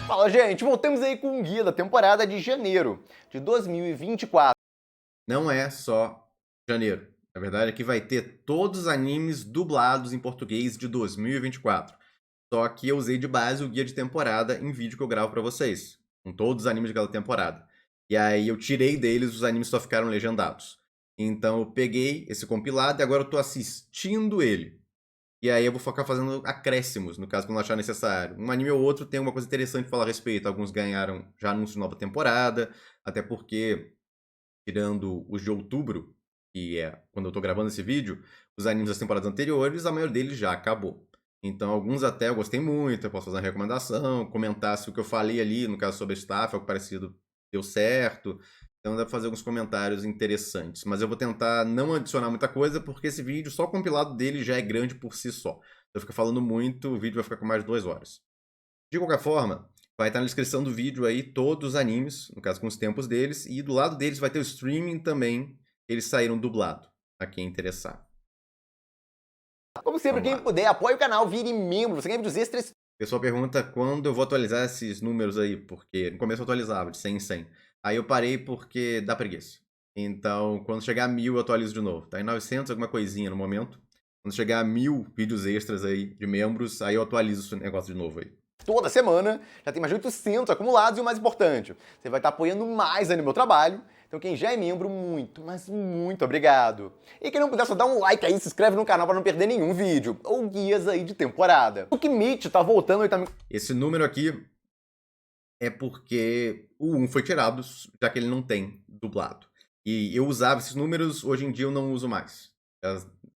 Fala, gente, voltamos aí com um guia da temporada de janeiro de 2024. Não é só janeiro. Na verdade, aqui vai ter todos os animes dublados em português de 2024. Só que eu usei de base o guia de temporada em vídeo que eu gravo pra vocês, com todos os animes de cada temporada. E aí eu tirei deles, os animes só ficaram legendados. Então eu peguei esse compilado e agora eu tô assistindo ele. E aí eu vou focar fazendo acréscimos, no caso, quando eu achar necessário. Um anime ou outro tem uma coisa interessante pra falar a respeito. Alguns ganharam já anúncio de nova temporada, até porque tirando os de outubro, que é quando eu tô gravando esse vídeo, os animes das temporadas anteriores, a maioria deles já acabou. Então, alguns até eu gostei muito, eu posso fazer uma recomendação, comentar se o que eu falei ali, no caso sobre Staff, algo parecido, deu certo. Então, dá pra fazer alguns comentários interessantes. Mas eu vou tentar não adicionar muita coisa, porque esse vídeo, só o compilado dele já é grande por si só. Eu fico falando muito, o vídeo vai ficar com mais de 2 horas. De qualquer forma, vai estar na descrição do vídeo aí todos os animes, no caso com os tempos deles, e do lado deles vai ter o streaming também, eles saíram dublado, a quem interessar. Como sempre, Vamos quem lá. puder, apoie o canal, vire membro, você ganha vídeos extras. O pessoal pergunta quando eu vou atualizar esses números aí, porque no começo eu atualizava de 100 em 100. Aí eu parei porque dá preguiça. Então, quando chegar a 1000 eu atualizo de novo. Tá em 900 alguma coisinha no momento. Quando chegar a 1000 vídeos extras aí de membros, aí eu atualizo esse negócio de novo aí. Toda semana, já tem mais de 800 acumulados e o mais importante, você vai estar apoiando mais aí no meu trabalho. Então quem já é membro, muito, mas muito obrigado. E quem não puder, só dá um like aí, se inscreve no canal para não perder nenhum vídeo, ou guias aí de temporada. O Kimich tá voltando e também... Esse número aqui é porque o 1 foi tirado, já que ele não tem dublado. E eu usava esses números, hoje em dia eu não uso mais.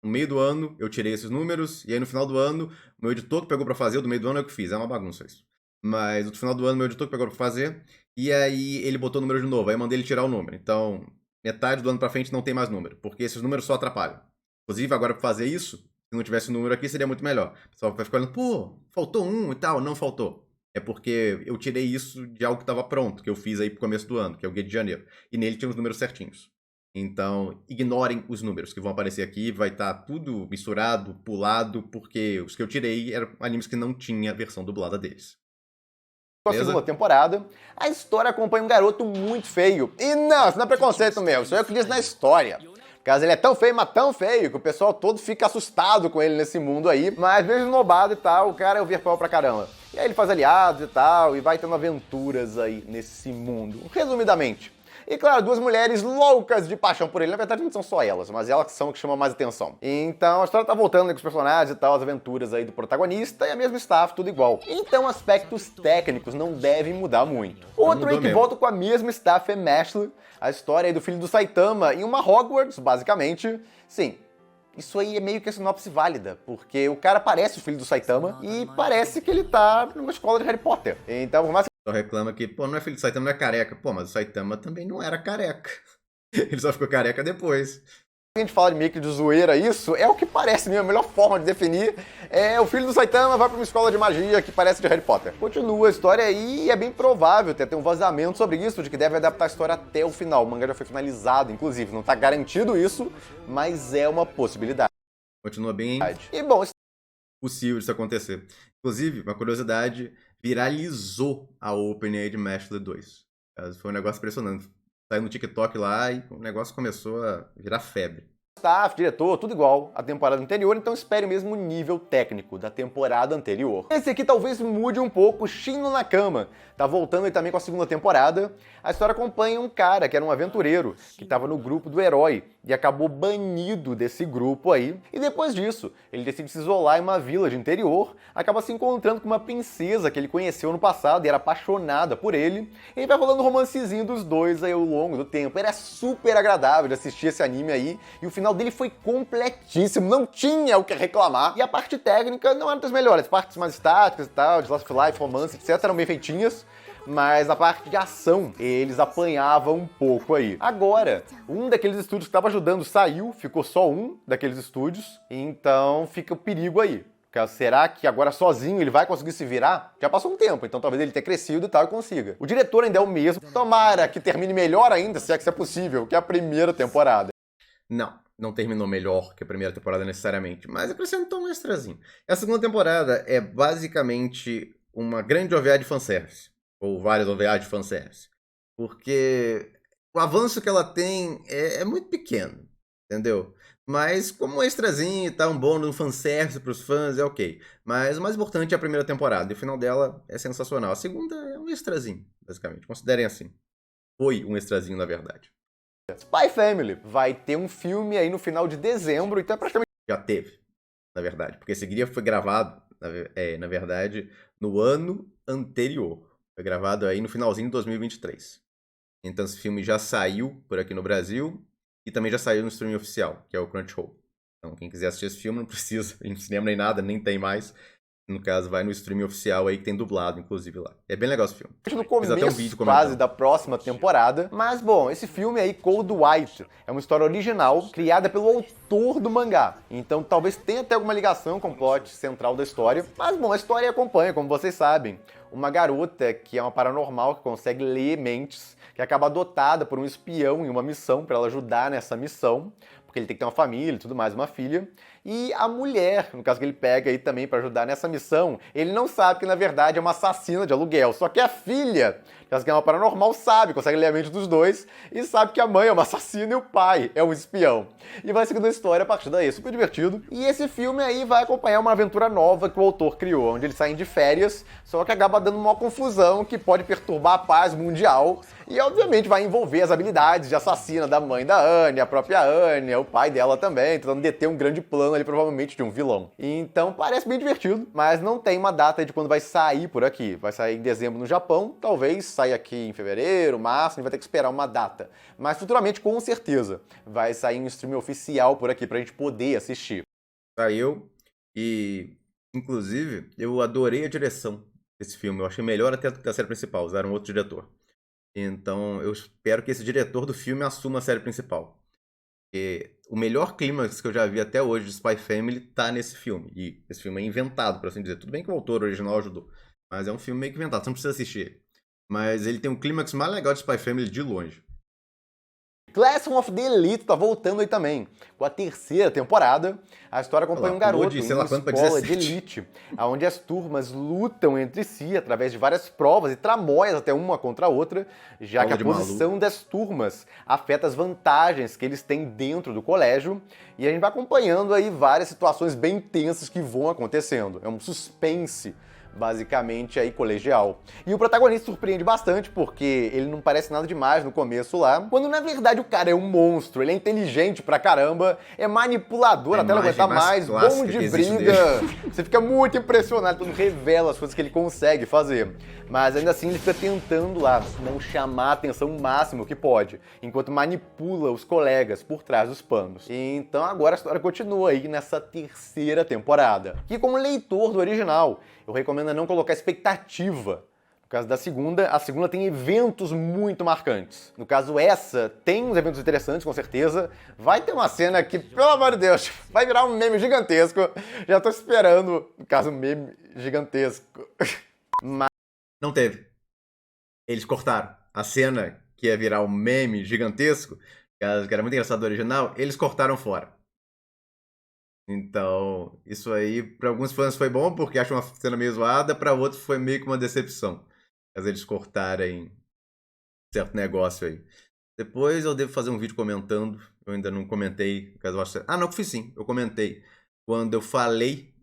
No meio do ano eu tirei esses números, e aí no final do ano, o meu editor que pegou pra fazer, o do meio do ano é o que fiz, é uma bagunça isso. Mas no final do ano, meu editor que pegou pra fazer, e aí ele botou o número de novo, aí eu mandei ele tirar o número. Então, metade do ano pra frente não tem mais número, porque esses números só atrapalham. Inclusive, agora pra fazer isso, se não tivesse o número aqui, seria muito melhor. O pessoal vai ficar olhando, pô, faltou um e tal, não faltou. É porque eu tirei isso de algo que estava pronto, que eu fiz aí pro começo do ano, que é o guia de janeiro. E nele tinha os números certinhos. Então, ignorem os números que vão aparecer aqui, vai estar tudo misturado, pulado, porque os que eu tirei eram animes que não tinha versão dublada deles. a segunda temporada, a história acompanha um garoto muito feio. E não, isso não é preconceito meu, isso é o que diz na história. Caso ele é tão feio, mas tão feio, que o pessoal todo fica assustado com ele nesse mundo aí, mas mesmo esnobado e tal, o cara é o virtual pra caramba. E aí ele faz aliados e tal, e vai tendo aventuras aí nesse mundo. Resumidamente. E claro, duas mulheres loucas de paixão por ele. Na verdade, não são só elas, mas elas são que chamam mais atenção. Então a história tá voltando aí com os personagens e tal, as aventuras aí do protagonista e a mesma staff, tudo igual. Então aspectos técnicos não devem mudar muito. Outro aí que volta com a mesma staff é Mashle, a história aí do filho do Saitama em uma Hogwarts, basicamente. Sim, isso aí é meio que a sinopse válida, porque o cara parece o filho do Saitama e parece que ele tá numa escola de Harry Potter. Então, por mais que só reclama que, pô, não é filho do Saitama, não é careca. Pô, mas o Saitama também não era careca. Ele só ficou careca depois. a gente fala de meio que de zoeira isso, é o que parece mesmo, a melhor forma de definir é o filho do Saitama vai pra uma escola de magia que parece de Harry Potter. Continua a história aí e é bem provável ter um vazamento sobre isso, de que deve adaptar a história até o final. O mangá já foi finalizado, inclusive, não tá garantido isso, mas é uma possibilidade. Continua bem e bom, possível disso acontecer. Inclusive, uma curiosidade, viralizou a opening aí de Mashle 2. Foi um negócio impressionante. Saiu no TikTok lá e o negócio começou a virar febre. Staff, diretor, tudo igual à temporada anterior, então espere mesmo o nível técnico da temporada anterior. Esse aqui talvez mude um pouco, Shin no Nakama. Tá voltando aí também com a segunda temporada. A história acompanha um cara que era um aventureiro, que estava no grupo do herói e acabou banido desse grupo aí. E depois disso, ele decide se isolar em uma vila de interior, acaba se encontrando com uma princesa que ele conheceu no passado e era apaixonada por ele. E vai rolando um romancezinho dos dois aí ao longo do tempo. Era super agradável de assistir esse anime aí, e o final dele foi completíssimo, não tinha o que reclamar. E a parte técnica não era das melhores, partes mais estáticas e tal, de Lost of Life, romance, etc, eram bem feitinhas, mas na parte de ação, eles apanhavam um pouco aí. Agora, um daqueles estúdios que estava ajudando saiu, ficou só um daqueles estúdios, então fica o perigo aí. Será que agora sozinho ele vai conseguir se virar? Já passou um tempo, então talvez ele tenha crescido e tal e consiga. O diretor ainda é o mesmo, tomara que termine melhor ainda, se é que isso é possível, que a primeira temporada. Não terminou melhor que a primeira temporada necessariamente, mas acrescentou um extrazinho. A segunda temporada é basicamente uma grande OVA de fanservice. ou várias OVAs de fanservice. Porque o avanço que ela tem é muito pequeno, entendeu? Mas como um extrazinho e tá um bônus, um fanservice pros fãs, é ok. Mas o mais importante é a primeira temporada, e o final dela é sensacional. A segunda é um extrazinho, basicamente. Considerem assim. Foi um extrazinho, na verdade. Spy Family vai ter um filme aí no final de dezembro, então é praticamente... Já teve, na verdade. Porque esse guia foi gravado, na verdade, no ano anterior. Foi gravado aí no finalzinho de 2023. Então esse filme já saiu por aqui no Brasil e também já saiu no streaming oficial, que é o Crunchyroll. Então quem quiser assistir esse filme não precisa ir no cinema nem nada, nem tem mais. No caso, vai no streaming oficial aí que tem dublado, inclusive, lá. É bem legal esse filme. no Fiz até um começo vídeo quase comentando. da próxima temporada. Mas, bom, esse filme aí, Cold White, é uma história original criada pelo autor do mangá. Então talvez tenha até alguma ligação com o plot central da história. Mas, bom, a história acompanha, como vocês sabem, uma garota que é uma paranormal, que consegue ler mentes, que acaba adotada por um espião em uma missão, para ela ajudar nessa missão, porque ele tem que ter uma família e tudo mais, uma filha. E a mulher, no caso que ele pega aí também para ajudar nessa missão, ele não sabe que na verdade é uma assassina de aluguel. Só que a filha, no caso que é uma paranormal, sabe, consegue ler a mente dos dois e sabe que a mãe é uma assassina e o pai é um espião. E vai seguindo a história a partir daí, super divertido. E esse filme aí vai acompanhar uma aventura nova que o autor criou, onde eles saem de férias, só que acaba dando uma confusão que pode perturbar a paz mundial. E obviamente vai envolver as habilidades de assassina da mãe da Anya, a própria Anya, o pai dela também, tentando deter um grande plano ali, provavelmente de um vilão. Então parece bem divertido, mas não tem uma data de quando vai sair por aqui. Vai sair em dezembro no Japão, talvez saia aqui em fevereiro, março, a gente vai ter que esperar uma data. Mas futuramente, com certeza, vai sair em streaming oficial por aqui pra gente poder assistir. Saiu e, inclusive, eu adorei a direção desse filme. Eu achei melhor até do que a série principal, usaram outro diretor. Então eu espero que esse diretor do filme assuma a série principal. Porque o melhor clímax que eu já vi até hoje de Spy Family tá nesse filme. E esse filme é inventado, por assim dizer. Tudo bem que o autor original ajudou, mas é um filme meio que inventado, você não precisa assistir. Mas ele tem um clímax mais legal de Spy Family de longe. Classroom of the Elite tá voltando aí também, com a terceira temporada. A história acompanha um garoto em uma escola de elite, onde as turmas lutam entre si através de várias provas e tramóias até uma contra a outra, já que a posição das turmas afeta as vantagens que eles têm dentro do colégio. E a gente vai acompanhando aí várias situações bem tensas que vão acontecendo. É um suspense basicamente aí colegial. E o protagonista surpreende bastante porque ele não parece nada demais no começo lá, quando na verdade o cara é um monstro, ele é inteligente pra caramba, é manipulador até não aguentar mais, bom de briga, você fica muito impressionado quando revela as coisas que ele consegue fazer. Mas ainda assim ele fica tentando lá não chamar a atenção o máximo que pode, enquanto manipula os colegas por trás dos panos. E então agora a história continua aí nessa terceira temporada. E como leitor do original, eu recomendo não colocar expectativa. No caso da segunda, a segunda tem eventos muito marcantes. No caso, essa tem uns eventos interessantes, com certeza. Vai ter uma cena que, pelo amor de Deus, vai virar um meme gigantesco. Já tô esperando, no caso, um meme gigantesco. Mas... Não teve. Eles cortaram. A cena que ia virar um meme gigantesco, que era muito engraçado do original, eles cortaram fora. Então, isso aí, para alguns fãs foi bom, porque acham uma cena meio zoada, para outros foi meio que uma decepção. Caso eles cortarem certo negócio aí. Depois eu devo fazer um vídeo comentando, eu ainda não comentei, caso eu ache... Ah, não, fiz sim, eu comentei. Quando eu falei,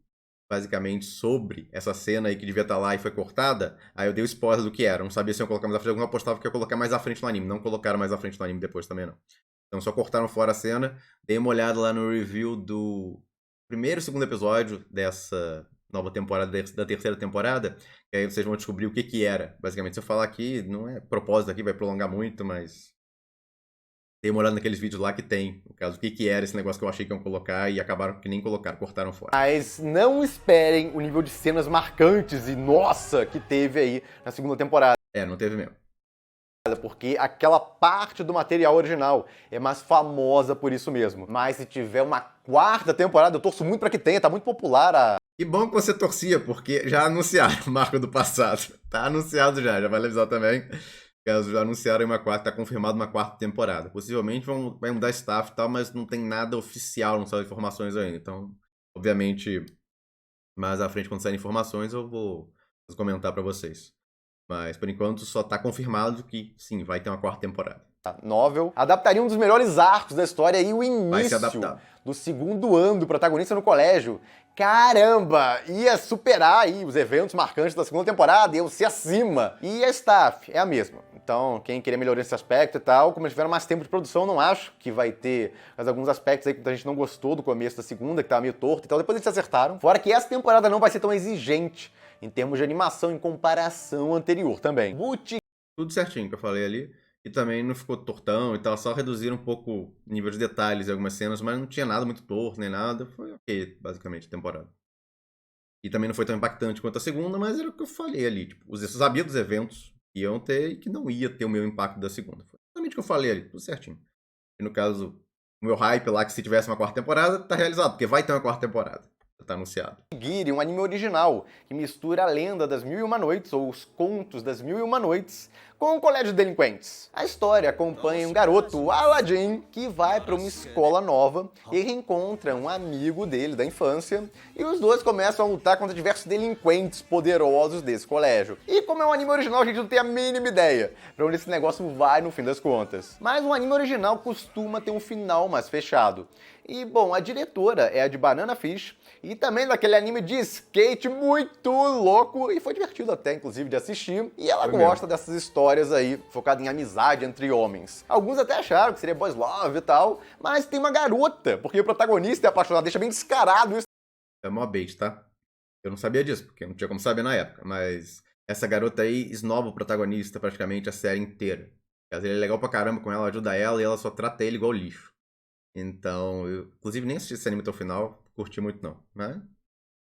basicamente, sobre essa cena aí que devia estar lá e foi cortada, aí eu dei o spoiler do que era. Não sabia se eu ia colocar mais à frente, algum apostava que ia colocar mais à frente no anime. Não colocaram mais à frente no anime depois também, não. Então só cortaram fora a cena. Dei uma olhada lá no review do primeiro e segundo episódio dessa nova temporada, da terceira temporada, e aí vocês vão descobrir o que que era. Basicamente, se eu falar aqui, não é propósito aqui, vai prolongar muito, mas dei uma olhada naqueles vídeos lá que tem, no caso, o que que era esse negócio que eu achei que iam colocar e acabaram que nem colocaram, cortaram fora. Mas não esperem o nível de cenas marcantes e nossa que teve aí na segunda temporada. É, não teve mesmo. Porque aquela parte do material original é mais famosa por isso mesmo. Mas se tiver uma quarta temporada, eu torço muito pra que tenha, tá muito popular a... Que bom que você torcia, porque já anunciaram o marco do passado. Tá anunciado já vale avisar também. Caso já anunciaram uma quarta, tá confirmado uma quarta temporada. Possivelmente vai mudar staff e tal, mas não tem nada oficial, não sabe informações ainda. Então, obviamente, mais à frente, quando saírem informações, eu vou comentar pra vocês. Mas por enquanto só tá confirmado que sim, vai ter uma quarta temporada. Novel adaptaria um dos melhores arcos da história e o Vai ser início adaptado. do segundo ano do protagonista no colégio. Caramba! Ia superar aí os eventos marcantes da segunda temporada, ia ser acima. E a staff é a mesma. Então, quem queria melhorar esse aspecto e tal, como eles tiveram mais tempo de produção, não acho que vai ter mais alguns aspectos aí que a gente não gostou do começo da segunda, que tava meio torto e tal. Depois eles se acertaram. Fora que essa temporada não vai ser tão exigente em termos de animação em comparação à anterior também. Tudo certinho que eu falei ali. E também não ficou tortão e tal, só reduziram um pouco o nível de detalhes em algumas cenas, mas não tinha nada muito torto nem nada. Foi ok, basicamente, a temporada. E também não foi tão impactante quanto a segunda, mas era o que eu falei ali. Tipo, eu sabia dos eventos que iam ter e que não ia ter o meu impacto da segunda. Foi exatamente o que eu falei ali, tudo certinho. E no caso, o meu hype lá, que se tivesse uma quarta temporada, tá realizado, porque vai ter uma quarta temporada. Tá anunciado. Giri, um anime original que mistura a lenda das Mil e Uma Noites, ou os contos das Mil e Uma Noites, com um colégio de delinquentes. A história acompanha um garoto, Aladdin, que vai para uma escola nova e reencontra um amigo dele da infância, e os dois começam a lutar contra diversos delinquentes poderosos desse colégio. E como é um anime original, a gente não tem a mínima ideia para onde esse negócio vai no fim das contas. Mas um anime original costuma ter um final mais fechado. E, bom, a diretora é a de Banana Fish, e também daquele anime de skate muito louco, e foi divertido até, inclusive, de assistir. E ela gosta dessas histórias aí, focadas em amizade entre homens. Alguns até acharam que seria boys love e tal, mas tem uma garota, porque o protagonista é apaixonado, deixa bem descarado isso. É mó bait, tá? Eu não sabia disso, porque não tinha como saber na época, mas essa garota aí esnoba o protagonista praticamente a série inteira. Ele é legal pra caramba com ela, ajuda ela e ela só trata ele igual lixo. Então, eu inclusive nem assisti esse anime até o final, curti muito não. Mas,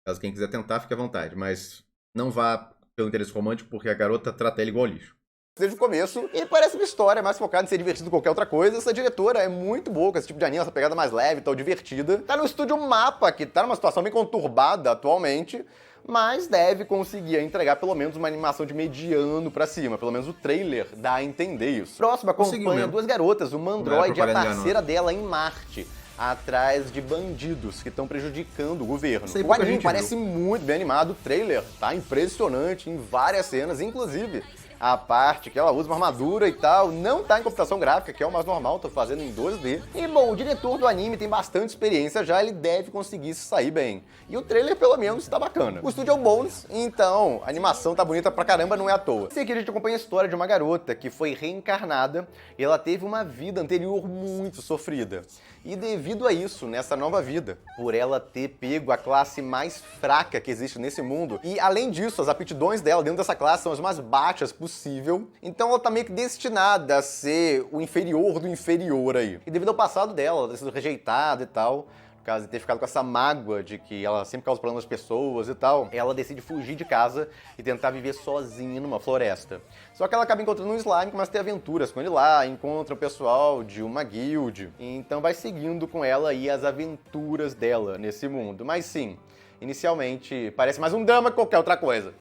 caso quem quiser tentar, fique à vontade. Mas não vá pelo interesse romântico, porque a garota trata ele igual lixo. Desde o começo, e parece uma história mais focada em ser divertido do que qualquer outra coisa. Essa diretora é muito boa com esse tipo de anime, essa pegada mais leve e tal, divertida. Tá no estúdio Mapa, que tá numa situação bem conturbada atualmente, mas deve conseguir entregar pelo menos uma animação de mediano pra cima. Pelo menos o trailer dá a entender isso. Próximo acompanha duas garotas, uma androide e a parceira dela em Marte, atrás de bandidos que estão prejudicando o governo. O anime parece muito bem animado, o trailer tá impressionante em várias cenas, inclusive a parte que ela usa uma armadura e tal, não tá em computação gráfica, que é o mais normal, tô fazendo em 2D. E bom, o diretor do anime tem bastante experiência já, ele deve conseguir se sair bem. E o trailer, pelo menos, tá bacana. O estúdio é o Bones, então a animação tá bonita pra caramba, não é à toa. Esse aqui a gente acompanha a história de uma garota que foi reencarnada e ela teve uma vida anterior muito sofrida. E devido a isso, nessa nova vida, por ela ter pego a classe mais fraca que existe nesse mundo, e além disso, as aptidões dela dentro dessa classe são as mais baixas possível, então ela tá meio que destinada a ser o inferior do inferior aí. E devido ao passado dela, ela ter sido rejeitada e tal, por causa de ter ficado com essa mágoa de que ela sempre causa problemas às pessoas e tal, ela decide fugir de casa e tentar viver sozinha numa floresta. Só que ela acaba encontrando um slime, começa a ter aventuras com ele lá, encontra o pessoal de uma guild, então vai seguindo com ela e as aventuras dela nesse mundo. Mas sim, inicialmente parece mais um drama que qualquer outra coisa.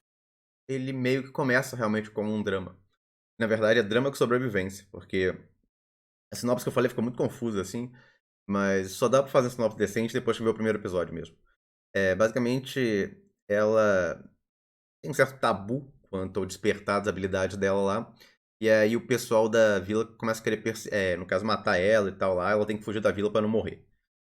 Ele meio que começa realmente como um drama. Na verdade, é drama com sobrevivência, porque a sinopse que eu falei ficou muito confusa, assim, mas só dá pra fazer sinopse decente depois que ver o primeiro episódio mesmo. Basicamente, ela tem um certo tabu quanto ao despertar das habilidades dela lá, e aí o pessoal da vila começa a querer, no caso, matar ela e tal lá, ela tem que fugir da vila pra não morrer.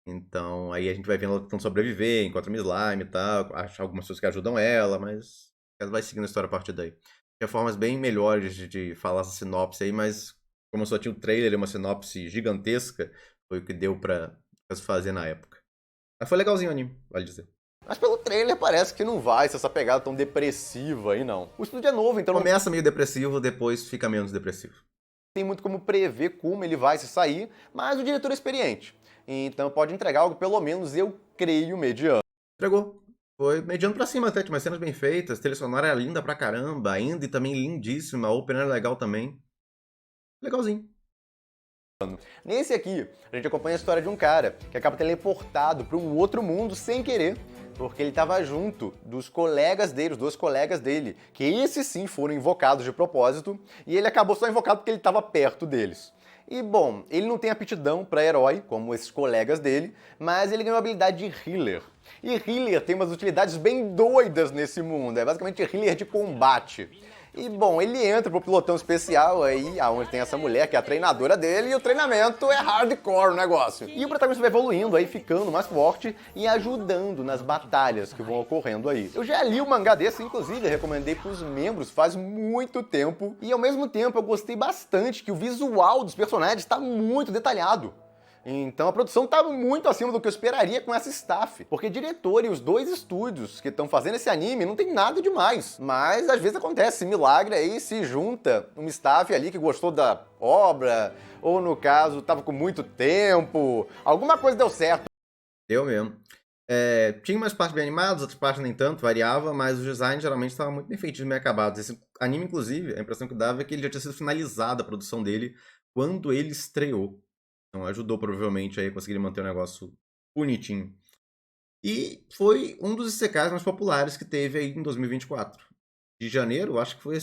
Então, aí a gente vai vendo ela tentando sobreviver, encontra uma slime e tal, acha algumas pessoas que ajudam ela, mas ela vai seguindo a história a partir daí. Tem formas bem melhores de falar essa sinopse aí, mas como só tinha o trailer e uma sinopse gigantesca, foi o que deu pra se fazer na época. Mas foi legalzinho o anime, vale dizer. Mas pelo trailer parece que não vai ser essa pegada tão depressiva aí, não. O estúdio é novo, então começa meio depressivo, depois fica menos depressivo. Não tem muito como prever como ele vai se sair, mas o diretor é experiente. Então pode entregar algo, pelo menos eu creio, mediano. Entregou. Foi mediano pra cima até, tinha umas cenas bem feitas, a trilha sonora era linda pra caramba, ainda e também lindíssima, a opening era legal também. Legalzinho. Nesse aqui, a gente acompanha a história de um cara que acaba teleportado para um outro mundo sem querer, porque ele estava junto dos colegas dele, os dois colegas dele, que esses sim foram invocados de propósito, e ele acabou só invocado porque ele estava perto deles. E bom, ele não tem aptidão para herói, como esses colegas dele, mas ele ganhou a habilidade de healer. E healer tem umas utilidades bem doidas nesse mundo, é basicamente healer de combate. E, bom, ele entra pro pilotão especial aí, aonde tem essa mulher que é a treinadora dele, e o treinamento é hardcore o negócio. E o protagonista vai evoluindo aí, ficando mais forte e ajudando nas batalhas que vão ocorrendo aí. Eu já li um mangá desse, inclusive, recomendei pros membros faz muito tempo, e ao mesmo tempo eu gostei bastante que o visual dos personagens tá muito detalhado. Então a produção tá muito acima do que eu esperaria com essa staff, porque diretor e os 2 estúdios que estão fazendo esse anime não tem nada demais. Mas às vezes acontece milagre aí, se junta um staff ali que gostou da obra, ou no caso tava com muito tempo, alguma coisa deu certo. Deu mesmo. Tinha umas partes bem animadas, outras partes nem tanto, variava, mas o design geralmente estava muito bem feitos, bem acabados. Esse anime, inclusive, a impressão que dava é que ele já tinha sido finalizada a produção dele quando ele estreou. Então ajudou provavelmente aí a conseguir manter o negócio bonitinho. E foi um dos isekais mais populares que teve aí em 2024. De janeiro, acho que foi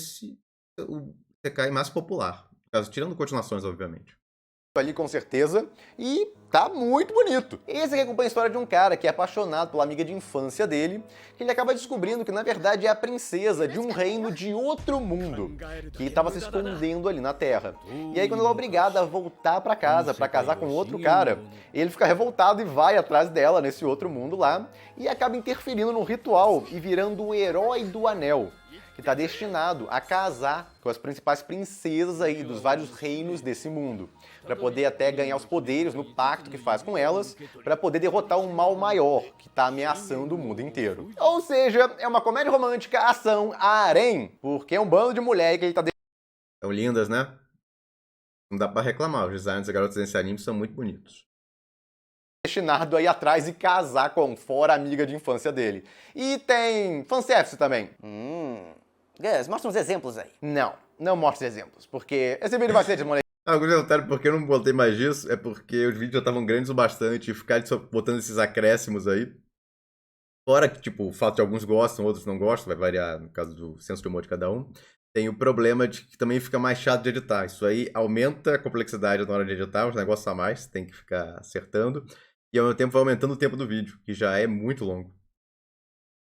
o isekai mais popular. Tirando continuações, obviamente. Ali com certeza, e tá muito bonito. Esse aqui acompanha a história de um cara que é apaixonado pela amiga de infância dele, que ele acaba descobrindo que na verdade é a princesa de um reino de outro mundo, que estava se escondendo ali na Terra. E aí quando ela é obrigada a voltar pra casa pra casar com outro cara, ele fica revoltado e vai atrás dela nesse outro mundo lá, e acaba interferindo no ritual e virando o herói do anel, que está destinado a casar com as principais princesas aí dos vários reinos desse mundo, para poder até ganhar os poderes no pacto que faz com elas, para poder derrotar um mal maior que está ameaçando o mundo inteiro. Ou seja, é uma comédia romântica, ação, harém, porque é um bando de mulher que ele está São lindas, né? Não dá pra reclamar, os designs das garotas desse anime são muito bonitos. destinado a ir atrás e casar com fora amiga de infância dele. E tem fanservice também. Gus, mostra uns exemplos aí. Não mostra exemplos, porque esse vídeo vai ser desmonetizado. Alguns comentários porque eu não botei mais disso é porque os vídeos já estavam grandes o bastante e ficar só botando esses acréscimos aí. Fora que, tipo, o fato de alguns gostam, outros não gostam, vai variar no caso do senso de humor de cada um. Tem o problema de que também fica mais chato de editar. Isso aí aumenta a complexidade na hora de editar, os negócios a mais, tem que ficar acertando. E ao mesmo tempo vai aumentando o tempo do vídeo, que já é muito longo.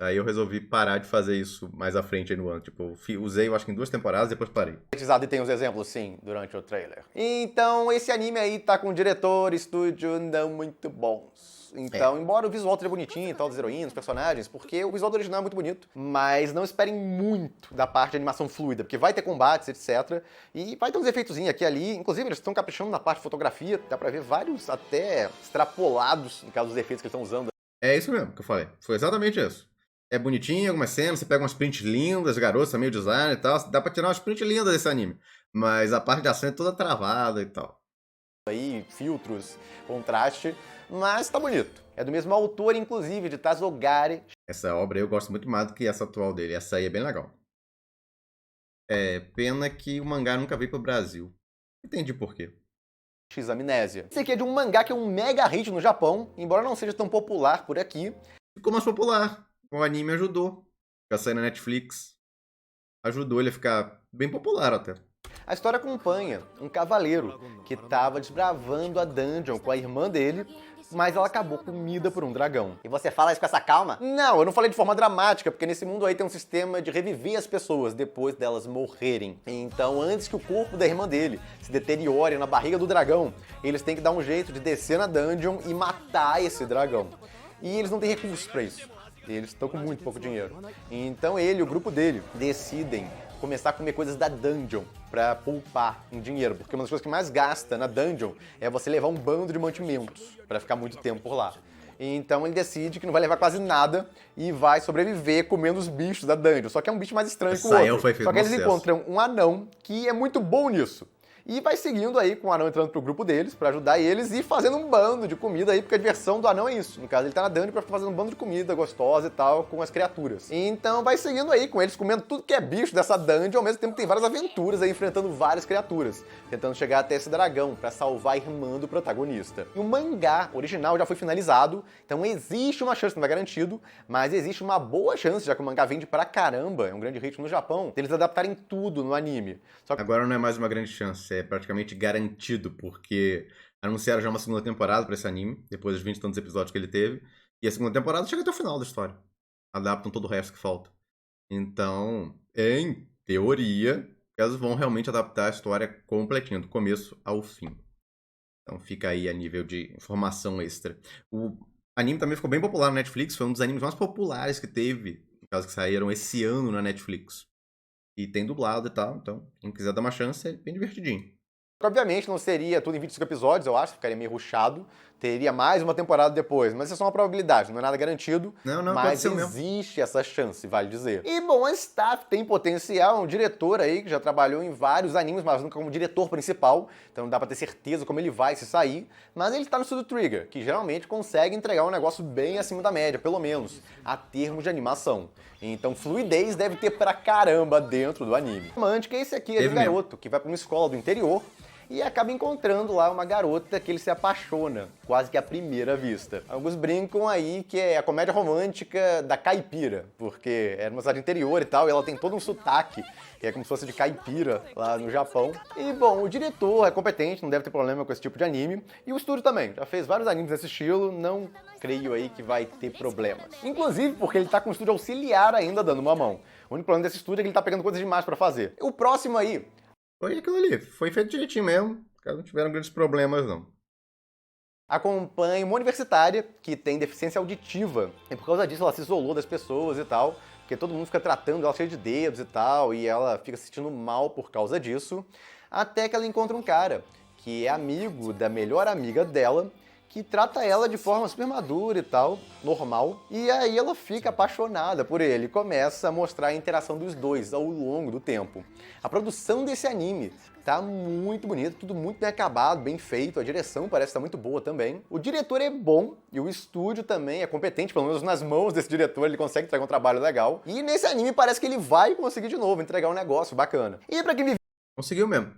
Aí eu resolvi parar de fazer isso mais à frente aí no ano. Tipo, usei, eu acho que em 2 temporadas, depois parei. E tem os exemplos, sim, durante o trailer. Então, esse anime aí tá com diretor, estúdio não muito bons. Então, embora o visual seja bonitinho e tal, das heroínas, dos personagens, porque o visual do original é muito bonito, mas não esperem muito da parte de animação fluida, porque vai ter combates, etc. E vai ter uns efeitozinhos aqui e ali. Inclusive, eles estão caprichando na parte de fotografia, dá pra ver vários até extrapolados, no caso dos efeitos que eles estão usando. É isso mesmo que eu falei. Foi exatamente isso. É bonitinho, algumas cenas, você pega umas prints lindas, garotas, meio design e tal. Dá pra tirar umas prints lindas desse anime. Mas a parte de ação é toda travada e tal. Aí, filtros, contraste, mas tá bonito. É do mesmo autor, inclusive, de Tazogari. Essa obra eu gosto muito mais do que essa atual dele. Essa aí é bem legal. É pena que o mangá nunca veio pro Brasil. Entendi por quê. X Amnésia. Esse aqui é de um mangá que é um mega hit no Japão, embora não seja tão popular por aqui. Ficou mais popular. O anime ajudou. Ficar saindo na Netflix. Ajudou ele a ficar bem popular até. A história acompanha um cavaleiro que estava desbravando a dungeon com a irmã dele, mas ela acabou comida por um dragão. E você fala isso com essa calma? Não, eu não falei de forma dramática, porque nesse mundo aí tem um sistema de reviver as pessoas depois delas morrerem. Então, antes que o corpo da irmã dele se deteriore na barriga do dragão, eles têm que dar um jeito de descer na dungeon e matar esse dragão. E eles não têm recursos pra isso. Eles estão com muito pouco dinheiro. Então ele e o grupo dele decidem começar a comer coisas da dungeon pra poupar em dinheiro, porque uma das coisas que mais gasta na dungeon é você levar um bando de mantimentos pra ficar muito tempo por lá. Então ele decide que não vai levar quase nada e vai sobreviver comendo os bichos da dungeon. Só que é um bicho mais estranho que o outro. Só que eles encontram um anão que é muito bom nisso. E vai seguindo aí com o anão entrando pro grupo deles pra ajudar eles e fazendo um bando de comida aí, porque a diversão do anão é isso. No caso, ele tá na dungeon pra ficar fazendo um bando de comida gostosa e tal com as criaturas. Então vai seguindo aí com eles comendo tudo que é bicho dessa dungeon, ao mesmo tempo tem várias aventuras aí enfrentando várias criaturas, tentando chegar até esse dragão pra salvar a irmã do protagonista. E o mangá original já foi finalizado, então existe uma chance, não é garantido, mas existe uma boa chance, já que o mangá vende pra caramba, é um grande hit no Japão, deles adaptarem tudo no anime. Só que agora não é mais uma grande chance, é praticamente garantido, porque anunciaram já uma segunda temporada pra esse anime, depois dos 20 e tantos episódios que ele teve, e a segunda temporada chega até o final da história. Adaptam todo o resto que falta. Então, em teoria, que elas vão realmente adaptar a história completinha, do começo ao fim. Então fica aí a nível de informação extra. O anime também ficou bem popular no Netflix, foi um dos animes mais populares que teve, no caso que saíram esse ano na Netflix. E tem dublado e tal, então quem quiser dar uma chance é bem divertidinho. Obviamente não seria tudo em 25 episódios, eu acho, ficaria meio rushado. Teria mais uma temporada depois, mas isso é só uma probabilidade, não é nada garantido. Não, mas pode ser mesmo. existe essa chance, vale dizer. E bom, a staff tem potencial, um diretor aí que já trabalhou em vários animes, mas nunca como diretor principal, então não dá pra ter certeza como ele vai se sair. Mas ele tá no estúdio Trigger, que geralmente consegue entregar um negócio bem acima da média, pelo menos, a termos de animação. Então fluidez deve ter pra caramba dentro do anime. Romântica, esse aqui é de um garoto que vai pra uma escola do interior e acaba encontrando lá uma garota que ele se apaixona, quase que à primeira vista. Alguns brincam aí que é a comédia romântica da caipira, porque é numa cidade interior e tal, e ela tem todo um sotaque, que é como se fosse de caipira lá no Japão. E bom, o diretor é competente, não deve ter problema com esse tipo de anime, e o estúdio também, já fez vários animes desse estilo, não creio aí que vai ter problemas. Inclusive porque ele tá com um estúdio auxiliar ainda dando uma mão. O único problema desse estúdio é que ele tá pegando coisas demais pra fazer. O próximo aí foi aquilo ali, foi feito direitinho mesmo, os caras não tiveram grandes problemas não. Acompanha uma universitária que tem deficiência auditiva, e por causa disso ela se isolou das pessoas e tal, porque todo mundo fica tratando ela cheia de dedos e tal, e ela fica se sentindo mal por causa disso, até que ela encontra um cara que é amigo da melhor amiga dela, que trata ela de forma super madura e tal, normal, e aí ela fica apaixonada por ele e começa a mostrar a interação dos dois ao longo do tempo. A produção desse anime tá muito bonita, tudo muito bem acabado, bem feito, a direção parece estar muito boa também. O diretor é bom e o estúdio também é competente, pelo menos nas mãos desse diretor ele consegue entregar um trabalho legal. E nesse anime parece que ele vai conseguir de novo entregar um negócio bacana. E pra quem conseguiu mesmo.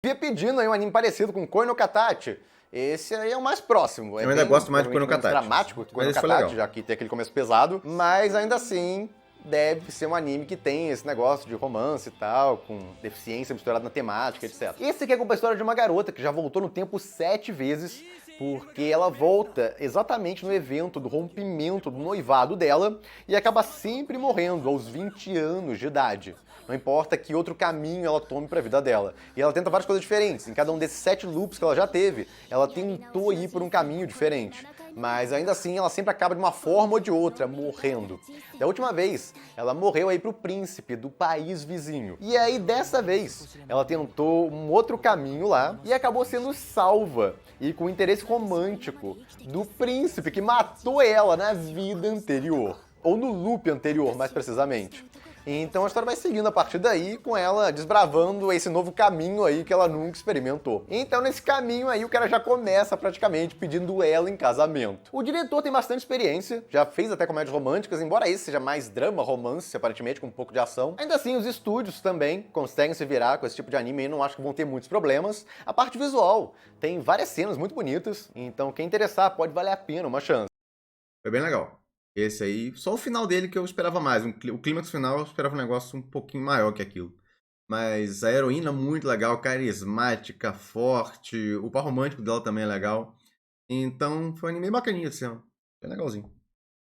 Vivia pedindo aí um anime parecido com Koi no Katachi, esse aí é o mais próximo. Eu ainda gosto mais de Koi no Katachi. Dramático, Koi no Katachi, já que tem aquele começo pesado, mas ainda assim deve ser um anime que tem esse negócio de romance e tal, com deficiência misturada na temática, etc. Esse aqui é a história de uma garota que já voltou no tempo 7 vezes, porque ela volta exatamente no evento do rompimento do noivado dela e acaba sempre morrendo aos 20 anos de idade. Não importa que outro caminho ela tome pra vida dela. E ela tenta várias coisas diferentes. Em cada um desses 7 loops que ela já teve, ela tentou ir por um caminho diferente. Mas ainda assim, ela sempre acaba de uma forma ou de outra morrendo. Da última vez, ela morreu aí pro príncipe do país vizinho. E aí, dessa vez, ela tentou um outro caminho lá e acabou sendo salva. E com interesse romântico do príncipe que matou ela na vida anterior. Ou no loop anterior, mais precisamente. Então a história vai seguindo a partir daí, com ela desbravando esse novo caminho aí que ela nunca experimentou. Então nesse caminho aí o cara já começa praticamente pedindo ela em casamento. O diretor tem bastante experiência, já fez até comédias românticas, embora esse seja mais drama, romance, aparentemente com um pouco de ação. Ainda assim, os estúdios também conseguem se virar com esse tipo de anime e não acho que vão ter muitos problemas. A parte visual tem várias cenas muito bonitas, então quem interessar pode valer a pena uma chance. Foi bem legal. Esse aí, só o final dele que eu esperava mais. O clímax final eu esperava um negócio um pouquinho maior que aquilo. Mas a heroína muito legal, carismática, forte. O par romântico dela também é legal. Então foi um anime bacaninho esse ano. Bem legalzinho.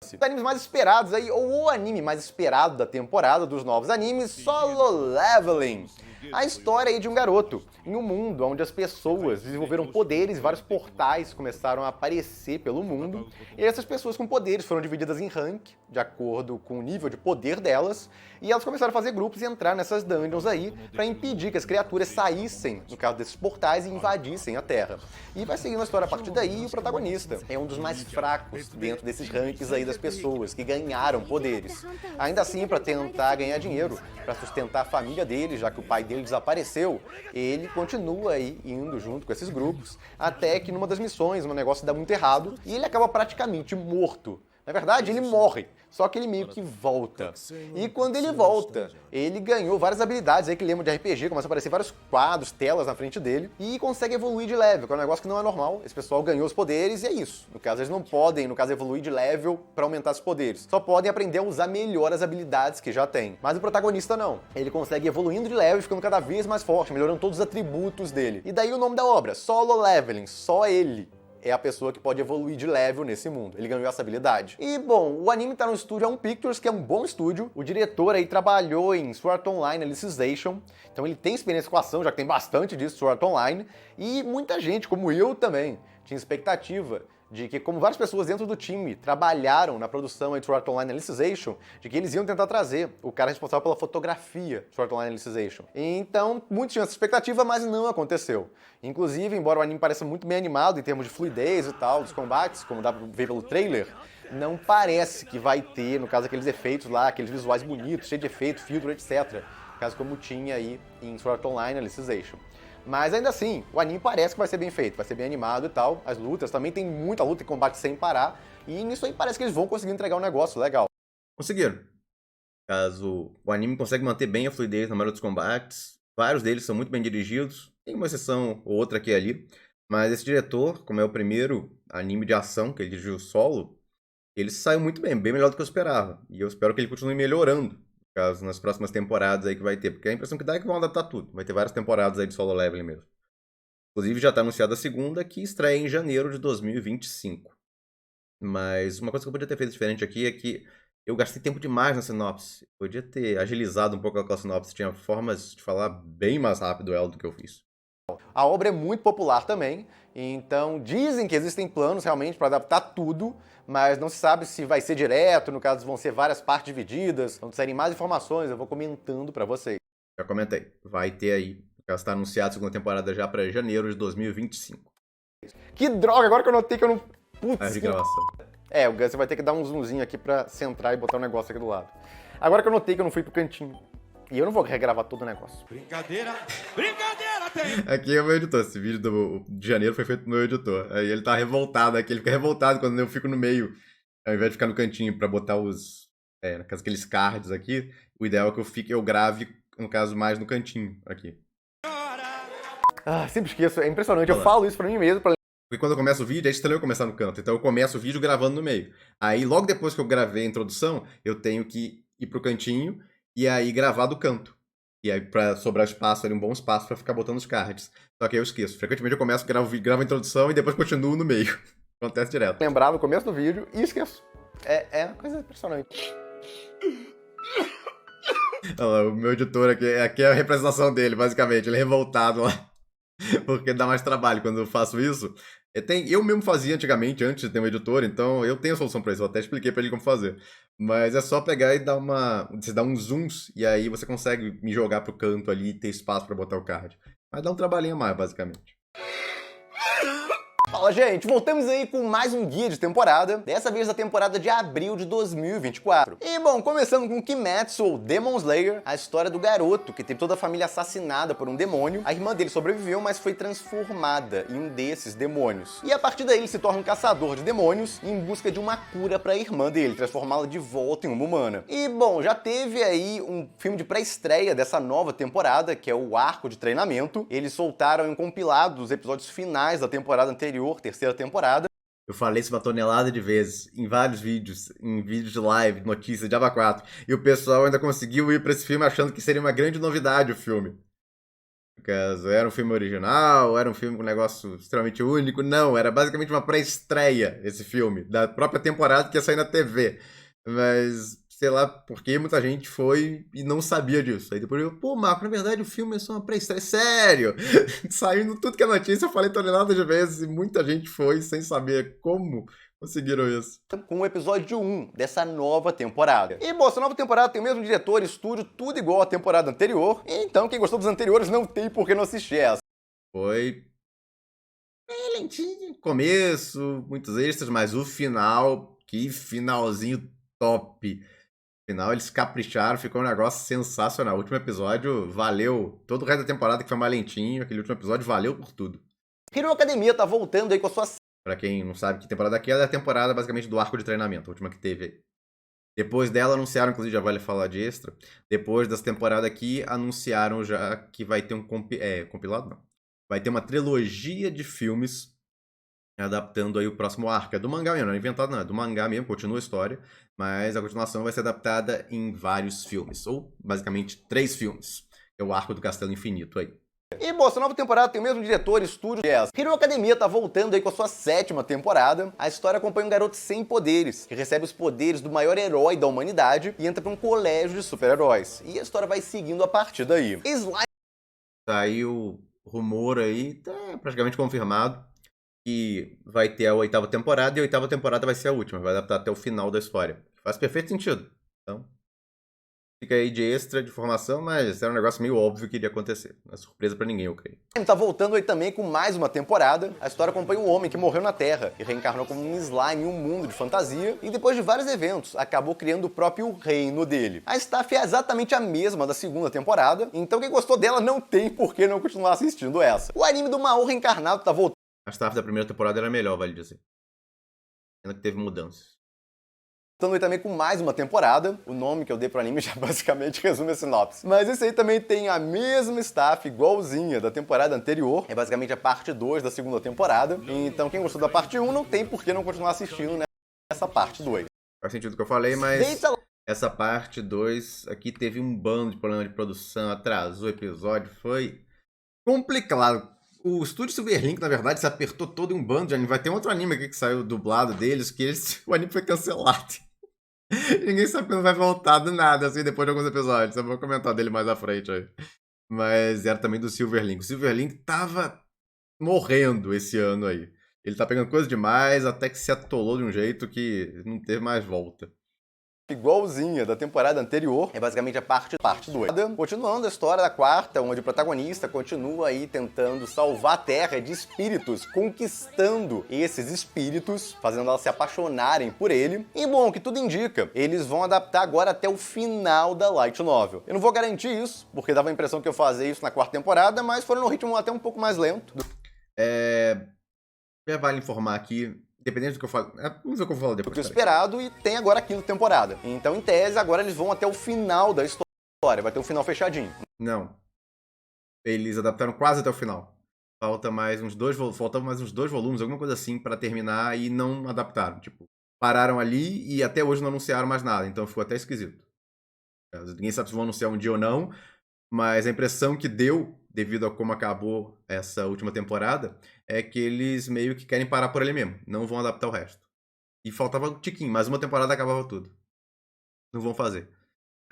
Os animes mais esperados aí, ou o anime mais esperado da temporada dos novos animes, Solo Leveling. A história aí de um garoto em um mundo onde as pessoas desenvolveram poderes e vários portais começaram a aparecer pelo mundo. E essas pessoas com poderes foram divididas em rank, de acordo com o nível de poder delas, e elas começaram a fazer grupos e entrar nessas dungeons aí para impedir que as criaturas saíssem, no caso desses portais, e invadissem a Terra. E vai seguindo a história a partir daí, e o protagonista é um dos mais fracos dentro desses ranks aí das pessoas que ganharam poderes. Ainda assim, para tentar ganhar dinheiro, para sustentar a família dele, já que o pai dele desapareceu, ele continua aí indo junto com esses grupos, até que numa das missões um negócio dá muito errado e ele acaba praticamente morto. Na verdade, ele morre, só que ele meio que volta. E quando ele volta, ele ganhou várias habilidades aí que lembram de RPG, começa a aparecer vários quadros, telas na frente dele, e consegue evoluir de level, que é um negócio que não é normal. Esse pessoal ganhou os poderes e é isso. No caso, eles não podem, evoluir de level para aumentar os poderes. Só podem aprender a usar melhor as habilidades que já tem. Mas o protagonista não. Ele consegue ir evoluindo de level, ficando cada vez mais forte, melhorando todos os atributos dele. E daí o nome da obra, Solo Leveling, só ele é a pessoa que pode evoluir de level nesse mundo. Ele ganhou essa habilidade. E, bom, o anime tá no estúdio A1 Pictures, que é um bom estúdio. O diretor aí trabalhou em Sword Art Online Alicization, então ele tem experiência com ação, já que tem bastante disso Sword Art Online. E muita gente, como eu também, tinha expectativa de que, como várias pessoas dentro do time trabalharam na produção de Sword Art Online Alicization, de que eles iam tentar trazer o cara responsável pela fotografia de Sword Art Online Alicization. Então, muitos tinham essa expectativa, mas não aconteceu. Inclusive, embora o anime pareça muito bem animado em termos de fluidez e tal, dos combates, como dá pra ver pelo trailer, não parece que vai ter, no caso, aqueles efeitos lá, aqueles visuais bonitos, cheio de efeito, filtro, etc. Caso como tinha aí em Sword Art Online Alicization. Mas ainda assim, o anime parece que vai ser bem feito, vai ser bem animado e tal. As lutas também tem muita luta e combate sem parar. E nisso aí parece que eles vão conseguir entregar um negócio legal. Conseguiram. Caso o anime consegue manter bem a fluidez na maioria dos combates, vários deles são muito bem dirigidos, tem uma exceção ou outra aqui e ali, mas esse diretor, como é o primeiro anime de ação que ele dirigiu solo, ele saiu muito bem, bem melhor do que eu esperava. E eu espero que ele continue melhorando, caso nas próximas temporadas aí que vai ter, porque a impressão que dá é que vão adaptar tudo. Vai ter várias temporadas aí de Solo Leveling mesmo. Inclusive já está anunciada a segunda, que estreia em janeiro de 2025. Mas uma coisa que eu podia ter feito diferente aqui é que eu gastei tempo demais na sinopse. Podia ter agilizado um pouco aquela sinopse, tinha formas de falar bem mais rápido ela do que eu fiz. A obra é muito popular também, então dizem que existem planos realmente para adaptar tudo, mas não se sabe se vai ser direto, no caso vão ser várias partes divididas. Quando saírem mais informações, eu vou comentando para vocês. Já comentei, vai ter aí, ela está anunciada a segunda temporada já para janeiro de 2025. Que droga, agora que eu notei que eu não... A de gravação. É, o Gus vai ter que dar um zoomzinho aqui pra centrar e botar o negócio aqui do lado. Agora que eu notei que eu não fui pro cantinho. E eu não vou regravar todo o negócio. Brincadeira, brincadeira tem! Aqui é o meu editor, esse vídeo de janeiro foi feito pelo meu editor. Aí ele tá revoltado aqui, ele fica revoltado quando eu fico no meio, ao invés de ficar no cantinho pra botar os... no caso, aqueles cards aqui, o ideal é que eu grave, no caso, mais no cantinho aqui. Ah, sempre esqueço, é impressionante. Olha Eu lá. falo isso pra mim mesmo, pra... Porque quando eu começo o vídeo, é estranho eu começar no canto. Então eu começo o vídeo gravando no meio. Aí logo depois que eu gravei a introdução, eu tenho que ir pro cantinho e aí gravar do canto. E aí pra sobrar espaço ali, um bom espaço pra ficar botando os cards. Só que aí eu esqueço. Frequentemente eu começo, gravo a introdução e depois continuo no meio. Acontece direto. lembrar no começo do vídeo e esqueço. É uma coisa impressionante. Olha lá, o meu editor aqui é a representação dele, basicamente. Ele é revoltado lá. Porque dá mais trabalho quando eu faço isso. Eu mesmo fazia antigamente, antes de ter um editor, então eu tenho a solução pra isso. Eu até expliquei pra ele como fazer. Mas é só pegar e você dá uns zooms, e aí você consegue me jogar pro canto ali e ter espaço pra botar o card. Mas dá um trabalhinho a mais, basicamente. Fala, gente, voltamos aí com mais um guia de temporada, dessa vez da temporada de abril de 2024. E, bom, começando com Kimetsu, ou Demon Slayer, a história do garoto que teve toda a família assassinada por um demônio. A irmã dele sobreviveu, mas foi transformada em um desses demônios. E a partir daí ele se torna um caçador de demônios em busca de uma cura pra irmã dele, transformá-la de volta em uma humana. E, bom, já teve aí um filme de pré-estreia dessa nova temporada, que é o Arco de Treinamento. Eles soltaram um compilado dos episódios finais da temporada anterior, terceira temporada. Eu falei isso uma tonelada de vezes, em vários vídeos, em vídeos de live, notícias de Aba 4, e o pessoal ainda conseguiu ir pra esse filme achando que seria uma grande novidade o filme. No caso, era um filme original, era um filme com um negócio extremamente único. Não, era basicamente uma pré-estreia esse filme, da própria temporada que ia sair na TV. Mas, sei lá, porque muita gente foi e não sabia disso. Aí depois eu, pô, Marco, na verdade o filme é só uma pré-estreia. Sério! Saindo tudo que é notícia, eu falei toneladas de vezes e muita gente foi sem saber como conseguiram isso. Com o episódio 1 dessa nova temporada. E, bom, essa nova temporada tem o mesmo diretor, estúdio, tudo igual à temporada anterior. Então, quem gostou dos anteriores não tem por que não assistir essa. Foi bem lentinho. Começo, muitos extras, mas o final, que finalzinho top. No final eles capricharam, ficou um negócio sensacional. O último episódio valeu, todo o resto da temporada que foi mais lentinho, aquele último episódio valeu por tudo. Hero Academia tá voltando aí com a sua... Pra quem não sabe que temporada aqui é a temporada basicamente do arco de treinamento, a última que teve aí. Depois dela anunciaram, inclusive já vale falar de extra, depois dessa temporada aqui anunciaram já que vai ter um compilado, não. Vai ter uma trilogia de filmes adaptando aí o próximo arco. É do mangá mesmo, não é inventado não, é do mangá mesmo, continua a história, mas a continuação vai ser adaptada em vários filmes, ou basicamente 3 filmes. É o arco do Castelo Infinito aí. E, bom, essa nova temporada tem o mesmo diretor, estúdio e essa. Hero Academia tá voltando aí com a sua 7ª temporada. A história acompanha um garoto sem poderes, que recebe os poderes do maior herói da humanidade e entra pra um colégio de super-heróis. E a história vai seguindo a partir daí. Saiu rumor aí, tá praticamente confirmado, que vai ter a 8ª temporada e a 8ª temporada vai ser a última, vai adaptar até o final da história. Faz perfeito sentido. Então, fica aí de extra de informação, mas era um negócio meio óbvio que iria acontecer. Não é surpresa pra ninguém, eu creio. Ele tá voltando aí também com mais uma temporada. A história acompanha um homem que morreu na Terra e reencarnou como um slime em um mundo de fantasia. E depois de vários eventos, acabou criando o próprio reino dele. A staff é exatamente a mesma da 2ª temporada, então quem gostou dela não tem por que não continuar assistindo essa. O anime do Mao reencarnado tá voltando. A staff da primeira temporada era melhor, vale dizer. Ainda que teve mudanças. Aí também com mais uma temporada. O nome que eu dei pro anime já basicamente resume a sinopse. Mas esse aí também tem a mesma staff, igualzinha da temporada anterior. É basicamente a parte 2 da 2ª temporada. Então quem gostou da parte 1 não tem por que não continuar assistindo nessa parte 2. Faz sentido o que eu falei, mas essa parte 2 aqui teve um bando de problema de produção, atrasou o episódio, foi complicado. O estúdio Silverlink, na verdade, se apertou todo em um bando de anime. Vai ter outro anime aqui que saiu dublado deles, que o anime foi cancelado. Ninguém sabe quando vai voltar do nada, assim, depois de alguns episódios. Eu vou comentar dele mais à frente aí. Mas era também do Silverlink. O Silverlink tava morrendo esse ano aí. Ele tá pegando coisa demais, até que se atolou de um jeito que não teve mais volta. Igualzinha da temporada anterior, é basicamente a parte 2. Continuando a história da 4ª, onde o protagonista continua aí tentando salvar a Terra de espíritos, conquistando esses espíritos, fazendo elas se apaixonarem por ele. E bom, o que tudo indica, eles vão adaptar agora até o final da Light Novel. Eu não vou garantir isso, porque dava a impressão que eu fazia isso na 4ª temporada, mas foram no ritmo até um pouco mais lento. Já vale informar aqui, dependendo do que eu falo, vamos ver o que eu falo depois. Do que esperado, e tem agora a 5ª temporada. Então, em tese, agora eles vão até o final da história, vai ter um final fechadinho. Não. Eles adaptaram quase até o final. Faltavam mais uns 2 volumes, alguma coisa assim, pra terminar, e não adaptaram. Tipo, pararam ali e até hoje não anunciaram mais nada, então ficou até esquisito. Ninguém sabe se vão anunciar um dia ou não, mas a impressão que deu, devido a como acabou essa última temporada, é que eles meio que querem parar por ali mesmo. Não vão adaptar o resto. E faltava um tiquinho, mais uma temporada acabava tudo. Não vão fazer.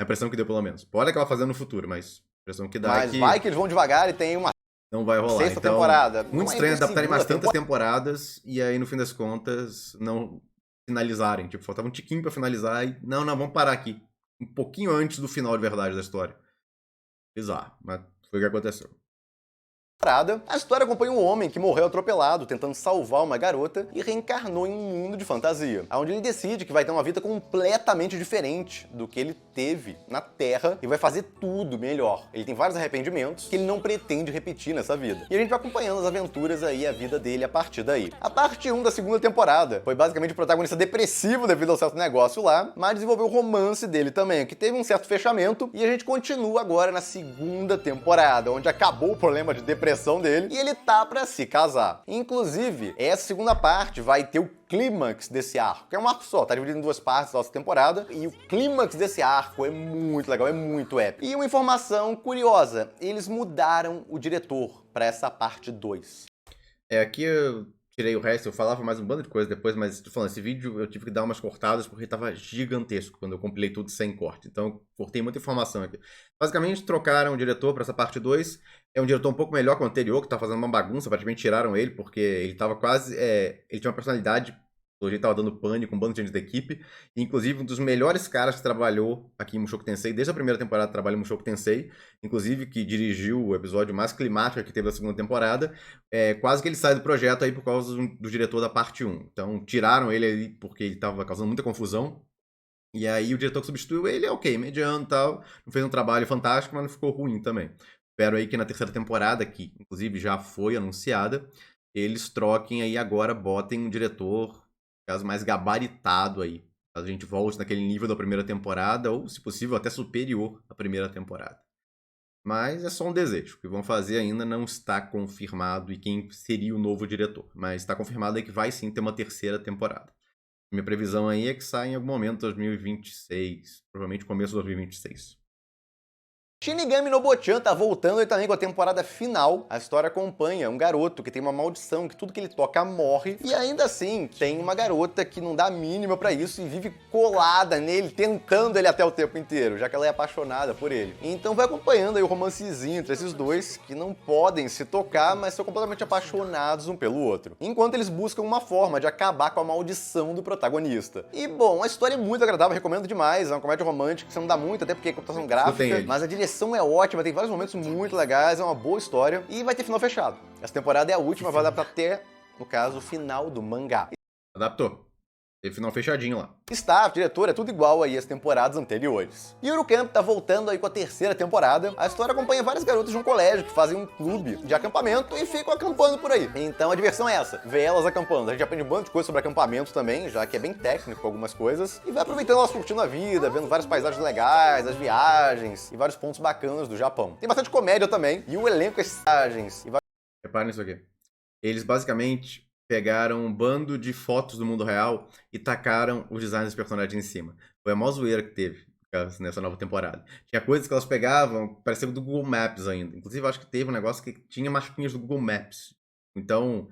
A impressão que deu, pelo menos. Pode acabar fazendo no futuro, mas a impressão que dá é que... vai que eles vão devagar e tem uma não vai rolar. 6ª temporada. Muito estranho adaptarem mais tantas temporadas e aí, no fim das contas, não finalizarem. Tipo, faltava um tiquinho pra finalizar e... Não, vamos parar aqui. Um pouquinho antes do final de verdade da história. Bizarro, mas foi o que aconteceu. A história acompanha um homem que morreu atropelado tentando salvar uma garota e reencarnou em um mundo de fantasia, onde ele decide que vai ter uma vida completamente diferente do que ele teve na Terra e vai fazer tudo melhor. Ele tem vários arrependimentos que ele não pretende repetir nessa vida. E a gente vai acompanhando as aventuras aí, a vida dele a partir daí. A parte 1 da 2ª temporada foi basicamente o protagonista depressivo devido ao certo negócio lá, mas desenvolveu o romance dele também, que teve um certo fechamento, e a gente continua agora na 2ª temporada, onde acabou o problema de depressão dele e ele tá pra se casar. Inclusive, essa 2ª parte vai ter o clímax desse arco, que é um arco só, tá dividido em 2 partes da nossa temporada, e o clímax desse arco é muito legal, é muito épico. E uma informação curiosa, eles mudaram o diretor pra essa parte 2. Aqui eu tirei o resto, eu falava mais um bando de coisa depois, mas tô falando, esse vídeo eu tive que dar umas cortadas porque tava gigantesco quando eu compilei tudo sem corte, então eu cortei muita informação aqui. Basicamente trocaram o diretor para essa parte 2, é um diretor um pouco melhor que o anterior, que tá fazendo uma bagunça, praticamente tiraram ele, porque ele tava quase, ele tinha uma personalidade, pelo jeito tava dando pânico, um bando de gente da equipe, e, inclusive um dos melhores caras que trabalhou aqui em Mushoku Tensei, desde a primeira temporada trabalha em Mushoku Tensei, inclusive que dirigiu o episódio mais climático que teve da 2ª temporada, quase que ele sai do projeto aí por causa do diretor da parte 1. Então tiraram ele ali porque ele tava causando muita confusão, e aí o diretor que substituiu ele é ok, mediano e tal, não fez um trabalho fantástico, mas não ficou ruim também. Espero aí que na 3ª temporada, que inclusive já foi anunciada, eles troquem aí agora, botem um diretor, caso mais gabaritado aí. Caso a gente volte naquele nível da primeira temporada, ou, se possível, até superior à primeira temporada. Mas é só um desejo. O que vão fazer ainda não está confirmado e quem seria o novo diretor. Mas está confirmado aí que vai sim ter uma 3ª temporada. Minha previsão aí é que sai em algum momento de 2026. Provavelmente começo de 2026. Shinigami no Bochan tá voltando e também com a temporada final. A história acompanha um garoto que tem uma maldição, que tudo que ele toca morre. E ainda assim, tem uma garota que não dá a mínima pra isso e vive colada nele, tentando ele até o tempo inteiro, já que ela é apaixonada por ele. Então vai acompanhando aí o romancezinho entre esses dois, que não podem se tocar, mas são completamente apaixonados um pelo outro. Enquanto eles buscam uma forma de acabar com a maldição do protagonista. E bom, a história é muito agradável, recomendo demais. É uma comédia romântica que você não dá muito, até porque é computação gráfica, mas a direção é ótima, tem vários momentos muito legais, é uma boa história e vai ter final fechado. Essa temporada é a última, vai adaptar até, no caso, o final do mangá. Adaptou. Teve final fechadinho lá. Staff, diretor, é tudo igual aí às temporadas anteriores. Yuru Camp tá voltando aí com a terceira temporada. A história acompanha várias garotas de um colégio que fazem um clube de acampamento e ficam acampando por aí. Então a diversão é essa, ver elas acampando. A gente aprende um monte de coisa sobre acampamento também, já que é bem técnico algumas coisas. E vai aproveitando elas curtindo a vida, vendo várias paisagens legais, as viagens e vários pontos bacanas do Japão. Tem bastante comédia também, e o elenco é viagens. Reparem nisso aqui. Eles basicamente pegaram um bando de fotos do mundo real e tacaram os designs dos personagens em cima. Foi a maior zoeira que teve nessa nova temporada. Tinha coisas que elas pegavam, parecia do Google Maps ainda. Inclusive, acho que teve um negócio que tinha masquinhas do Google Maps. Então,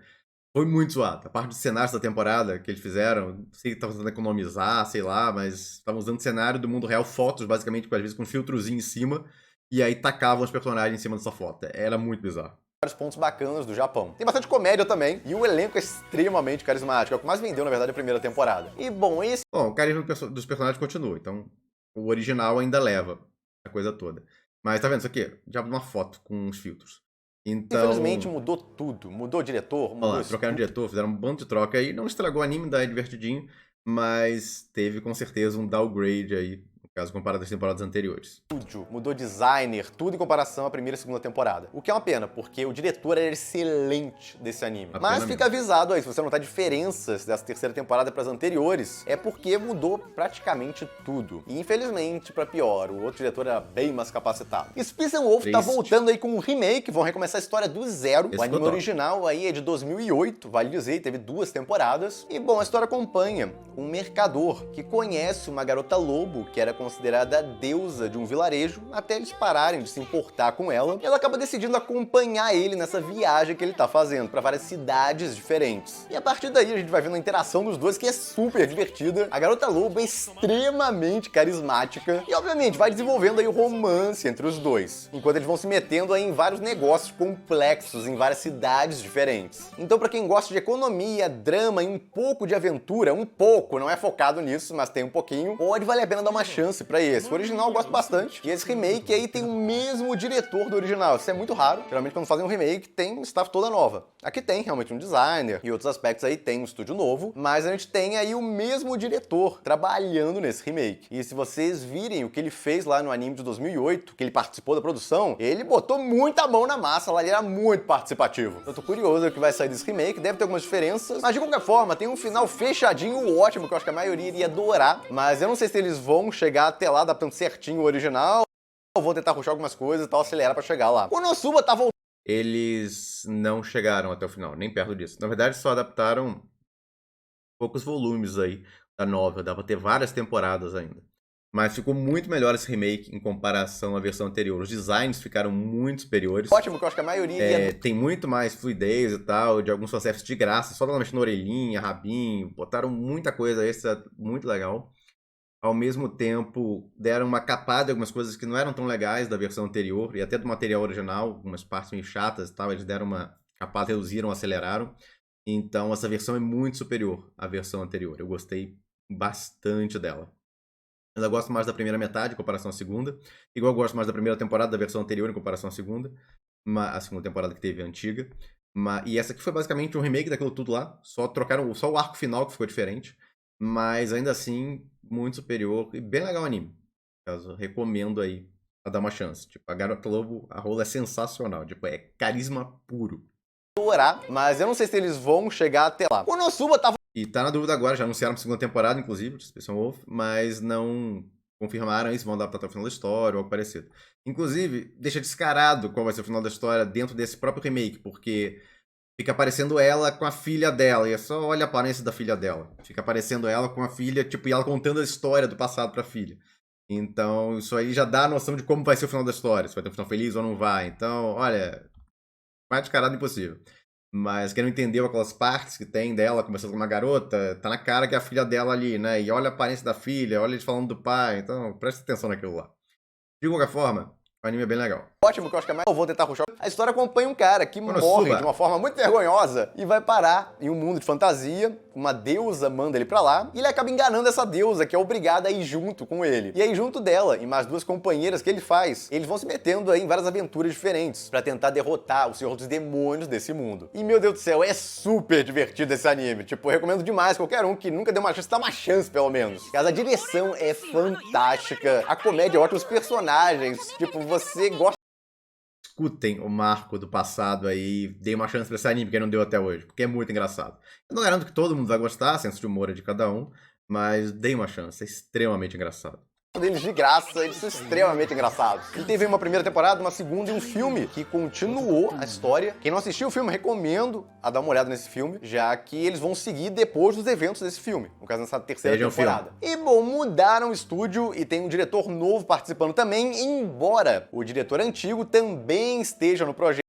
foi muito zoado. A parte dos cenários da temporada que eles fizeram, não sei se estavam tentando economizar, sei lá, mas estavam usando cenário do mundo real, fotos, basicamente, às vezes com um filtrozinho em cima, e aí tacavam os personagens em cima dessa foto. Era muito bizarro. Vários pontos bacanas do Japão. Tem bastante comédia também, e o elenco é extremamente carismático. É o que mais vendeu, na verdade, a primeira temporada. E, bom, esse... Bom, o carisma dos personagens continua, então o original ainda leva a coisa toda. Mas tá vendo isso aqui? Já uma foto com uns filtros. Então... Infelizmente mudou tudo. Mudou o diretor, mudou isso. Trocaram o diretor, fizeram um bando de troca aí. Não estragou o anime, ainda é divertidinho, mas teve com certeza um downgrade aí, caso comparado às temporadas anteriores. Mudou designer, tudo em comparação à primeira e segunda temporada. O que é uma pena, porque o diretor era excelente desse anime. Mas fica avisado aí, se você notar diferenças dessa terceira temporada para as anteriores, é porque mudou praticamente tudo. E infelizmente, pra pior, o outro diretor era bem mais capacitado. Space Wolf tá voltando aí com um remake, vão recomeçar a história do zero. O anime original aí é de 2008, vale dizer, teve 2 temporadas. E bom, a história acompanha um mercador que conhece uma garota lobo, que era considerada a deusa de um vilarejo, até eles pararem de se importar com ela, e ela acaba decidindo acompanhar ele nessa viagem que ele tá fazendo para várias cidades diferentes. E a partir daí a gente vai vendo a interação dos dois, que é super divertida. A garota lobo é extremamente carismática e obviamente vai desenvolvendo aí o romance entre os dois, enquanto eles vão se metendo aí em vários negócios complexos em várias cidades diferentes. Então, para quem gosta de economia, drama e um pouco de aventura, um pouco, não é focado nisso, mas tem um pouquinho, pode valer a pena dar uma chance pra esse. O original eu gosto bastante. E esse remake aí tem o mesmo diretor do original. Isso é muito raro. Geralmente quando fazem um remake tem staff toda nova. Aqui tem realmente um designer e outros aspectos aí tem um estúdio novo, mas a gente tem aí o mesmo diretor trabalhando nesse remake. E se vocês virem o que ele fez lá no anime de 2008, que ele participou da produção, ele botou muita mão na massa lá, ele era muito participativo. Eu tô curioso o que vai sair desse remake, deve ter algumas diferenças, mas de qualquer forma tem um final fechadinho ótimo, que eu acho que a maioria iria adorar, mas eu não sei se eles vão chegar até lá adaptando certinho o original, ou vou tentar rushar algumas coisas e tal, acelerar pra chegar lá. O Konosuba tá voltando. Eles não chegaram até o final, nem perto disso. Na verdade, só adaptaram poucos volumes aí da novela, dá pra ter várias temporadas ainda. Mas ficou muito melhor esse remake em comparação à versão anterior. Os designs ficaram muito superiores. Ótimo, que eu acho que a maioria... Tem muito mais fluidez e tal, de alguns fanservices de graça, só dando mexendo na orelhinha, rabinho, botaram muita coisa extra, muito legal. Ao mesmo tempo, deram uma capada em algumas coisas que não eram tão legais da versão anterior, e até do material original, algumas partes meio chatas e tal, eles deram uma capada, reduziram, aceleraram. Então, essa versão é muito superior à versão anterior. Eu gostei bastante dela. Eu gosto mais da primeira metade em comparação à segunda, igual eu gosto mais da primeira temporada da versão anterior em comparação à segunda temporada que teve, a antiga. E essa aqui foi basicamente um remake daquilo tudo lá, só trocaram só o arco final que ficou diferente. Mas ainda assim, muito superior e bem legal o anime. Caso recomendo aí pra dar uma chance. Tipo, a Garota Lobo, a rola é sensacional. Tipo, é carisma puro. Mas eu não sei se eles vão chegar até lá. O Konosuba tava... E tá na dúvida agora, já anunciaram a segunda temporada, inclusive, de Space Wolf, mas não confirmaram isso, vão adaptar até o final da história ou algo parecido. Inclusive, deixa descarado qual vai ser o final da história dentro desse próprio remake, porque... fica aparecendo ela com a filha dela, e é só olha a aparência da filha dela. Fica aparecendo ela com a filha, tipo, e ela contando a história do passado pra filha. Então, isso aí já dá a noção de como vai ser o final da história. Se vai ter um final feliz ou não vai. Então, olha, mais descarado impossível. Mas quem não entendeu aquelas partes que tem dela, conversando com uma garota, tá na cara que é a filha dela ali, né? E olha a aparência da filha, olha eles falando do pai. Então, presta atenção naquilo lá. De qualquer forma, o anime é bem legal. Ótimo, que eu acho que é mais. Eu vou tentar puxar. A história acompanha um cara que morre Konosuba. de uma forma muito vergonhosa e vai parar em um mundo de fantasia. Uma deusa manda ele pra lá e ele acaba enganando essa deusa, que é obrigada a ir junto com ele. E aí, junto dela e mais duas companheiras que ele faz, eles vão se metendo aí em várias aventuras diferentes pra tentar derrotar o Senhor dos Demônios desse mundo. E meu Deus do céu, é super divertido esse anime. Tipo, eu recomendo demais qualquer um que nunca deu uma chance, dá uma chance pelo menos. Mas a direção é fantástica, a comédia é ótima, os personagens, tipo, você gosta. Escutem o marco do passado aí, dei uma chance pra esse anime que não deu até hoje, porque é muito engraçado. Eu não garanto que todo mundo vai gostar, senso de humor é de cada um, mas dei uma chance, é extremamente engraçado. Deles de graça, eles são extremamente engraçados. E teve uma primeira temporada, uma segunda e um filme que continuou a história. Quem não assistiu o filme, recomendo a dar uma olhada nesse filme, já que eles vão seguir depois dos eventos desse filme, no caso nessa terceira Vejam o temporada. E bom, mudaram o estúdio e tem um diretor novo participando também, embora o diretor antigo também esteja no projeto.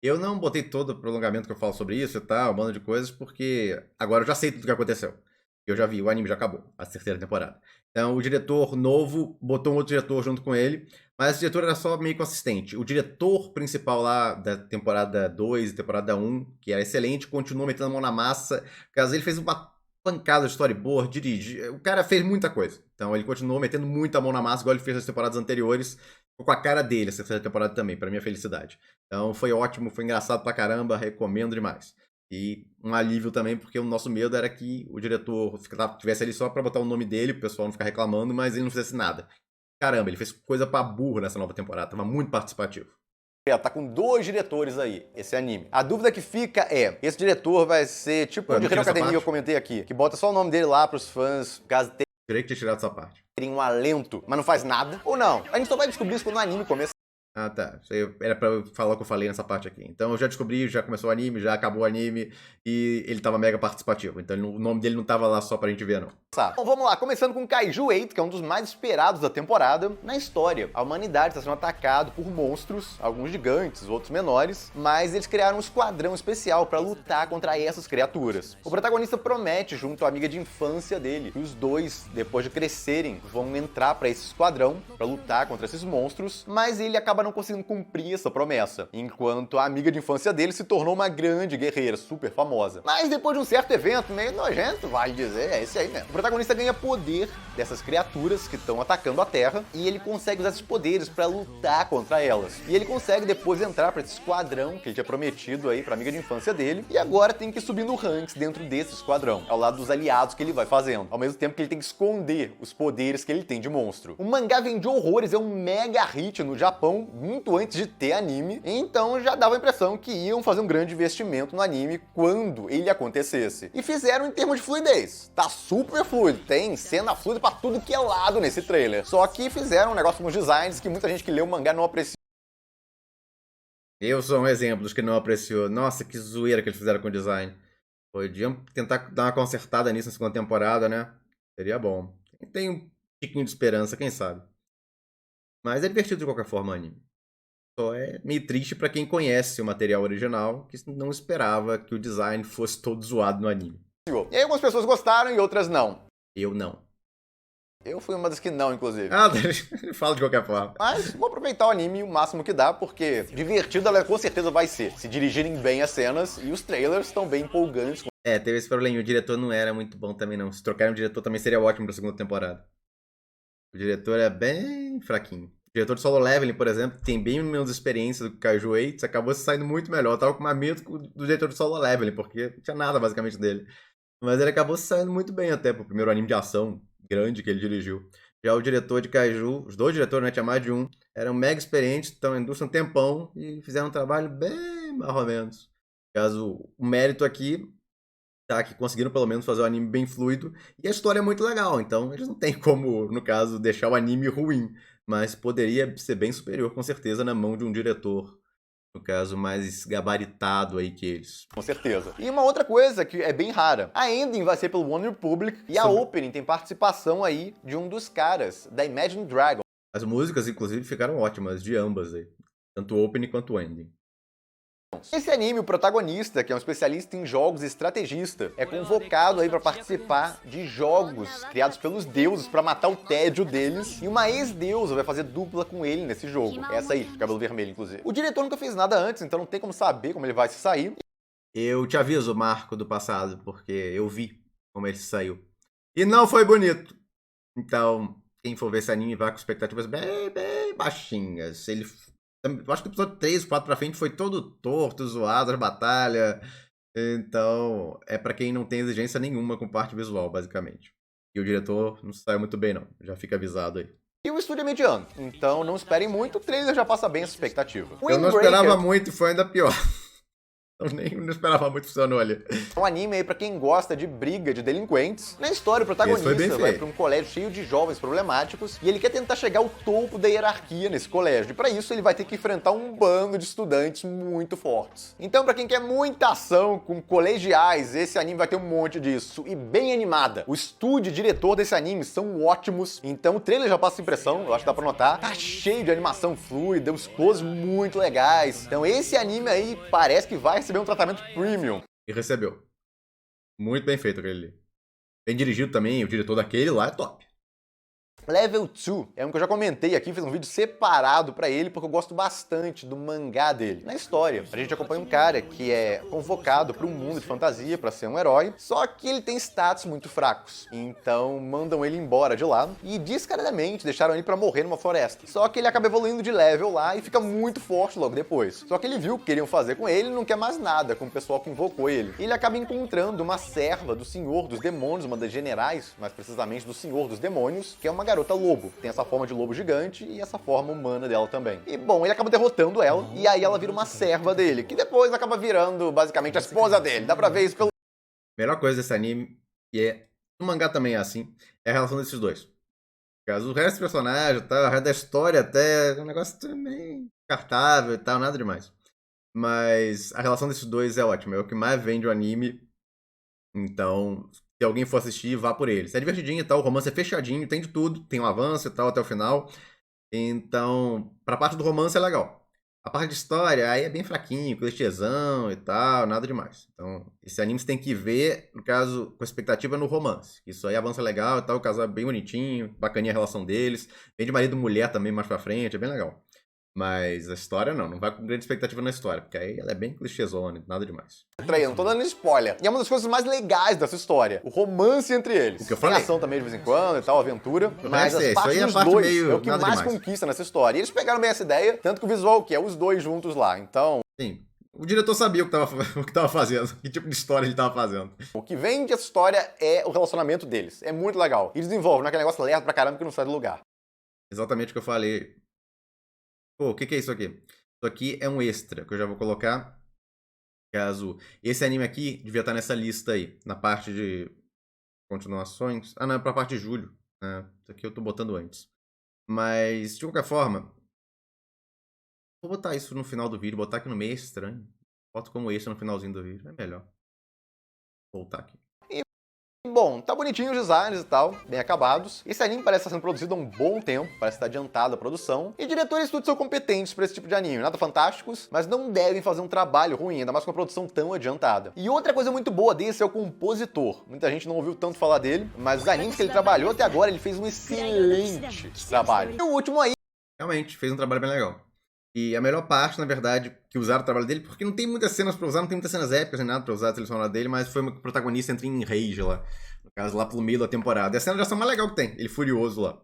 Eu não botei todo o prolongamento que eu falo sobre isso e tal, um bando de coisas, porque agora eu já sei tudo o que aconteceu. Eu já vi, o anime já acabou, a terceira temporada. Então o diretor novo botou um outro diretor junto com ele, mas o diretor era só meio que assistente. O diretor principal lá da temporada 2 e temporada 1, que era excelente, continuou metendo a mão na massa, caso ele fez uma pancada de storyboard, dirige. O cara fez muita coisa. Então ele continuou metendo muita mão na massa, igual ele fez nas temporadas anteriores, com a cara dele, essa terceira temporada também, pra minha felicidade. Então foi ótimo, foi engraçado pra caramba, recomendo demais. E um alívio também, porque o nosso medo era que o diretor tivesse ali só pra botar o nome dele, pro pessoal não ficar reclamando, mas ele não fizesse nada. Caramba, ele fez coisa pra burro nessa nova temporada, tava muito participativo. Tá com 2 diretores aí, esse anime. A dúvida que fica é, esse diretor vai ser tipo o de Hero Academia que eu comentei aqui, que bota só o nome dele lá pros fãs, caso Tirei que ter tirado essa parte. terem um alento, mas não faz nada, ou não. A gente só vai descobrir isso quando o anime começar. Ah, tá. Isso aí era pra eu falar o que eu falei nessa parte aqui. Então eu já descobri, já começou o anime, já acabou o anime e ele tava mega participativo. Então o nome dele não tava lá só pra gente ver, não. Bom, vamos lá, começando com Kaiju 8, que é um dos mais esperados da temporada. Na história, a humanidade está sendo atacada por monstros, alguns gigantes, outros menores, mas eles criaram um esquadrão especial para lutar contra essas criaturas. O protagonista promete, junto à amiga de infância dele, que os dois, depois de crescerem, vão entrar para esse esquadrão para lutar contra esses monstros, mas ele acaba não conseguindo cumprir essa promessa, enquanto a amiga de infância dele se tornou uma grande guerreira, super famosa. Mas depois de um certo evento meio nojento, vale dizer, é esse aí mesmo. O protagonista ganha poder dessas criaturas que estão atacando a Terra e ele consegue usar esses poderes para lutar contra elas. E ele consegue depois entrar para esse esquadrão que ele tinha prometido aí para amiga de infância dele e agora tem que subir no ranks dentro desse esquadrão, ao lado dos aliados que ele vai fazendo, ao mesmo tempo que ele tem que esconder os poderes que ele tem de monstro. O mangá vende horrores, é um mega hit no Japão, muito antes de ter anime, então já dava a impressão que iam fazer um grande investimento no anime quando ele acontecesse. E fizeram em termos de fluidez. Tá super fluido, tem cena fluida pra tudo que é lado nesse trailer. Só que fizeram um negócio com os designs que muita gente que leu o mangá não apreciou. Eu sou um exemplo dos que não apreciou. Nossa, que zoeira que eles fizeram com o design. Podiam tentar dar uma consertada nisso na segunda temporada, né? Seria bom. Tem um tiquinho de esperança, quem sabe. Mas é divertido de qualquer forma o anime. Só é meio triste pra quem conhece o material original, que não esperava que o design fosse todo zoado no anime. E aí algumas pessoas gostaram e outras não. Eu não. Eu fui uma das que não, inclusive. Ah, fala de qualquer forma. Mas vou aproveitar o anime o máximo que dá, porque divertido ela com certeza vai ser. Se dirigirem bem as cenas e os trailers estão bem empolgantes. É, teve esse problema. O diretor não era muito bom também, não. Se trocarem o diretor também seria ótimo pra segunda temporada. O diretor é bem fraquinho. O diretor de Solo Leveling, por exemplo, tem bem menos experiência do que o Kaiju 8, acabou se saindo muito melhor. Eu tava com mais medo do diretor de Solo Leveling, porque não tinha nada basicamente dele. Mas ele acabou se saindo muito bem até pro primeiro anime de ação grande que ele dirigiu. Já o diretor de Kaiju, os dois diretores, né, tinha mais de um, eram mega experientes, estão na indústria um tempão e fizeram um trabalho bem mais ou menos. Caso o mérito aqui tá que conseguiram pelo menos fazer o anime bem fluido e a história é muito legal, então eles não tem como, no caso, deixar o anime ruim, mas poderia ser bem superior com certeza na mão de um diretor no caso, mais gabaritado aí que eles. Com certeza. E uma outra coisa que é bem rara. A ending vai ser pelo One Republic e a opening tem participação aí de um dos caras da Imagine Dragons. As músicas, inclusive, ficaram ótimas, de ambas aí. Tanto o opening quanto o ending. Esse anime, o protagonista, que é um especialista em jogos e estrategista, é convocado aí para participar de jogos criados pelos deuses para matar o tédio deles, e uma ex-deusa vai fazer dupla com ele nesse jogo. Essa aí, de cabelo vermelho, inclusive. O diretor nunca fez nada antes, então não tem como saber como ele vai se sair. Eu te aviso, Marco, do passado, porque eu vi como ele saiu. E não foi bonito. Então, quem for ver esse anime vai com expectativas bem baixinhas. Eu acho que o episódio 3, 4 pra frente foi todo torto, zoado, as batalhas. Então, é pra quem não tem exigência nenhuma com parte visual, basicamente. E o diretor não saiu muito bem, não. Já fica avisado aí. E o estúdio é mediano, então não esperem muito, o trailer já passa bem essa expectativa. Eu não esperava muito e foi ainda pior. Eu nem não esperava muito, funcionou ali. Um anime aí pra quem gosta de briga de delinquentes. Na história, o protagonista vai pra um colégio cheio de jovens problemáticos e ele quer tentar chegar ao topo da hierarquia nesse colégio. E pra isso ele vai ter que enfrentar um bando de estudantes muito fortes. Então, pra quem quer muita ação com colegiais, esse anime vai ter um monte disso. E bem animada. O estúdio e diretor desse anime são ótimos. Então o trailer já passa impressão, eu acho que dá pra notar. Tá cheio de animação fluida, os poses muito legais. Então esse anime aí parece que vai receber um tratamento premium. E recebeu. Muito bem feito aquele ali. Bem dirigido também, o diretor daquele lá é top. Level 2 é um que eu já comentei aqui, fiz um vídeo separado pra ele, porque eu gosto bastante do mangá dele. Na história, a gente acompanha um cara que é convocado para um mundo de fantasia pra ser um herói, só que ele tem status muito fracos. Então mandam ele embora de lá e descaradamente deixaram ele pra morrer numa floresta. Só que ele acaba evoluindo de level lá e fica muito forte logo depois. Só que ele viu o que queriam fazer com ele e não quer mais nada com o pessoal que invocou ele. E ele acaba encontrando uma serva do Senhor dos Demônios, uma das generais, mais precisamente do Senhor dos Demônios, que é uma garota lobo. Tem essa forma de lobo gigante e essa forma humana dela também. E, bom, ele acaba derrotando ela e aí ela vira uma serva dele, que depois acaba virando, basicamente, a esposa dele. Dá pra ver isso pelo... Melhor coisa desse anime, e no mangá também é assim, é a relação desses dois. O resto dos personagens, tá, o resto da história até é um negócio também descartável e tal, nada demais. Mas a relação desses dois é ótima, é o que mais vende o anime. Então, se alguém for assistir, vá por ele. É divertidinho e tal, o romance é fechadinho, tem de tudo, tem um avanço e tal até o final. Então, pra parte do romance é legal. A parte de história, aí é bem fraquinho, clichêzão e tal, nada demais. Então, esse anime você tem que ver, no caso, com expectativa no romance. Isso aí avança legal e tal, o casal é bem bonitinho, bacaninha a relação deles. Vem de marido e mulher também mais pra frente, é bem legal. Mas a história não vai com grande expectativa na história, porque aí ela é bem clichêzona, nada demais. Não tô dando spoiler. E é uma das coisas mais legais dessa história, o romance entre eles. O que eu falei. Tem ação também de vez em quando e tal, aventura, mas as isso partes aí é a dos parte dois meio é o que nada mais demais. conquista nessa história. E eles pegaram bem essa ideia, tanto que o visual que é os dois juntos lá. Então, Sim, o diretor sabia o que tava fazendo, que tipo de história ele tava fazendo. o que vende essa história é o relacionamento deles. É muito legal. E desenvolve, não é aquele negócio lerdo pra caramba que não sai do lugar. Exatamente o que eu falei. Pô, o que é isso aqui? Isso aqui é um extra, que eu já vou colocar. Caso esse anime aqui devia estar nessa lista aí, na parte de continuações. Ah, não, é pra parte de julho. Né? Isso aqui eu tô botando antes. Mas, de qualquer forma, vou botar isso no final do vídeo, botar aqui no meio é estranho. Boto como extra no finalzinho do vídeo, é melhor. Vou voltar aqui. Bom, tá bonitinho os designs e tal, bem acabados. Esse anime parece estar sendo produzido há um bom tempo, parece estar adiantado a produção. E diretores e estúdios são competentes para esse tipo de anime, nada fantásticos, mas não devem fazer um trabalho ruim, ainda mais com uma produção tão adiantada. E outra coisa muito boa desse é o compositor. Muita gente não ouviu tanto falar dele, mas os animes que ele trabalhou até agora, ele fez um excelente trabalho. E o último aí... Realmente, fez um trabalho bem legal. E a melhor parte, na verdade, que usaram o trabalho dele, porque não tem muitas cenas pra usar, não tem muitas cenas épicas nem nada pra usar a trilha sonora dele, mas foi o protagonista entra em rage lá. No caso, lá pelo meio da temporada. E a cena de ação mais legal que tem, ele furioso lá.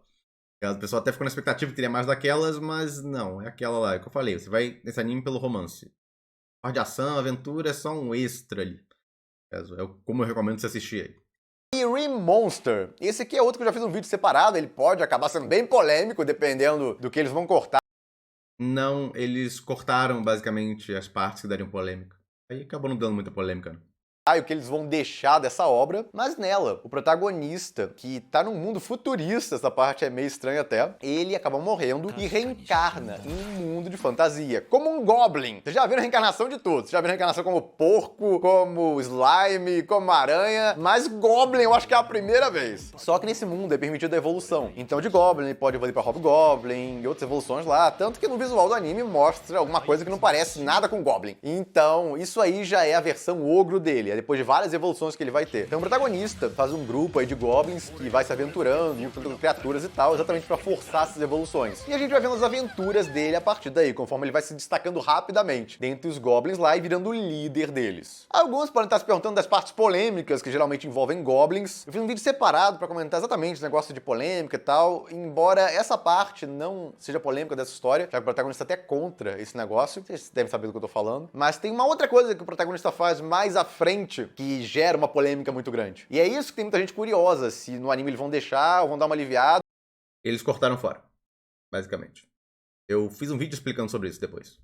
O pessoal até ficou na expectativa que teria mais daquelas, mas não, é aquela lá, é o que eu falei. Você vai nesse anime pelo romance. A parte de ação, aventura é só um extra ali. É como eu recomendo você assistir aí. E Remonster, esse aqui é outro que eu já fiz um vídeo separado, ele pode acabar sendo bem polêmico, dependendo do que eles vão cortar. Não, eles cortaram basicamente as partes que dariam polêmica. Aí acabou não dando muita polêmica, não. o que eles vão deixar dessa obra, mas nela, o protagonista, que tá num mundo futurista, essa parte é meio estranha até, ele acaba morrendo e reencarna em um mundo de fantasia, como um Goblin. Vocês já viram a reencarnação de tudo, vocês já viram a reencarnação como porco, como slime, como aranha, mas Goblin eu acho que é a primeira vez. Só que nesse mundo é permitida a evolução. Então de Goblin ele pode evoluir pra Hobgoblin e outras evoluções lá, tanto que no visual do anime mostra alguma coisa que não parece nada com Goblin. Então isso aí já é a versão ogro dele, depois de várias evoluções que ele vai ter. Então o protagonista faz um grupo aí de goblins que vai se aventurando, enfrentando criaturas e tal, exatamente pra forçar essas evoluções. E a gente vai vendo as aventuras dele a partir daí, conforme ele vai se destacando rapidamente dentre os goblins lá e virando o líder deles. Alguns podem estar se perguntando das partes polêmicas que geralmente envolvem goblins. Eu fiz um vídeo separado pra comentar exatamente esse negócio de polêmica e tal, embora essa parte não seja polêmica dessa história, já que o protagonista até contra esse negócio, vocês devem saber do que eu tô falando, mas tem uma outra coisa que o protagonista faz mais à frente que gera uma polêmica muito grande. E é isso que tem muita gente curiosa, se no anime eles vão deixar ou vão dar uma aliviada. Eles cortaram fora, basicamente. Eu fiz um vídeo explicando sobre isso depois.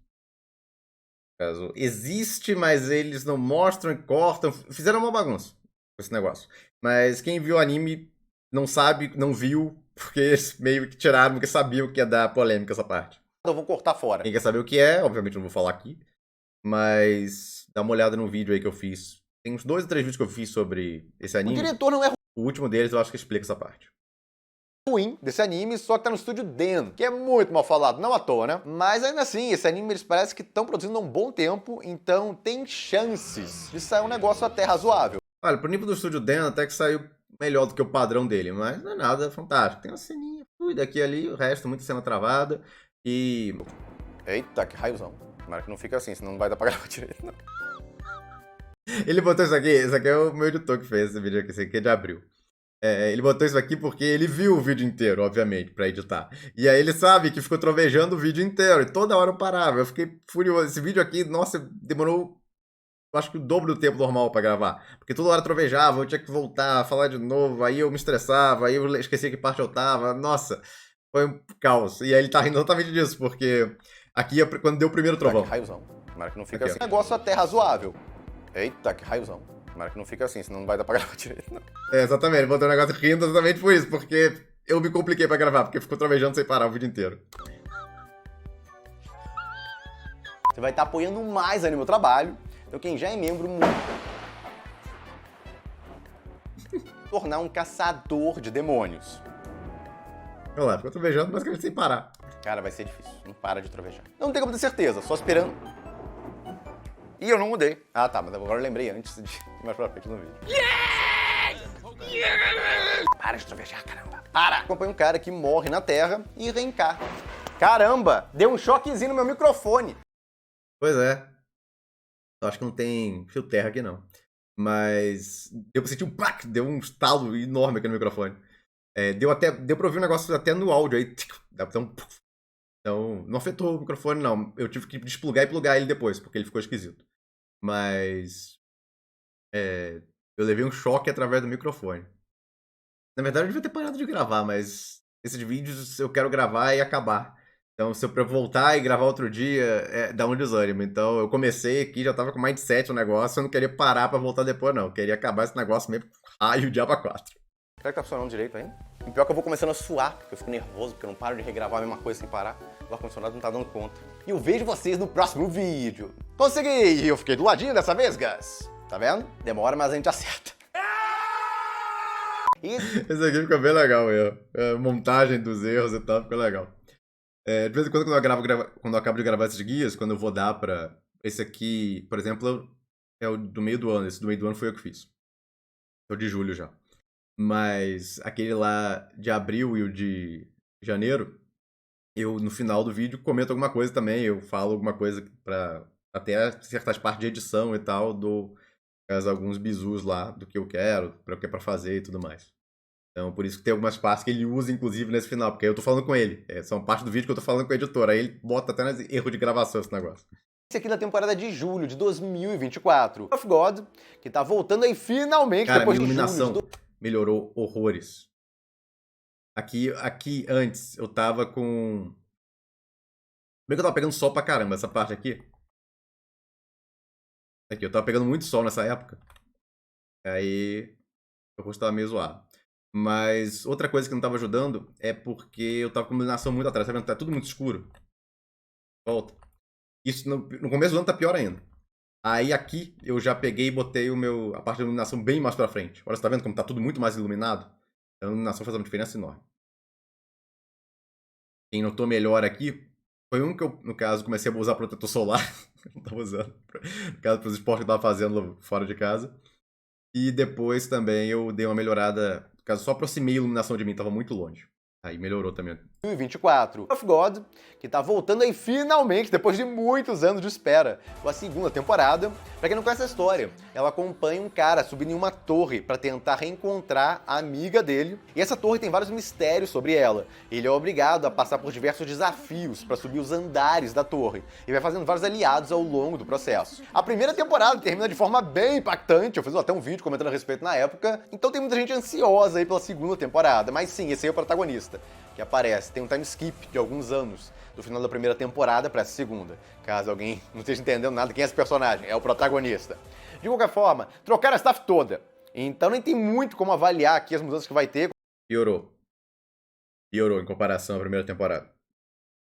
Caso existe, mas eles não mostram e cortam. Fizeram uma bagunça com esse negócio. Mas quem viu o anime não sabe, não viu, porque eles meio que tiraram, porque sabiam que ia dar polêmica essa parte. Então vão cortar fora. Quem quer saber o que é, obviamente não vou falar aqui, mas dá uma olhada no vídeo aí que eu fiz. Tem uns 2 ou 3 vídeos que eu fiz sobre esse O anime. diretor não é O último deles eu acho que explica essa parte. ruim desse anime, só que tá no estúdio Den, que é muito mal falado, não à toa, né? Mas ainda assim, esse anime eles parecem que estão produzindo há um bom tempo, então tem chances de sair um negócio até razoável. Olha, pro nível do estúdio Den até que saiu melhor do que o padrão dele, mas não é nada fantástico. Tem uma ceninha fluida aqui e ali, o resto muita cena travada e... Eita, que raiozão. Tomara que não fica assim, senão não vai dar pra gravar direito, não. Ele botou isso aqui é o meu editor que fez esse vídeo aqui, esse aqui é de abril. Ele botou isso aqui porque ele viu o vídeo inteiro, obviamente, pra editar. E aí ele sabe que ficou trovejando o vídeo inteiro, e toda hora eu parava. Eu fiquei furioso. Esse vídeo aqui, nossa, demorou, acho que o dobro do tempo normal pra gravar. Porque toda hora trovejava, eu tinha que voltar, falar de novo, aí eu me estressava, aí eu esquecia que parte eu tava. Nossa, foi um caos. E aí ele tá rindo exatamente disso, porque aqui é quando deu o primeiro trovão. Que raiozão. Tomara que não fica Aqui, assim. Negócio até razoável. Eita, que raiozão. Tomara que não fica assim, senão não vai dar pra gravar direito, não. Exatamente, ele botou um negócio rindo exatamente por isso, porque eu me compliquei pra gravar, porque ficou trovejando sem parar o vídeo inteiro. Você vai estar apoiando mais aí no meu trabalho. Então quem já é membro, tornar um caçador de demônios. Olha lá, ficou trovejando basicamente sem parar. Cara, vai ser difícil. Não para de trovejar. Não tem como ter certeza, só esperando. E eu não mudei. Ah, tá, mas agora eu lembrei antes de ir mais pra frente no vídeo. Para de trovejar, caramba. Para! Acompanha um cara que morre na Terra e reencarna. Caramba! Deu um choquezinho no meu microfone. Pois é. Eu acho que não tem fio terra aqui, não. Mas deu pra sentir um pac, deu um estalo enorme aqui no microfone. Deu pra ouvir um negócio até no áudio aí. Dá pra ter um... Então, não afetou o microfone, não. Eu tive que desplugar e plugar ele depois, porque ele ficou esquisito. Mas... eu levei um choque através do microfone. Na verdade, eu devia ter parado de gravar, mas esses vídeos eu quero gravar e acabar. Então, se eu voltar e gravar outro dia, dá um desânimo. Então, eu comecei aqui, já tava com mindset o negócio, eu não queria parar pra voltar depois, não. Eu queria acabar esse negócio mesmo, raio, diabo 4. Será que tá funcionando direito ainda? E pior que eu vou começando a suar, porque eu fico nervoso, porque eu não paro de regravar a mesma coisa sem parar. O ar-condicionado não tá dando conta. E eu vejo vocês no próximo vídeo. Consegui! Eu fiquei do ladinho dessa vez, Gus. Tá vendo? Demora, mas a gente acerta. Esse aqui ficou bem legal, montagem dos erros e tal, ficou legal. De vez em quando, quando eu acabo de gravar esses guias, quando eu vou dar pra... Esse aqui, por exemplo, é o do meio do ano. Esse do meio do ano foi eu que fiz. É o de julho já. Mas aquele lá de abril e o de janeiro, eu no final do vídeo comento alguma coisa também. Eu falo alguma coisa pra até certas partes de edição e tal, dou alguns bizus lá do que eu quero, para o que é pra fazer e tudo mais. Então, por isso que tem algumas partes que ele usa, inclusive, nesse final, porque eu tô falando com ele. São parte do vídeo que eu tô falando com o editor. Aí ele bota até erro de gravação esse negócio. Esse aqui da temporada de julho de 2024. Of God, que tá voltando aí finalmente. Cara, depois minha de iluminação julho melhorou horrores. Aqui antes, eu tava com... Bem que eu tava pegando sol pra caramba, essa parte aqui. Aqui, eu tava pegando muito sol nessa época. Aí o rosto tava meio zoado. Mas outra coisa que não tava ajudando é porque eu tava com a iluminação muito atrás. Tá vendo? Tá tudo muito escuro. Volta. Isso no começo do ano tá pior ainda. Aí aqui eu já peguei e botei a parte da iluminação bem mais pra frente. Olha, você tá vendo como tá tudo muito mais iluminado? A iluminação faz uma diferença enorme. Quem notou melhor aqui foi um que eu, no caso, comecei a usar protetor solar. Não tava usando. No caso, para os esportes que eu tava fazendo fora de casa. E depois também eu dei uma melhorada. No caso, só aproximei a iluminação de mim, tava muito longe. Aí melhorou também. 2024. of God, que tá voltando aí finalmente, depois de muitos anos de espera, com a segunda temporada. Pra quem não conhece a história, ela acompanha um cara subindo em uma torre pra tentar reencontrar a amiga dele. E essa torre tem vários mistérios sobre ela. Ele é obrigado a passar por diversos desafios pra subir os andares da torre. E vai fazendo vários aliados ao longo do processo. A primeira temporada termina de forma bem impactante. Eu fiz até um vídeo comentando a respeito na época. Então tem muita gente ansiosa aí pela segunda temporada. Mas sim, esse aí é o protagonista que aparece. Tem um time skip de alguns anos do final da primeira temporada para essa segunda. Caso alguém não esteja entendendo nada, quem é esse personagem? É o protagonista. De qualquer forma, trocaram a staff toda. Então nem tem muito como avaliar aqui as mudanças que vai ter. Piorou. Piorou em comparação à primeira temporada.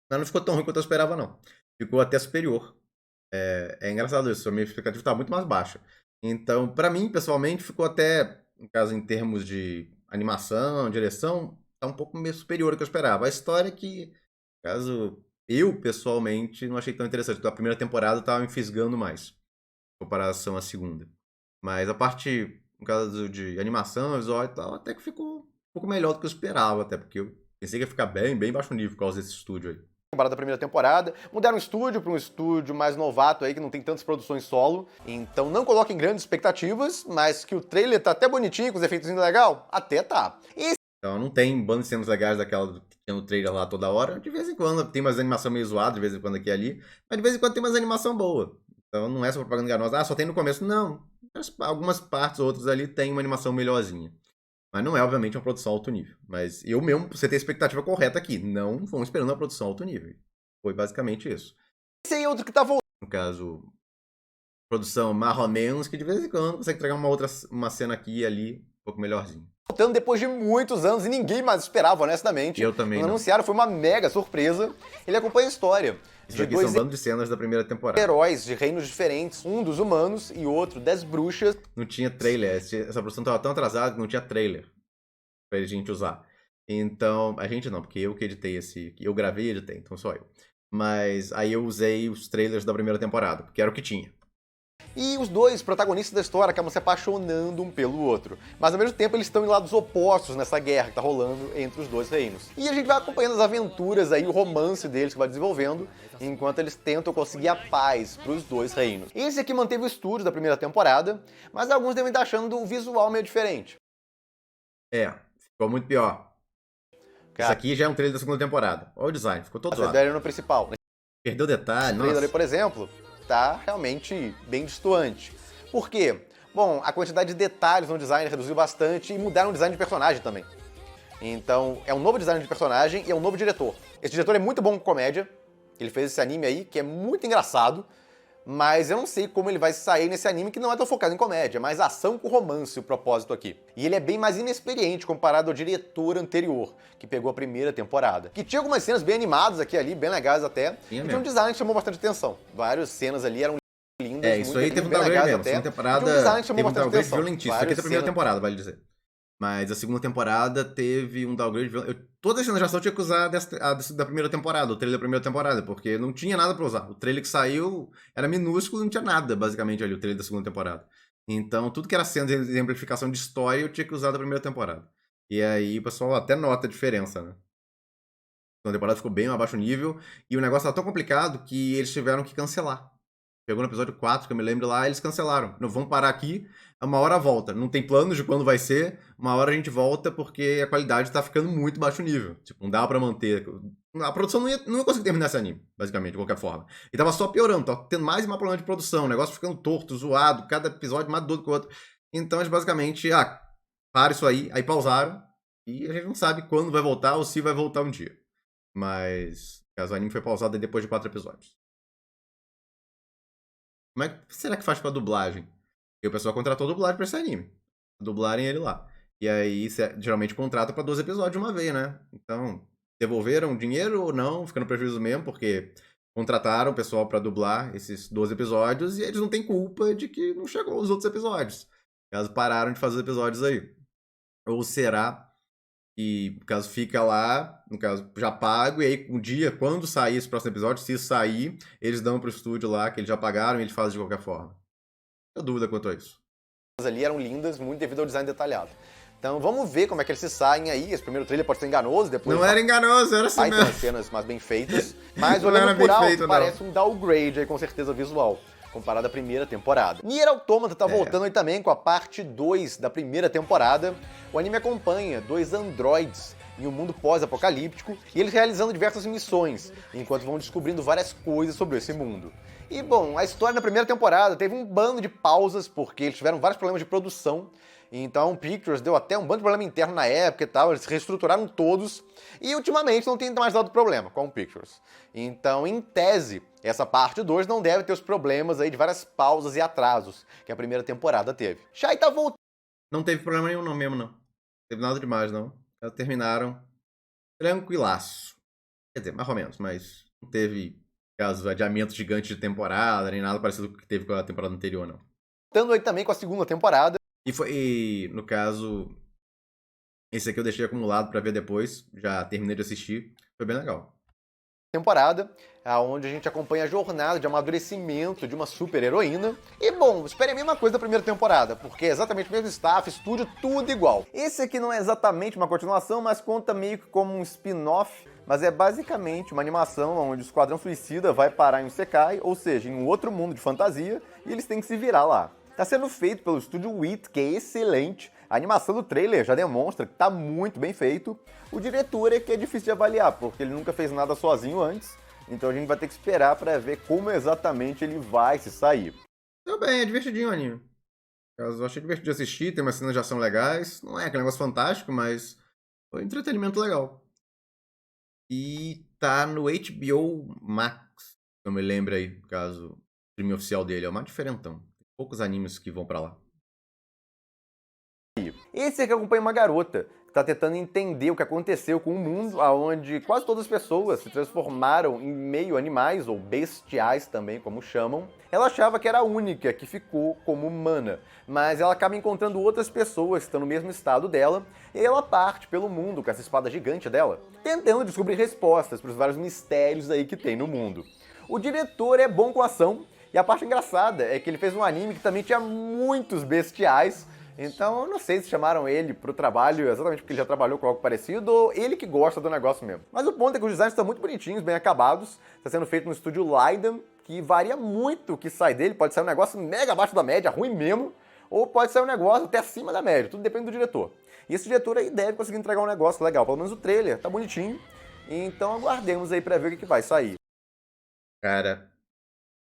Mas não ficou tão ruim quanto eu esperava, não. Ficou até superior. É engraçado isso, a minha expectativa tá muito mais baixa. Então, pra mim, pessoalmente, ficou até, no caso, em termos de animação, direção, tá um pouco meio superior ao que eu esperava. A história é que, no caso, eu, pessoalmente, não achei tão interessante. A primeira temporada tava me fisgando mais, em comparação à segunda. Mas a parte, no caso de animação, visual e tal, até que ficou um pouco melhor do que eu esperava, até porque eu pensei que ia ficar bem, bem baixo nível por causa desse estúdio aí. Da primeira temporada, mudaram o estúdio para um estúdio mais novato aí, que não tem tantas produções solo, então não coloquem grandes expectativas, mas que o trailer tá até bonitinho, com os efeitos legal, até tá. E Então não tem bando de cenas legais daquela que tinha no trailer lá toda hora. De vez em quando tem umas animação meio zoada, de vez em quando aqui e ali, mas de vez em quando tem umas animação boa. Então não é só propaganda enganosa, só tem no começo, não. Algumas partes, outras ali tem uma animação melhorzinha. Mas não é, obviamente, uma produção alto nível. Mas eu mesmo, você tem a expectativa correta aqui. Não vão esperando uma produção alto nível. Foi basicamente isso. esse aí é outro que tá voltando. No caso, produção mais ou menos, que de vez em quando consegue entregar uma cena aqui e ali um pouco melhorzinho. Voltando depois de muitos anos e ninguém mais esperava, honestamente. Eu também Quando não. anunciaram, foi uma mega surpresa. Ele acompanha a história Isso de aqui são dois bando de cenas da primeira temporada. heróis de reinos diferentes, um dos humanos e outro das bruxas. Não tinha trailer. Essa produção tava tão atrasada que não tinha trailer pra gente usar. Então, a gente não, porque eu que editei eu gravei e editei, então só eu. Mas aí eu usei os trailers da primeira temporada, porque era o que tinha. E os dois protagonistas da história acabam se apaixonando um pelo outro. Mas ao mesmo tempo eles estão em lados opostos nessa guerra que tá rolando entre os dois reinos. E a gente vai acompanhando as aventuras aí, o romance deles que vai desenvolvendo, enquanto eles tentam conseguir a paz pros dois reinos. Esse aqui manteve o estúdio da primeira temporada, mas alguns devem estar achando o visual meio diferente. Ficou muito pior. Cara, Isso aqui já é um trailer da segunda temporada. Olha o design, ficou todo essa zoado. ideia era no principal. Perdeu detalhe, O trailer ali, nossa. por exemplo, tá realmente bem distoante. Por quê? Bom, a quantidade de detalhes no design reduziu bastante e mudaram o design de personagem também. Então, é um novo design de personagem e é um novo diretor. Esse diretor é muito bom com comédia. Ele fez esse anime aí, que é muito engraçado. Mas eu não sei como ele vai sair nesse anime que não é tão focado em comédia, mas ação com romance o propósito aqui. E ele é bem mais inexperiente comparado ao diretor anterior, que pegou a primeira temporada. Que tinha algumas cenas bem animadas aqui ali, bem legais até. E tinha um design que chamou bastante atenção. Várias cenas ali eram lindas, Isso aí teve um downgrade mesmo. A segunda temporada teve um downgrade violentíssimo. Isso aqui é a primeira temporada, vale dizer. Mas a segunda temporada teve um downgrade violento. Todas as cenas de ação tinha que usar da primeira temporada, o trailer da primeira temporada, porque não tinha nada pra usar. O trailer que saiu era minúsculo, não tinha nada, basicamente, ali, o trailer da segunda temporada. Então, tudo que era cena de exemplificação de história, eu tinha que usar da primeira temporada. E aí, o pessoal até nota a diferença, né? A segunda temporada ficou bem abaixo nível, e o negócio tá tão complicado que eles tiveram que cancelar. Chegou no episódio 4, que eu me lembro lá, eles cancelaram. Não, vamos parar aqui, uma hora volta. Não tem planos de quando vai ser, uma hora a gente volta porque a qualidade tá ficando muito baixo nível. Tipo, não dá pra manter. A produção não ia conseguir terminar esse anime, basicamente, de qualquer forma. E tava só piorando, tava tendo mais uma problema de produção, o negócio ficando torto, zoado, cada episódio mais doido que o outro. Então eles basicamente, para isso aí pausaram, e a gente não sabe quando vai voltar ou se vai voltar um dia. Mas, caso o anime foi pausado aí depois de 4 episódios. Como é que será que faz com a dublagem? E o pessoal contratou dublagem pra esse anime. Dublarem ele lá. E aí, geralmente contrata pra 12 episódios de uma vez, né? Então, devolveram dinheiro ou não? Fica no prejuízo mesmo, porque contrataram o pessoal pra dublar esses 12 episódios e eles não têm culpa de que não chegou os outros episódios. Caso pararam de fazer os episódios aí. Ou será que, no caso, fica lá, no caso, já pago, e aí um dia, quando sair esse próximo episódio, se sair, eles dão pro estúdio lá, que eles já pagaram e eles fazem de qualquer forma. Não dúvida quanto a isso. Ali eram lindas, muito devido ao design detalhado. Então vamos ver como é que eles se saem aí. Esse primeiro trailer pode ser enganoso, depois... Não era enganoso, era assim vai ter umas mesmo. cenas mais bem feitas, mas Não olhando era por bem alto, feito, não. parece um downgrade aí, com certeza, visual, comparado à primeira temporada. Nier Automata tá voltando aí também com a parte 2 da primeira temporada. O anime acompanha 2 androides em um mundo pós-apocalíptico e eles realizando diversas missões, enquanto vão descobrindo várias coisas sobre esse mundo. E, bom, a história na primeira temporada teve um bando de pausas, porque eles tiveram vários problemas de produção. Então, Pictures deu até um bando de problema interno na época e tal, eles reestruturaram todos. E, ultimamente, não tem mais dado problema com o Pictures. Então, em tese, essa parte 2 não deve ter os problemas aí de várias pausas e atrasos que a primeira temporada teve. Shai tá voltando. Não teve problema nenhum não mesmo, não. Não teve nada demais, não. Eles terminaram tranquilaço. Quer dizer, mais ou menos, mas não teve... caso adiamento gigante de temporada, nem nada parecido com o que teve com a temporada anterior, não. Voltando aí também com a segunda temporada. E no caso, esse aqui eu deixei acumulado pra ver depois, já terminei de assistir, foi bem legal. Temporada, onde a gente acompanha a jornada de amadurecimento de uma super heroína. E bom, espere a mesma coisa da primeira temporada, porque é exatamente o mesmo staff, estúdio, tudo igual. Esse aqui não é exatamente uma continuação, mas conta meio que como um spin-off, mas é basicamente uma animação onde o Esquadrão Suicida vai parar em um Isekai, ou seja, em um outro mundo de fantasia, e eles têm que se virar lá. Tá sendo feito pelo estúdio Wit, que é excelente. A animação do trailer já demonstra que tá muito bem feito. O diretor é que é difícil de avaliar, porque ele nunca fez nada sozinho antes. Então a gente vai ter que esperar pra ver como exatamente ele vai se sair. Tudo bem, é divertidinho o anime. Eu achei divertido de assistir, tem umas cenas de ação legais. Não é aquele negócio fantástico, mas foi um entretenimento legal. E tá no HBO Max, se eu me lembro aí, caso o streaming oficial dele. É uma diferentão. Tem poucos animes que vão pra lá. Esse aqui acompanha uma garota que está tentando entender o que aconteceu com o mundo onde quase todas as pessoas se transformaram em meio animais, ou bestiais também, como chamam. Ela achava que era a única que ficou como humana, mas ela acaba encontrando outras pessoas que estão no mesmo estado dela, e ela parte pelo mundo com essa espada gigante dela, tentando descobrir respostas para os vários mistérios aí que tem no mundo. O diretor é bom com ação, e a parte engraçada é que ele fez um anime que também tinha muitos bestiais. Então, eu não sei se chamaram ele pro trabalho exatamente porque ele já trabalhou com algo parecido ou ele que gosta do negócio mesmo. Mas o ponto é que os designs estão muito bonitinhos, bem acabados. Está sendo feito no estúdio Liden, que varia muito o que sai dele. Pode sair um negócio mega abaixo da média, ruim mesmo, ou pode sair um negócio até acima da média. Tudo depende do diretor. E esse diretor aí deve conseguir entregar um negócio legal. Pelo menos o trailer tá bonitinho. Então, aguardemos aí pra ver o que vai sair. Cara,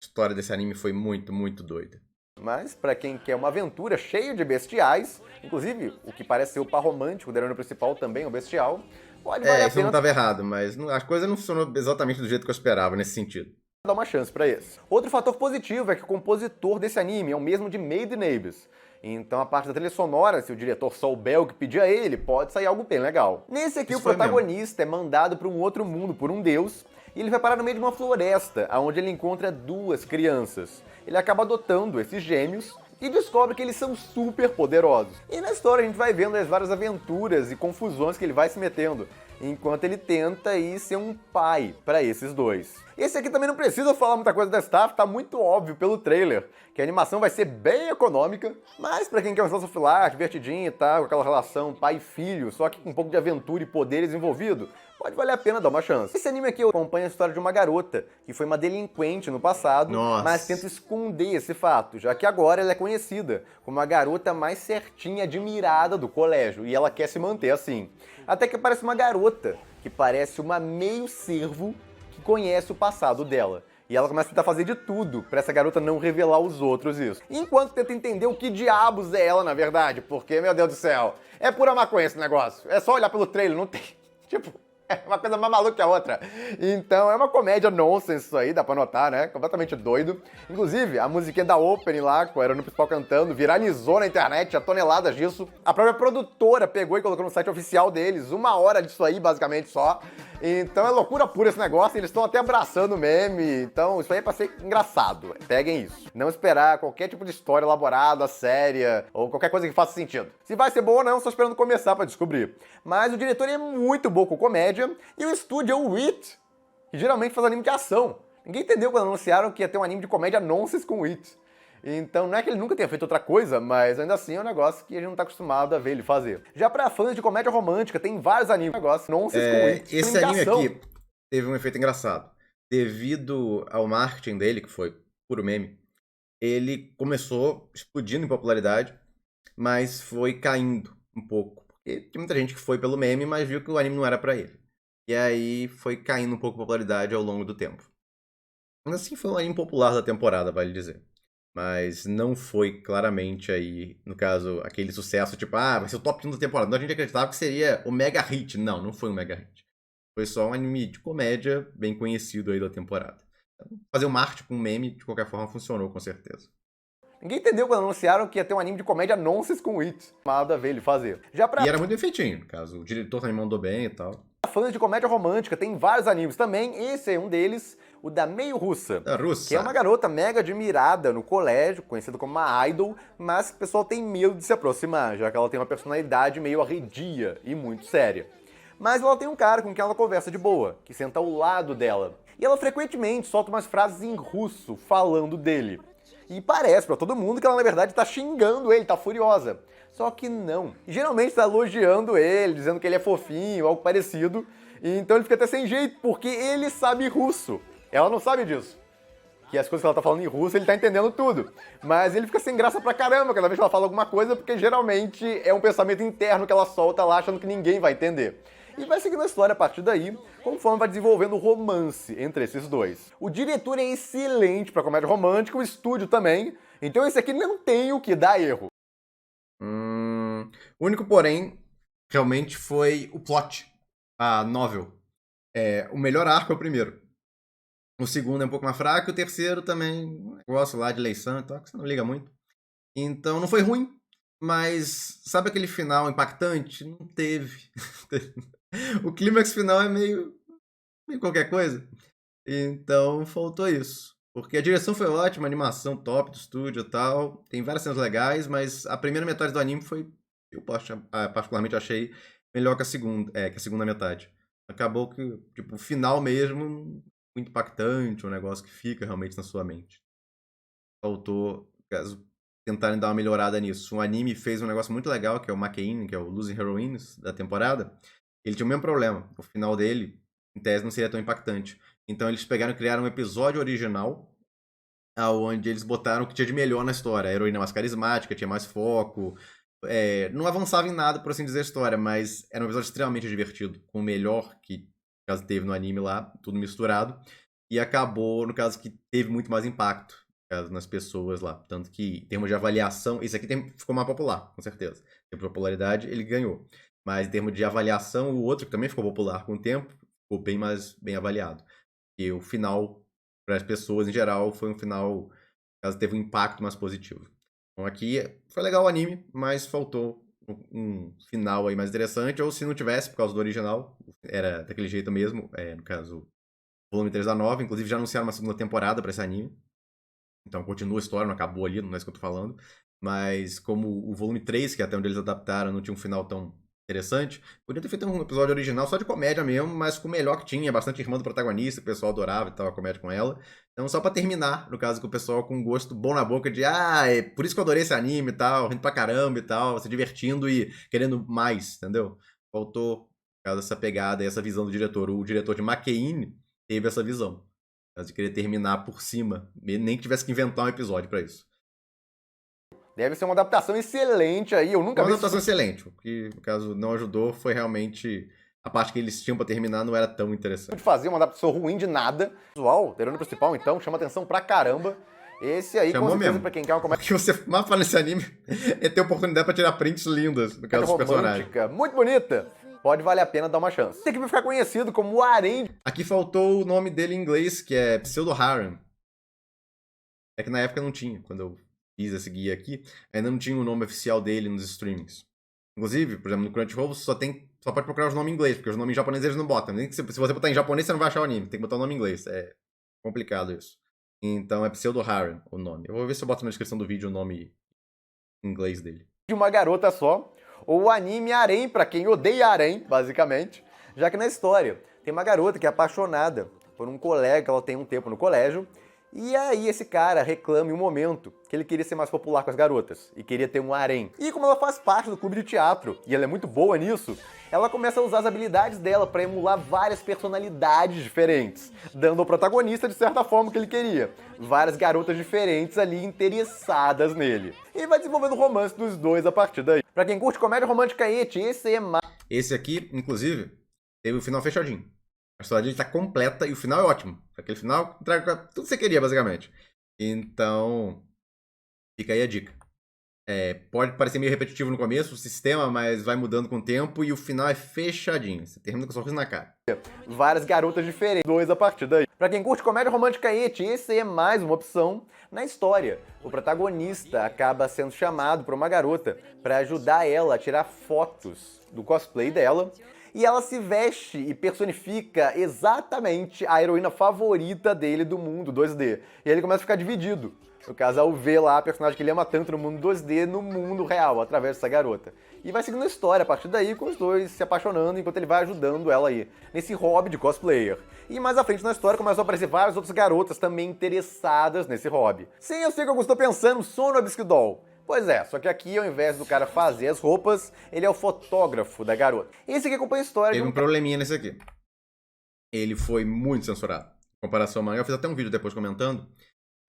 a história desse anime foi muito, muito doida. Mas, pra quem quer uma aventura cheia de bestiais, inclusive o que parece ser o par romântico da heroína principal também, o bestial, pode valer a isso não pena estava errado, mas as coisas não funcionou exatamente do jeito que eu esperava nesse sentido. dar uma chance pra esse. Outro fator positivo é que o compositor desse anime é o mesmo de Made in Abyss. Então a parte da trilha sonora, se o diretor souber o que pedir a ele, pode sair algo bem legal. Nesse aqui, o protagonista é mandado para um outro mundo por um deus, e ele vai parar no meio de uma floresta, onde ele encontra 2 crianças. Ele acaba adotando esses gêmeos e descobre que eles são super poderosos. E na história a gente vai vendo as várias aventuras e confusões que ele vai se metendo, enquanto ele tenta ir ser um pai para esses 2. Esse aqui também não precisa falar muita coisa da staff, tá muito óbvio pelo trailer, que a animação vai ser bem econômica, mas para quem quer um slice of life, divertidinho e tal, com aquela relação pai e filho, só que com um pouco de aventura e poderes envolvido, pode valer a pena dar uma chance. Esse anime aqui acompanha a história de uma garota que foi uma delinquente no passado, mas tenta esconder esse fato, já que agora ela é conhecida como a garota mais certinha e admirada do colégio, e ela quer se manter assim. Até que aparece uma garota que parece uma meio-servo que conhece o passado dela. E ela começa a tentar fazer de tudo pra essa garota não revelar aos outros isso. Enquanto tenta entender o que diabos é ela, na verdade, porque, meu Deus do céu, é pura maconha esse negócio. É só olhar pelo trailer, não tem... Tipo, Uma coisa mais maluca que a outra. Então é uma comédia nonsense isso aí, dá pra notar, né? Completamente doido. Inclusive, a musiquinha da opening lá, com o heroína principal cantando, viralizou na internet, a toneladas disso. A própria produtora pegou e colocou no site oficial deles, 1 hora disso aí, basicamente, só. Então é loucura pura esse negócio, eles estão até abraçando o meme. Então isso aí é pra ser engraçado. Peguem isso. Não esperar qualquer tipo de história elaborada, séria, ou qualquer coisa que faça sentido. Se vai ser boa ou não, só esperando começar pra descobrir. Mas o diretor é muito bom com comédia, e o estúdio é o It, que geralmente faz anime de ação. Ninguém entendeu quando anunciaram que ia ter um anime de comédia nonsense com o It. Então não é que ele nunca tenha feito outra coisa, mas ainda assim é um negócio que a gente não tá acostumado a ver ele fazer. Já pra fãs de comédia romântica, tem vários animes, negócio nonsense com o It. Esse anime aqui teve um efeito engraçado. Devido ao marketing dele, que foi puro meme, ele começou explodindo em popularidade, mas foi caindo um pouco. Porque tem muita gente que foi pelo meme, mas viu que o anime não era pra ele. E aí foi caindo um pouco a popularidade ao longo do tempo. Mas assim, foi um anime popular da temporada, vale dizer. Mas não foi claramente aí, no caso, aquele sucesso, tipo, vai ser o top 1 da temporada. Então a gente acreditava que seria o mega hit. Não, não foi um mega hit. Foi só um anime de comédia bem conhecido aí da temporada. Então, fazer o marketing com um meme, de qualquer forma, funcionou com certeza. Ninguém entendeu quando anunciaram que ia ter um anime de comédia nonsense com o It. Nada a ver ele fazer. E era muito bem feitinho, no caso. O diretor também mandou bem e tal. Fãs de comédia romântica, tem vários animes também. Esse é um deles, o da Meio Russa. Da Russa. Que é uma garota mega admirada no colégio, conhecida como uma idol, mas que o pessoal tem medo de se aproximar, já que ela tem uma personalidade meio arredia e muito séria. Mas ela tem um cara com quem ela conversa de boa, que senta ao lado dela. E ela frequentemente solta umas frases em russo falando dele. E parece pra todo mundo que ela, na verdade, tá xingando ele, tá furiosa. Só que não. E geralmente tá elogiando ele, dizendo que ele é fofinho, algo parecido. E então ele fica até sem jeito, porque ele sabe russo. Ela não sabe disso. Que as coisas que ela tá falando em russo, ele tá entendendo tudo. Mas ele fica sem graça pra caramba cada vez que ela fala alguma coisa, porque geralmente é um pensamento interno que ela solta lá, achando que ninguém vai entender. E vai seguindo a história a partir daí, conforme vai desenvolvendo o romance entre esses dois. O diretor é excelente pra comédia romântica, o estúdio também, então esse aqui não tem o que dar erro. O único porém, realmente, foi o plot, a novel. O melhor arco é o primeiro. O segundo é um pouco mais fraco, o terceiro também, gosto lá de eleição e tal, que você não liga muito. Então não foi ruim, mas sabe aquele final impactante? Não teve. O clímax final é meio qualquer coisa. Então faltou isso. Porque a direção foi ótima, a animação top do estúdio e tal. Tem várias cenas legais, mas a primeira metade do anime foi, eu particularmente achei, melhor que a segunda metade. Acabou que, tipo, o final mesmo, muito impactante, um negócio que fica realmente na sua mente. Faltou, caso tentarem dar uma melhorada nisso. O anime fez um negócio muito legal, que é o Makein, que é o Losing Heroines da temporada. Ele tinha o mesmo problema. O final dele, em tese, não seria tão impactante. Então eles pegaram e criaram um episódio original, onde eles botaram o que tinha de melhor na história. A heroína mais carismática, tinha mais foco. Não avançava em nada, por assim dizer, a história, mas era um episódio extremamente divertido, com o melhor que, no caso, teve no anime lá, tudo misturado. E acabou, no caso, que teve muito mais impacto, no caso, nas pessoas lá. Tanto que, em termos de avaliação, esse aqui ficou mais popular, com certeza. Em popularidade, ele ganhou. Mas em termos de avaliação, o outro, que também ficou popular com o tempo, ficou bem avaliado. E o final, para as pessoas em geral, foi um final, caso teve um impacto mais positivo. Então aqui foi legal o anime, mas faltou um final aí mais interessante, ou se não tivesse, por causa do original, era daquele jeito mesmo, no caso, volume 3 da nova, inclusive já anunciaram uma segunda temporada para esse anime. Então continua a história, não acabou ali, não é isso que eu tô falando. Mas como o volume 3, que é até onde eles adaptaram, não tinha um final tão interessante, podia ter feito um episódio original só de comédia mesmo, mas com o melhor que tinha, bastante irmã do protagonista, o pessoal adorava e tal, a comédia com ela. Então só pra terminar, no caso, com o pessoal com um gosto bom na boca de é por isso que eu adorei esse anime e tal, rindo pra caramba e tal, se divertindo e querendo mais, entendeu? Faltou, no caso, essa pegada e essa visão do diretor. O diretor de Makein teve essa visão, no caso de querer terminar por cima, nem que tivesse que inventar um episódio pra isso. Deve ser uma adaptação excelente aí, eu nunca vi... Uma adaptação excelente, o que, no caso, não ajudou foi realmente... A parte que eles tinham pra terminar não era tão interessante. De fazer uma adaptação ruim de nada. O visual, heroína principal, então, chama atenção pra caramba. Esse aí, chamou com certeza, mesmo. Pra quem quer uma comédia... O que você mais fala nesse anime é ter oportunidade pra tirar prints lindas, no caso dos personagens. Muito bonita. pode valer a pena dar uma chance. Esse aqui vai ficar conhecido como o harém. Aqui faltou o nome dele em inglês, que é Pseudo-Harem. É que na época não tinha, quando eu fiz esse guia aqui, ainda não tinha o nome oficial dele nos streamings. Inclusive, por exemplo, no Crunchyroll só pode procurar os nomes em inglês, porque os nomes em japonês eles não botam. Nem que se você botar em japonês, você não vai achar o anime. Tem que botar o nome em inglês. É complicado isso. Então é Pseudo-Harem o nome. Eu vou ver se eu boto na descrição do vídeo o nome em inglês dele. De uma garota só, ou o anime harém, pra quem odeia harém, basicamente, já que na história tem uma garota que é apaixonada por um colega que ela tem um tempo no colégio, e aí esse cara reclama em um momento que ele queria ser mais popular com as garotas e queria ter um harém. E como ela faz parte do clube de teatro e ela é muito boa nisso, ela começa a usar as habilidades dela para emular várias personalidades diferentes, dando ao protagonista de certa forma o que ele queria. Várias garotas diferentes ali interessadas nele. E vai desenvolvendo o romance dos dois a partir daí. Pra quem curte comédia romântica ete, esse é mais... Esse aqui, inclusive, teve o final fechadinho. A história dele tá completa e o final é ótimo. Aquele final traga tudo que você queria, basicamente. Então, fica aí a dica. Pode parecer meio repetitivo no começo, o sistema, mas vai mudando com o tempo e o final é fechadinho. Você termina com um sorriso na cara. Várias garotas diferentes, dois a partir daí. Pra quem curte comédia romântica ete, esse é mais uma opção na história. O protagonista acaba sendo chamado por uma garota para ajudar ela a tirar fotos do cosplay dela. E ela se veste e personifica exatamente a heroína favorita dele do mundo 2D. E ele começa a ficar dividido. No caso, ao ver lá a personagem que ele ama tanto no mundo 2D, no mundo real, através dessa garota. E vai seguindo a história a partir daí, com os dois se apaixonando, enquanto ele vai ajudando ela aí, nesse hobby de cosplayer. E mais à frente na história começam a aparecer várias outras garotas também interessadas nesse hobby. Sim, eu sei que eu estou pensando, Sono Bisquidol. Pois é, só que aqui, ao invés do cara fazer as roupas, ele é o fotógrafo da garota. Esse aqui acompanha a história Teve um probleminha nesse aqui. Ele foi muito censurado. Em comparação ao mangá, eu fiz até um vídeo depois comentando.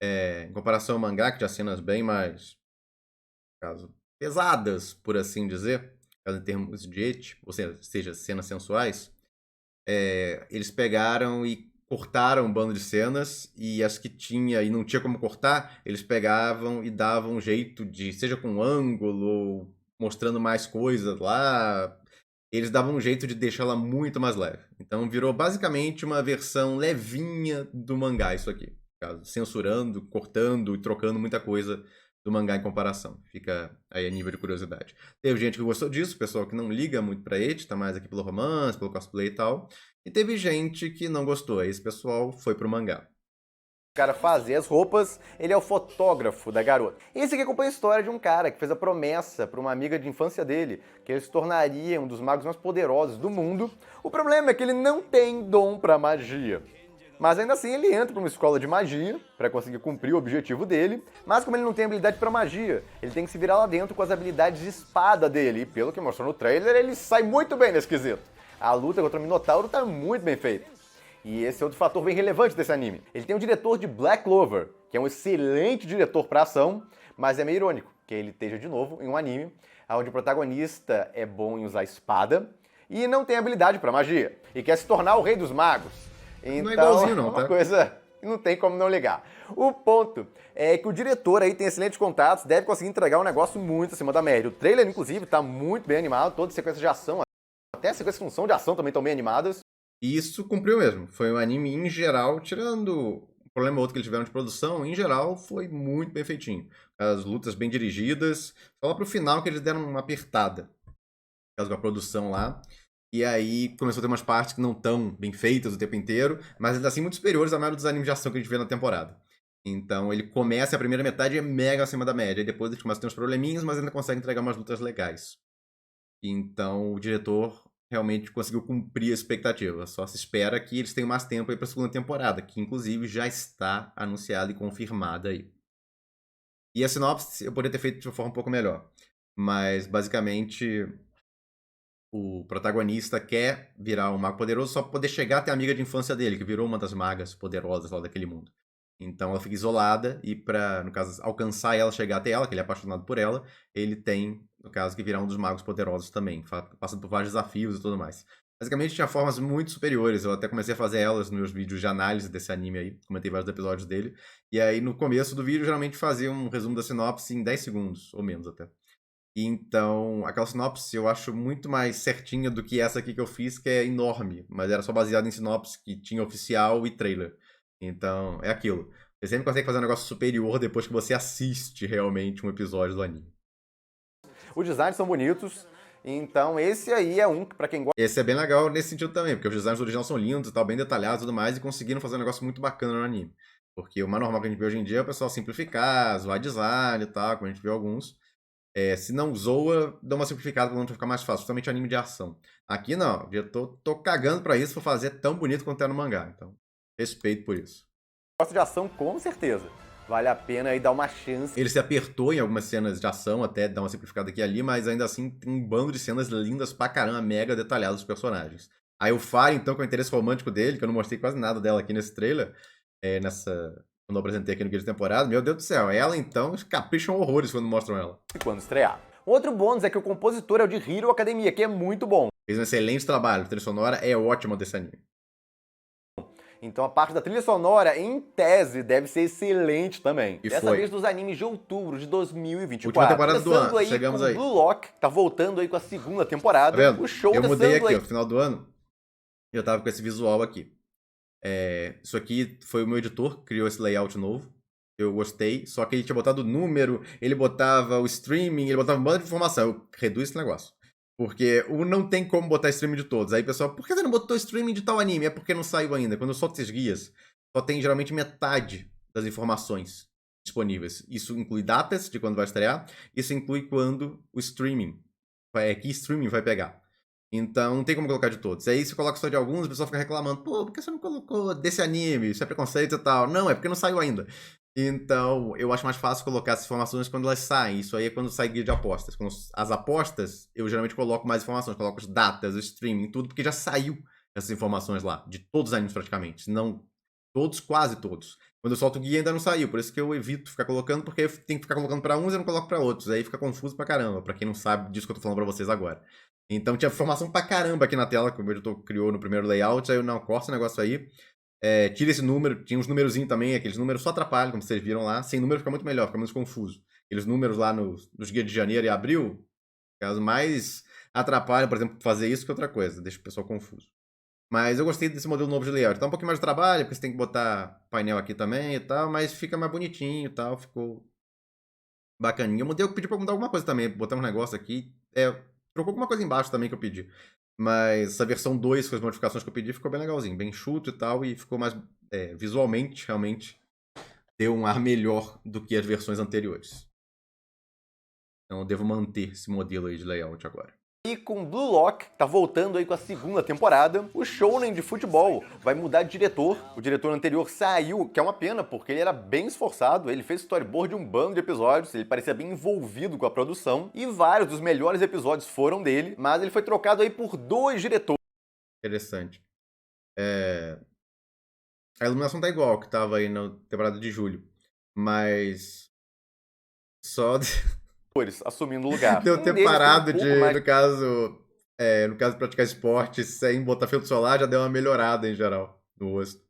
Em comparação ao mangá, que tinha cenas bem mais pesadas, por assim dizer, em termos de ete, ou seja, cenas sensuais, eles pegaram e cortaram um bando de cenas, e as que tinha e não tinha como cortar, eles pegavam e davam um jeito de, seja com ângulo, ou mostrando mais coisas lá, eles davam um jeito de deixar ela muito mais leve. Então virou basicamente uma versão levinha do mangá isso aqui. Censurando, cortando e trocando muita coisa do mangá em comparação. Fica aí a nível de curiosidade. Teve gente que gostou disso, pessoal que não liga muito pra ete, tá mais aqui pelo romance, pelo cosplay e tal. E teve gente que não gostou, esse pessoal foi pro mangá. O cara fazer as roupas, ele é o fotógrafo da garota. Esse aqui acompanha a história de um cara que fez a promessa para uma amiga de infância dele que ele se tornaria um dos magos mais poderosos do mundo. O problema é que ele não tem dom pra magia. Mas ainda assim ele entra para uma escola de magia para conseguir cumprir o objetivo dele, mas como ele não tem habilidade para magia, ele tem que se virar lá dentro com as habilidades de espada dele, e pelo que mostrou no trailer, ele sai muito bem nesse quesito. A luta contra o Minotauro tá muito bem feita. E esse é outro fator bem relevante desse anime. Ele tem um diretor de Black Clover, que é um excelente diretor para ação, mas é meio irônico que ele esteja de novo em um anime onde o protagonista é bom em usar espada e não tem habilidade para magia, e quer se tornar o rei dos magos. Então, não é igualzinho não, tá? Uma coisa que não tem como não ligar. O ponto é que o diretor aí tem excelentes contatos, deve conseguir entregar um negócio muito acima da média. O trailer, inclusive, tá muito bem animado, toda sequência de ação, até a sequência de função de ação também estão bem animadas. E isso cumpriu mesmo. Foi um anime em geral, tirando o problema outro que eles tiveram de produção, em geral foi muito bem feitinho. As lutas bem dirigidas, só lá pro final que eles deram uma apertada. Por causa da produção lá. E aí começou a ter umas partes que não tão bem feitas o tempo inteiro, mas ainda assim muito superiores à maioria dos animes de ação que a gente vê na temporada. Então ele começa, a primeira metade é mega acima da média, e depois eles começam a ter uns probleminhas, mas ainda consegue entregar umas lutas legais. Então o diretor realmente conseguiu cumprir a expectativa. Só se espera que eles tenham mais tempo aí pra segunda temporada, que inclusive já está anunciada e confirmada aí. E a sinopse eu poderia ter feito de uma forma um pouco melhor, mas basicamente o protagonista quer virar um mago poderoso só pra poder chegar até a amiga de infância dele, que virou uma das magas poderosas lá daquele mundo. Então ela fica isolada e pra, no caso, alcançar ela, chegar até ela, que ele é apaixonado por ela, ele tem, no caso, que virar um dos magos poderosos também, passando por vários desafios e tudo mais. Basicamente tinha formas muito superiores, eu até comecei a fazer elas nos meus vídeos de análise desse anime aí, comentei vários episódios dele, e aí no começo do vídeo geralmente fazia um resumo da sinopse em 10 segundos, ou menos até. Então, aquela sinopse eu acho muito mais certinha do que essa aqui que eu fiz, que é enorme, mas era só baseado em sinopse que tinha oficial e trailer. Então, é aquilo. Você sempre consegue fazer um negócio superior depois que você assiste realmente um episódio do anime. Os designs são bonitos, então esse aí é um que, pra quem gosta Esse é bem legal nesse sentido também, porque os designs originais são lindos e tal, bem detalhados e tudo mais, e conseguiram fazer um negócio muito bacana no anime. Porque o mais normal que a gente vê hoje em dia é o pessoal simplificar, zoar design e tal, como a gente vê alguns. Se não zoa, dá uma simplificada pra não ficar mais fácil, principalmente anime de ação. Aqui não, eu tô cagando pra isso, pra fazer tão bonito quanto é no mangá. Então, respeito por isso. de ação, com certeza. Vale a pena aí dar uma chance. Ele se apertou em algumas cenas de ação, até dar uma simplificada aqui e ali, mas ainda assim tem um bando de cenas lindas pra caramba, mega detalhadas dos personagens. Aí o Fire, então, com o interesse romântico dele, que eu não mostrei quase nada dela aqui nesse trailer, quando eu apresentei aqui no guia de temporada, meu Deus do céu, ela então capricham horrores quando mostram ela. Quando estrear. Outro bônus é que o compositor é o de Hero Academia, que é muito bom. Fez um excelente trabalho, a trilha sonora é ótima desse anime. Então a parte da trilha sonora, em tese, deve ser excelente também. E Dessa foi. vez dos animes de outubro de 2024. Última temporada do Começando ano, aí chegamos com aí. Blue Lock, tá voltando aí com a segunda temporada. Tá vendo? O show Eu mudei começando aqui, aí. ó, no final do ano, eu tava com esse visual aqui. Isso aqui foi o meu editor que criou esse layout novo. Eu gostei, só que ele tinha botado o número, ele botava o streaming, ele botava um bando de informação. Eu reduzo esse negócio. Porque não tem como botar streaming de todos. Aí, pessoal, por que você não botou streaming de tal anime? É porque não saiu ainda. Quando eu solto esses guias, só tem geralmente metade das informações disponíveis. Isso inclui datas de quando vai estrear, isso inclui quando o streaming, que streaming vai pegar. Então, não tem como colocar de todos. Aí, se coloca só de alguns, o pessoal fica reclamando. Pô, por que você não colocou desse anime? Isso é preconceito e tal. Não, é porque não saiu ainda. Então, eu acho mais fácil colocar essas informações quando elas saem. Isso aí é quando sai guia de apostas. Quando as apostas, eu geralmente coloco mais informações. Coloco as datas, o streaming, tudo, porque já saiu essas informações lá. De todos os animes praticamente. Se não todos, quase todos. Quando eu solto o guia ainda não saiu. Por isso que eu evito ficar colocando, porque eu tenho que ficar colocando pra uns e eu não coloco pra outros. Aí fica confuso pra caramba, pra quem não sabe disso que eu tô falando pra vocês agora. Então tinha informação pra caramba aqui na tela, que o meu editor criou no primeiro layout. Aí eu, não, corta esse negócio aí. Tira esse número, tinha uns numerozinhos também, aqueles números só atrapalham, como vocês viram lá. Sem número fica muito melhor, fica menos confuso. Aqueles números lá nos guias de janeiro e abril, caso mais atrapalham, por exemplo, fazer isso que outra coisa, deixa o pessoal confuso. Mas eu gostei desse modelo novo de layout. Tá um pouquinho mais de trabalho, porque você tem que botar painel aqui também e tal, mas fica mais bonitinho e tal, ficou bacaninha. Eu pedi pra mudar alguma coisa também, botar um negócio aqui. Trocou alguma coisa embaixo também que eu pedi. Mas essa versão 2, com as modificações que eu pedi, ficou bem legalzinho. Bem enxuto e tal, e ficou mais visualmente, realmente, deu um ar melhor do que as versões anteriores. Então eu devo manter esse modelo aí de layout agora. E com Blue Lock, tá voltando aí com a segunda temporada, o shounen de futebol vai mudar de diretor. O diretor anterior saiu, que é uma pena, porque ele era bem esforçado, ele fez storyboard de um bando de episódios, ele parecia bem envolvido com a produção, e vários dos melhores episódios foram dele, mas ele foi trocado aí por 2 diretores. Interessante. A iluminação tá igual, que tava aí na temporada de julho. Mas só assumindo o lugar. de eu ter deles parado tem um de, pouco mais no caso, praticar esporte sem botar filtro solar, já deu uma melhorada em geral no rosto.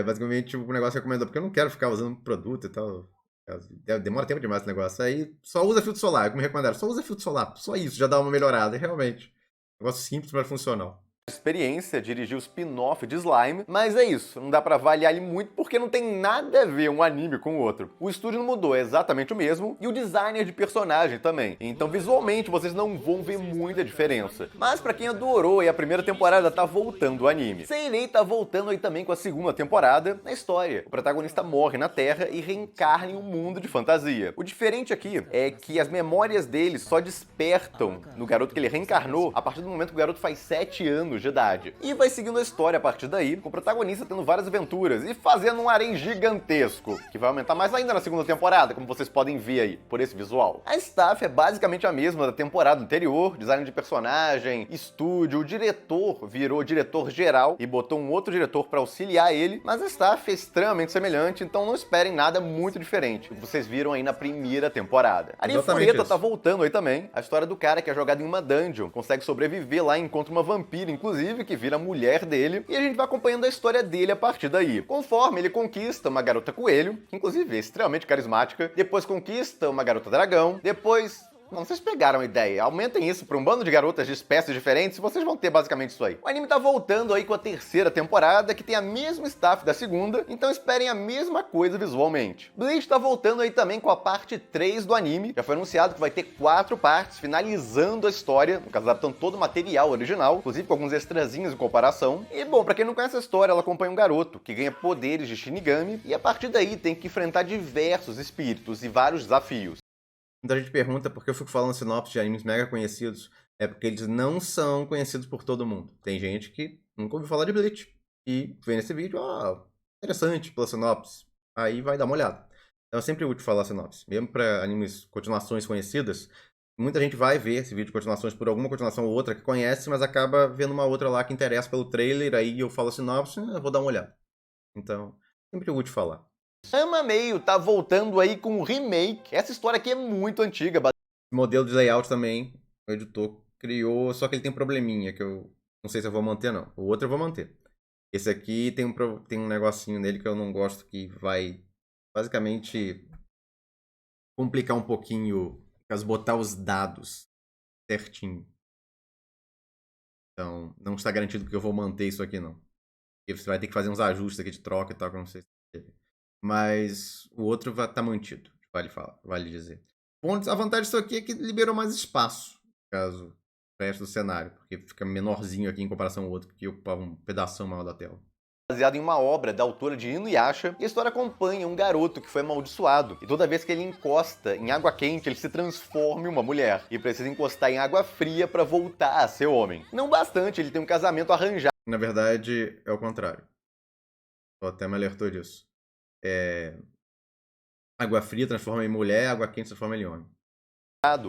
Basicamente, o negócio recomendou, porque eu não quero ficar usando produto e tal. Demora tempo demais esse negócio. Aí só usa filtro solar, como me recomendaram. Só usa filtro solar, só isso, já dá uma melhorada. E realmente, negócio simples, mas funcional. experiência, dirigiu o spin-off de Slime, mas é isso, não dá pra avaliar ele muito porque não tem nada a ver um anime com o outro. O estúdio não mudou, é exatamente o mesmo, e o designer de personagem também. Então visualmente vocês não vão ver muita diferença. Mas pra quem adorou e a primeira temporada tá voltando o anime. Seirei tá voltando aí também com a segunda temporada na história. O protagonista morre na Terra e reencarna em um mundo de fantasia. O diferente aqui é que as memórias dele só despertam no garoto que ele reencarnou a partir do momento que o garoto faz 7 anos de idade. E vai seguindo a história a partir daí, com o protagonista tendo várias aventuras e fazendo um harém gigantesco, que vai aumentar mais ainda na segunda temporada, como vocês podem ver aí, por esse visual. A staff é basicamente a mesma da temporada anterior, design de personagem, estúdio, o diretor virou diretor geral e botou um outro diretor para auxiliar ele, mas a staff é extremamente semelhante, então não esperem nada muito diferente, que vocês viram aí na primeira temporada. A Aria Fureta tá voltando aí também, a história do cara que é jogado em uma dungeon, consegue sobreviver lá e encontra uma vampira, inclusive, que vira mulher dele, e a gente vai acompanhando a história dele a partir daí. Conforme ele conquista uma garota coelho, que inclusive é extremamente carismática, depois conquista uma garota dragão, depois Não, vocês pegaram a ideia. Aumentem isso pra um bando de garotas de espécies diferentes e vocês vão ter basicamente isso aí. O anime tá voltando aí com a terceira temporada, que tem a mesma staff da segunda, então esperem a mesma coisa visualmente. Bleach tá voltando aí também com a parte 3 do anime. Já foi anunciado que vai ter 4 partes, finalizando a história, no caso adaptando todo o material original, inclusive com alguns extrazinhos em comparação. E bom, pra quem não conhece a história, ela acompanha um garoto que ganha poderes de Shinigami e a partir daí tem que enfrentar diversos espíritos e vários desafios. Muita gente pergunta por que eu fico falando sinopse de animes mega conhecidos. É porque eles não são conhecidos por todo mundo. Tem gente que nunca ouviu falar de Bleach e vê nesse vídeo, interessante pela sinopse. Aí vai dar uma olhada. Então é sempre útil falar sinopse. Mesmo para animes continuações conhecidas, muita gente vai ver esse vídeo de continuações por alguma continuação ou outra que conhece, mas acaba vendo uma outra lá que interessa pelo trailer, aí eu falo a sinopse, eu vou dar uma olhada. Então, sempre útil falar. Ama Meio tá voltando aí com um remake. Essa história aqui é muito antiga. O modelo de layout também, o editor criou, só que ele tem um probleminha que eu não sei se eu vou manter, não. O outro eu vou manter. Esse aqui tem um negocinho nele que eu não gosto, que vai basicamente complicar um pouquinho, caso botar os dados certinho. Então, não está garantido que eu vou manter isso aqui, não. Porque você vai ter que fazer uns ajustes aqui de troca e tal, que eu não sei se teve. Mas o outro vai estar mantido, vale dizer. A vantagem disso aqui é que liberou mais espaço, caso o resto do cenário, porque fica menorzinho aqui em comparação ao outro, que ocupava um pedaço maior da tela. Baseado em uma obra da autora de Inuyasha, e a história acompanha um garoto que foi amaldiçoado, e toda vez que ele encosta em água quente, ele se transforma em uma mulher, e precisa encostar em água fria para voltar a ser homem. Não bastante, ele tem um casamento arranjado. Na verdade, é o contrário. O até me alertou disso. Água fria transforma em mulher, água quente transforma em homem.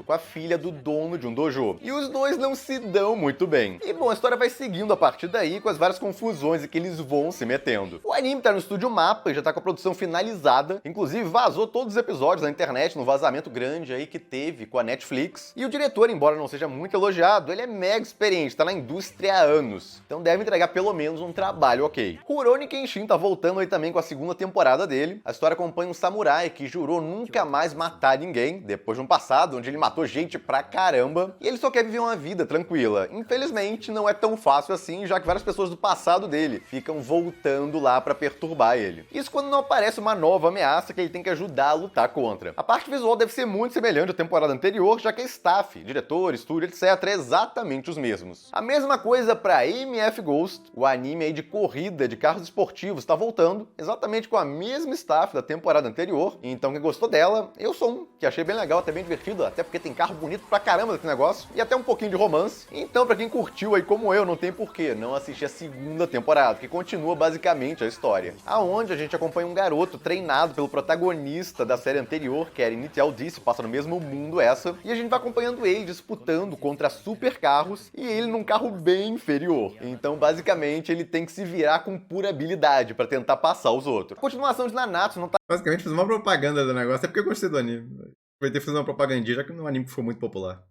Com a filha do dono de um dojo. E os dois não se dão muito bem. E bom, a história vai seguindo a partir daí com as várias confusões em que eles vão se metendo. O anime tá no estúdio Mapa e já tá com a produção finalizada. Inclusive vazou todos os episódios na internet, num vazamento grande aí que teve com a Netflix. E o diretor, embora não seja muito elogiado, ele é mega experiente, tá na indústria há anos. Então deve entregar pelo menos um trabalho ok. Rurouni Kenshin tá voltando aí também com a segunda temporada dele. A história acompanha um samurai que jurou nunca mais matar ninguém, depois de um passado onde ele matou gente pra caramba, e ele só quer viver uma vida tranquila. Infelizmente, não é tão fácil assim, já que várias pessoas do passado dele ficam voltando lá pra perturbar ele. Isso quando não aparece uma nova ameaça que ele tem que ajudar a lutar contra. A parte visual deve ser muito semelhante à temporada anterior, já que a staff, diretor, estúdio, etc. é exatamente os mesmos. A mesma coisa pra MF Ghost, o anime aí de corrida de carros esportivos, tá voltando, exatamente com a mesma staff da temporada anterior. Então quem gostou dela, eu sou um, que achei bem legal, até bem divertido, até porque tem carro bonito pra caramba desse negócio, e até um pouquinho de romance. Então, pra quem curtiu aí como eu, não tem porquê não assistir a segunda temporada, que continua basicamente a história. Aonde a gente acompanha um garoto treinado pelo protagonista da série anterior, que era Initial D, se passa no mesmo mundo essa, e a gente vai acompanhando ele disputando contra super carros, e ele num carro bem inferior. Então, basicamente, ele tem que se virar com pura habilidade pra tentar passar os outros. A continuação de Nanatsu não tá... Basicamente, fiz uma propaganda do negócio, é porque eu gostei do anime. Vai ter que fazer uma propagandinha, já que no anime foi muito popular.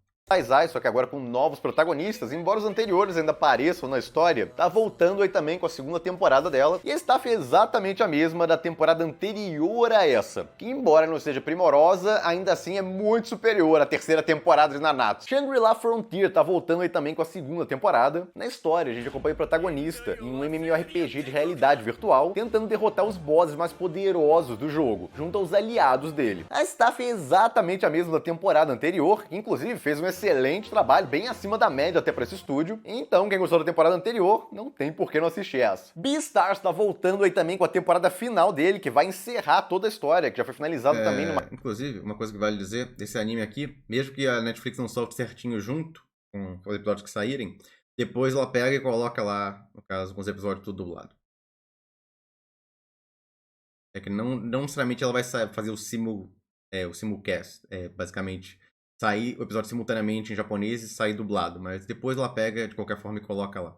Só que agora com novos protagonistas, embora os anteriores ainda apareçam na história, tá voltando aí também com a segunda temporada dela, e a staff é exatamente a mesma da temporada anterior a essa, que embora não seja primorosa, ainda assim é muito superior à terceira temporada de Nanatsu. Shangri-La Frontier tá voltando aí também com a segunda temporada. Na história, a gente acompanha o protagonista em um MMORPG de realidade virtual, tentando derrotar os bosses mais poderosos do jogo, junto aos aliados dele. A staff é exatamente a mesma da temporada anterior, que inclusive fez um excelente trabalho, bem acima da média até pra esse estúdio. Então, quem gostou da temporada anterior, não tem por que não assistir essa. Beastars tá voltando aí também com a temporada final dele, que vai encerrar toda a história, que já foi finalizada também numa... Inclusive, uma coisa que vale dizer, desse anime aqui, mesmo que a Netflix não solte certinho junto com os episódios que saírem, depois ela pega e coloca lá, no caso, com os episódios tudo dublado. É que não necessariamente ela vai fazer o simulcast, basicamente sair o episódio simultaneamente em japonês e sair dublado, mas depois ela pega de qualquer forma e coloca lá.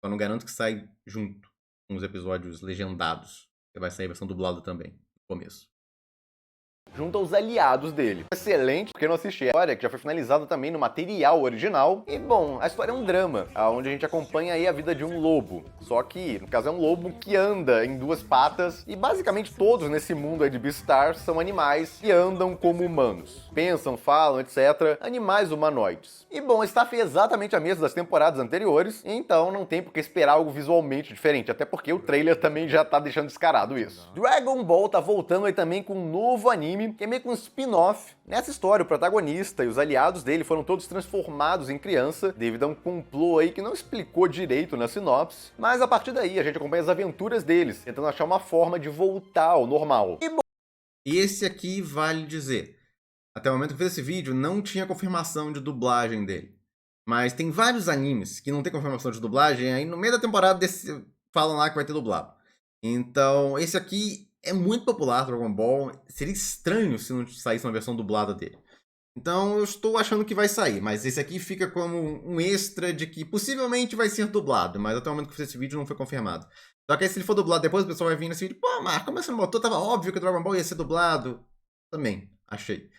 Só não garanto que sai junto com os episódios legendados. Vai sair a versão dublada também, no começo. Junto aos aliados dele. Excelente, porque não assisti a história, que já foi finalizada também no material original. E bom, a história é um drama, onde a gente acompanha aí a vida de um lobo. Só que, no caso, é um lobo que anda em duas patas, e basicamente todos nesse mundo aí de Beastars são animais que andam como humanos. pensam, falam, etc. Animais humanoides. E bom, esse staff é exatamente a mesma das temporadas anteriores, então não tem por que esperar algo visualmente diferente, até porque o trailer também já tá deixando descarado isso. Dragon Ball tá voltando aí também com um novo anime, que é meio que um spin-off. Nessa história, o protagonista e os aliados dele foram todos transformados em criança, devido a um complô aí que não explicou direito na sinopse, mas a partir daí a gente acompanha as aventuras deles, tentando achar uma forma de voltar ao normal. E esse aqui vale dizer, até o momento que eu fiz esse vídeo, não tinha confirmação de dublagem dele. Mas tem vários animes que não tem confirmação de dublagem, aí no meio da temporada falam lá que vai ter dublado. Então, esse aqui é muito popular, Dragon Ball. Seria estranho se não saísse uma versão dublada dele. Então, eu estou achando que vai sair, mas esse aqui fica como um extra de que possivelmente vai ser dublado, mas até o momento que eu fiz esse vídeo não foi confirmado. Só que aí, se ele for dublado depois, o pessoal vai vir nesse vídeo, pô, Marco, como você não botou? Tava óbvio que o Dragon Ball ia ser dublado. Também, achei.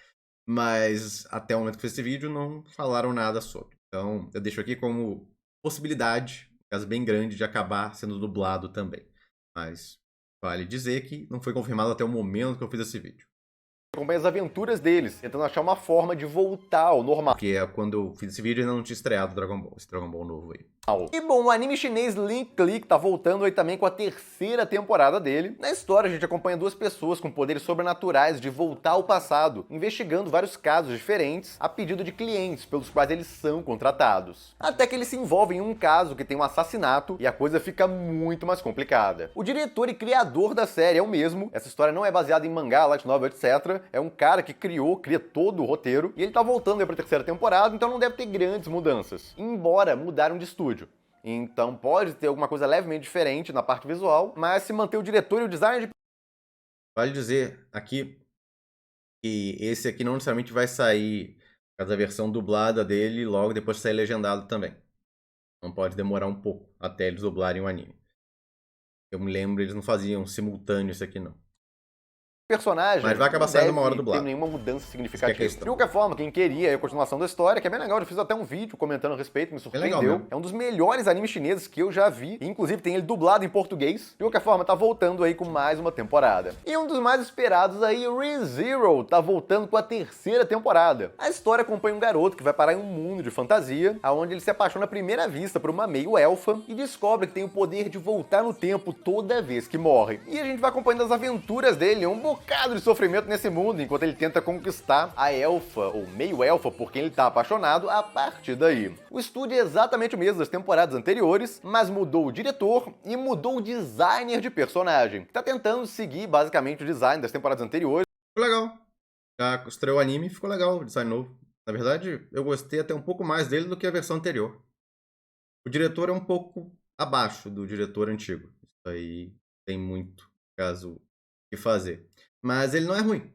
Mas até o momento que eu fiz esse vídeo não falaram nada sobre. Então, eu deixo aqui como possibilidade, caso bem grande, de acabar sendo dublado também. Mas vale dizer que não foi confirmado até o momento que eu fiz esse vídeo. Acompanha as aventuras deles, tentando achar uma forma de voltar ao normal. Porque quando eu fiz esse vídeo ainda não tinha estreado Dragon Ball, esse Dragon Ball novo aí. E bom, o anime chinês Link Click tá voltando aí também com a terceira temporada dele. Na história a gente acompanha duas pessoas com poderes sobrenaturais de voltar ao passado, investigando vários casos diferentes a pedido de clientes pelos quais eles são contratados. Até que eles se envolvem em um caso que tem um assassinato e a coisa fica muito mais complicada. O diretor e criador da série é o mesmo, essa história não é baseada em mangá, light novel, etc. É um cara que cria todo o roteiro e ele tá voltando aí pra terceira temporada, então não deve ter grandes mudanças. Embora mudaram de estúdio. Então pode ter alguma coisa levemente diferente na parte visual, mas se manter o diretor e o design de... Vale dizer aqui que esse aqui não necessariamente vai sair a versão dublada dele logo depois de sair legendado também. Então pode demorar um pouco até eles dublarem o anime. Eu me lembro, eles não faziam simultâneo isso aqui não. personagem, mas vai acabar saindo uma hora dublado. Não tem nenhuma mudança significativa. É de qualquer forma, quem queria a continuação da história, que é bem legal, eu fiz até um vídeo comentando a respeito, me surpreendeu. É um dos melhores animes chineses que eu já vi, inclusive tem ele dublado em português. De qualquer forma, tá voltando aí com mais uma temporada. E um dos mais esperados aí, Re:Zero, tá voltando com a terceira temporada. A história acompanha um garoto que vai parar em um mundo de fantasia, onde ele se apaixona à primeira vista por uma meio-elfa e descobre que tem o poder de voltar no tempo toda vez que morre. E a gente vai acompanhando as aventuras dele, um bocado de sofrimento nesse mundo, enquanto ele tenta conquistar a elfa, ou meio-elfa, por quem ele tá apaixonado, a partir daí. O estúdio é exatamente o mesmo das temporadas anteriores, mas mudou o diretor e mudou o designer de personagem, que tá tentando seguir basicamente o design das temporadas anteriores. Ficou legal. Já estreou o anime, ficou legal o design novo. Na verdade, eu gostei até um pouco mais dele do que a versão anterior. O diretor é um pouco abaixo do diretor antigo. Isso aí tem muito caso que fazer. Mas ele não é ruim.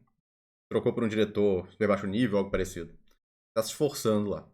Trocou por um diretor de baixo nível, algo parecido. Tá se esforçando lá.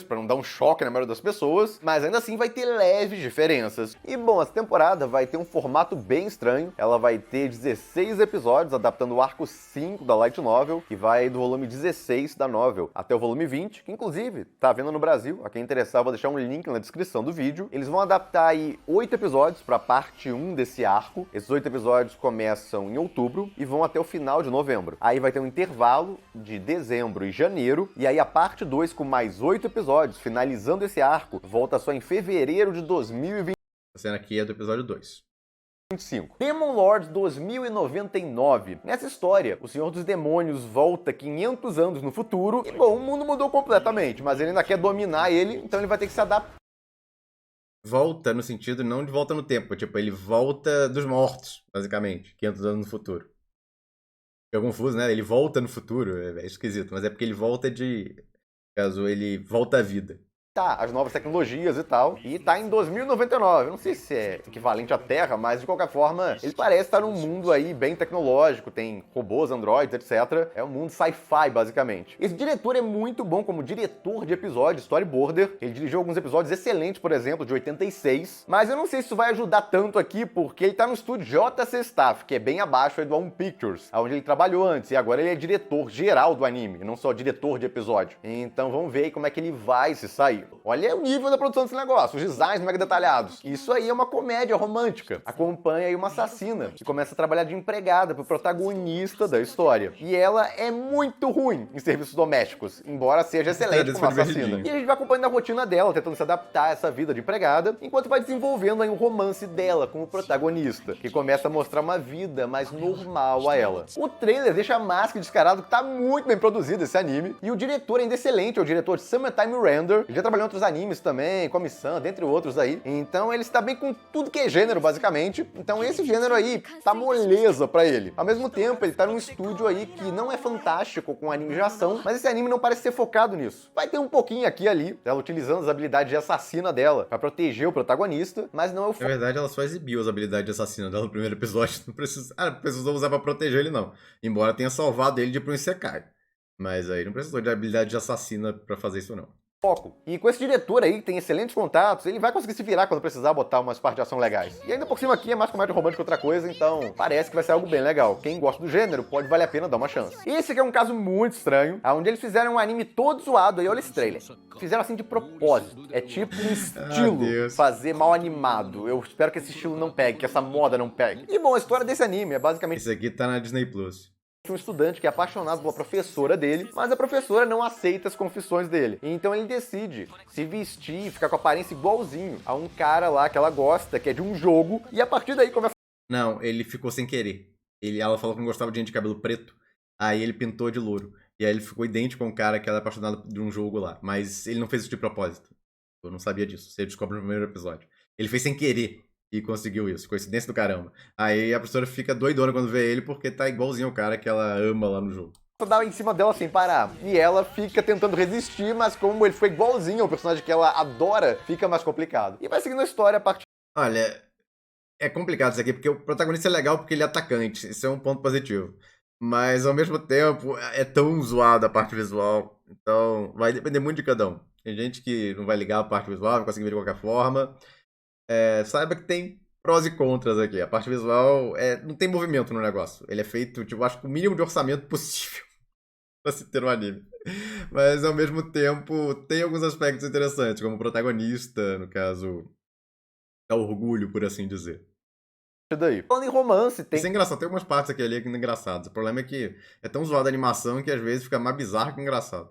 Para não dar um choque na maioria das pessoas, mas ainda assim vai ter leves diferenças. E bom, essa temporada vai ter um formato bem estranho. Ela vai ter 16 episódios, adaptando o arco 5 da Light Novel, que vai do volume 16 da novel até o volume 20, que inclusive tá vendo no Brasil. A quem interessar, eu vou deixar um link na descrição do vídeo. Eles vão adaptar aí 8 episódios para parte 1 desse arco. Esses 8 episódios começam em outubro e vão até o final de novembro. Aí vai ter um intervalo de dezembro e janeiro, e aí a parte 2 com mais 8 episódios, finalizando esse arco, volta só em fevereiro de 2025. A cena aqui é do episódio 2. Demon Lord 2099. Nessa história, o Senhor dos Demônios volta 500 anos no futuro e, bom, o mundo mudou completamente, mas ele ainda quer dominar ele, então ele vai ter que se adaptar. Volta no sentido não de volta no tempo, tipo, ele volta dos mortos, basicamente, 500 anos no futuro. Fica confuso, né? Ele volta no futuro, é esquisito, mas é porque ele volta caso ele volta à vida. Tá, as novas tecnologias e tal, e tá em 2099, eu não sei se é equivalente à Terra, mas de qualquer forma, ele parece estar num mundo aí bem tecnológico, tem robôs, androids, etc. É um mundo sci-fi, basicamente. Esse diretor é muito bom como diretor de episódios, storyboarder. Ele dirigiu alguns episódios excelentes, por exemplo, de 86, mas eu não sei se isso vai ajudar tanto aqui, porque ele tá no estúdio JC Staff, que é bem abaixo aí do Home Pictures, onde ele trabalhou antes, e agora ele é diretor geral do anime, não só diretor de episódio. Então vamos ver aí como é que ele vai se sair. Olha o nível da produção desse negócio, os designs mega detalhados. Isso aí é uma comédia romântica. Acompanha aí uma assassina que começa a trabalhar de empregada pro protagonista da história. E ela é muito ruim em serviços domésticos, embora seja excelente como assassina. E a gente vai acompanhando a rotina dela, tentando se adaptar a essa vida de empregada, enquanto vai desenvolvendo aí o romance dela com o protagonista, que começa a mostrar uma vida mais normal a ela. O trailer deixa mais que descarado que tá muito bem produzido esse anime, e o diretor ainda é excelente, é o diretor de Summertime Render. Ele já trabalhou em outros animes também, Komi-san, dentre outros aí. Então ele está bem com tudo que é gênero, basicamente. Então esse gênero aí tá moleza pra ele. Ao mesmo tempo, ele tá num estúdio aí que não é fantástico com anime de ação, mas esse anime não parece ser focado nisso. Vai ter um pouquinho aqui e ali, ela utilizando as habilidades de assassina dela pra proteger o protagonista, mas não é o foco. Na verdade, ela só exibiu as habilidades de assassina dela no primeiro episódio. Não precisou usar pra proteger ele, não. Embora tenha salvado ele de ir pro Isekai. Mas aí não precisou de habilidade de assassina pra fazer isso, não. Foco. E com esse diretor aí, que tem excelentes contatos, ele vai conseguir se virar quando precisar botar umas partes de ação legais. E ainda por cima aqui é mais comédia romântica que outra coisa, então parece que vai ser algo bem legal. Quem gosta do gênero pode valer a pena dar uma chance. Esse aqui é um caso muito estranho, onde eles fizeram um anime todo zoado aí, olha esse trailer. Fizeram assim de propósito. É tipo um estilo fazer mal animado. Eu espero que esse estilo não pegue, que essa moda não pegue. E bom, a história desse anime é basicamente... Esse aqui tá na Disney Plus. Um estudante que é apaixonado pela professora dele, mas a professora não aceita as confissões dele. Então ele decide se vestir, ficar com a aparência igualzinho a um cara lá que ela gosta, que é de um jogo, e a partir daí começa... Não, ele ficou sem querer. Ela falou que não gostava de gente de cabelo preto, aí ele pintou de louro. E aí ele ficou idêntico a um cara que ela é apaixonado de um jogo lá. Mas ele não fez isso de propósito. Eu não sabia disso, você descobre no primeiro episódio. Ele fez sem querer. E conseguiu isso, coincidência do caramba. Aí a professora fica doidona quando vê ele, porque tá igualzinho ao cara que ela ama lá no jogo. Dá em cima dela sem parar. E ela fica tentando resistir, mas como ele foi igualzinho ao personagem que ela adora, fica mais complicado. E vai seguindo a história a partir... Olha, é complicado isso aqui, porque o protagonista é legal porque ele é atacante. Isso é um ponto positivo. Mas, ao mesmo tempo, é tão zoado a parte visual. Então, vai depender muito de cada um. Tem gente que não vai ligar a parte visual, vai conseguir ver de qualquer forma. Saiba que tem prós e contras aqui. A parte visual não tem movimento no negócio. Ele é feito, tipo, acho que o mínimo de orçamento possível pra se ter um anime. Mas ao mesmo tempo tem alguns aspectos interessantes, como o protagonista, no caso, dá orgulho, por assim dizer. Daí. Falando em romance, tem... Isso é engraçado, tem algumas partes aqui ali que não é engraçadas. O problema é que é tão zoada a animação que às vezes fica mais bizarro que engraçado.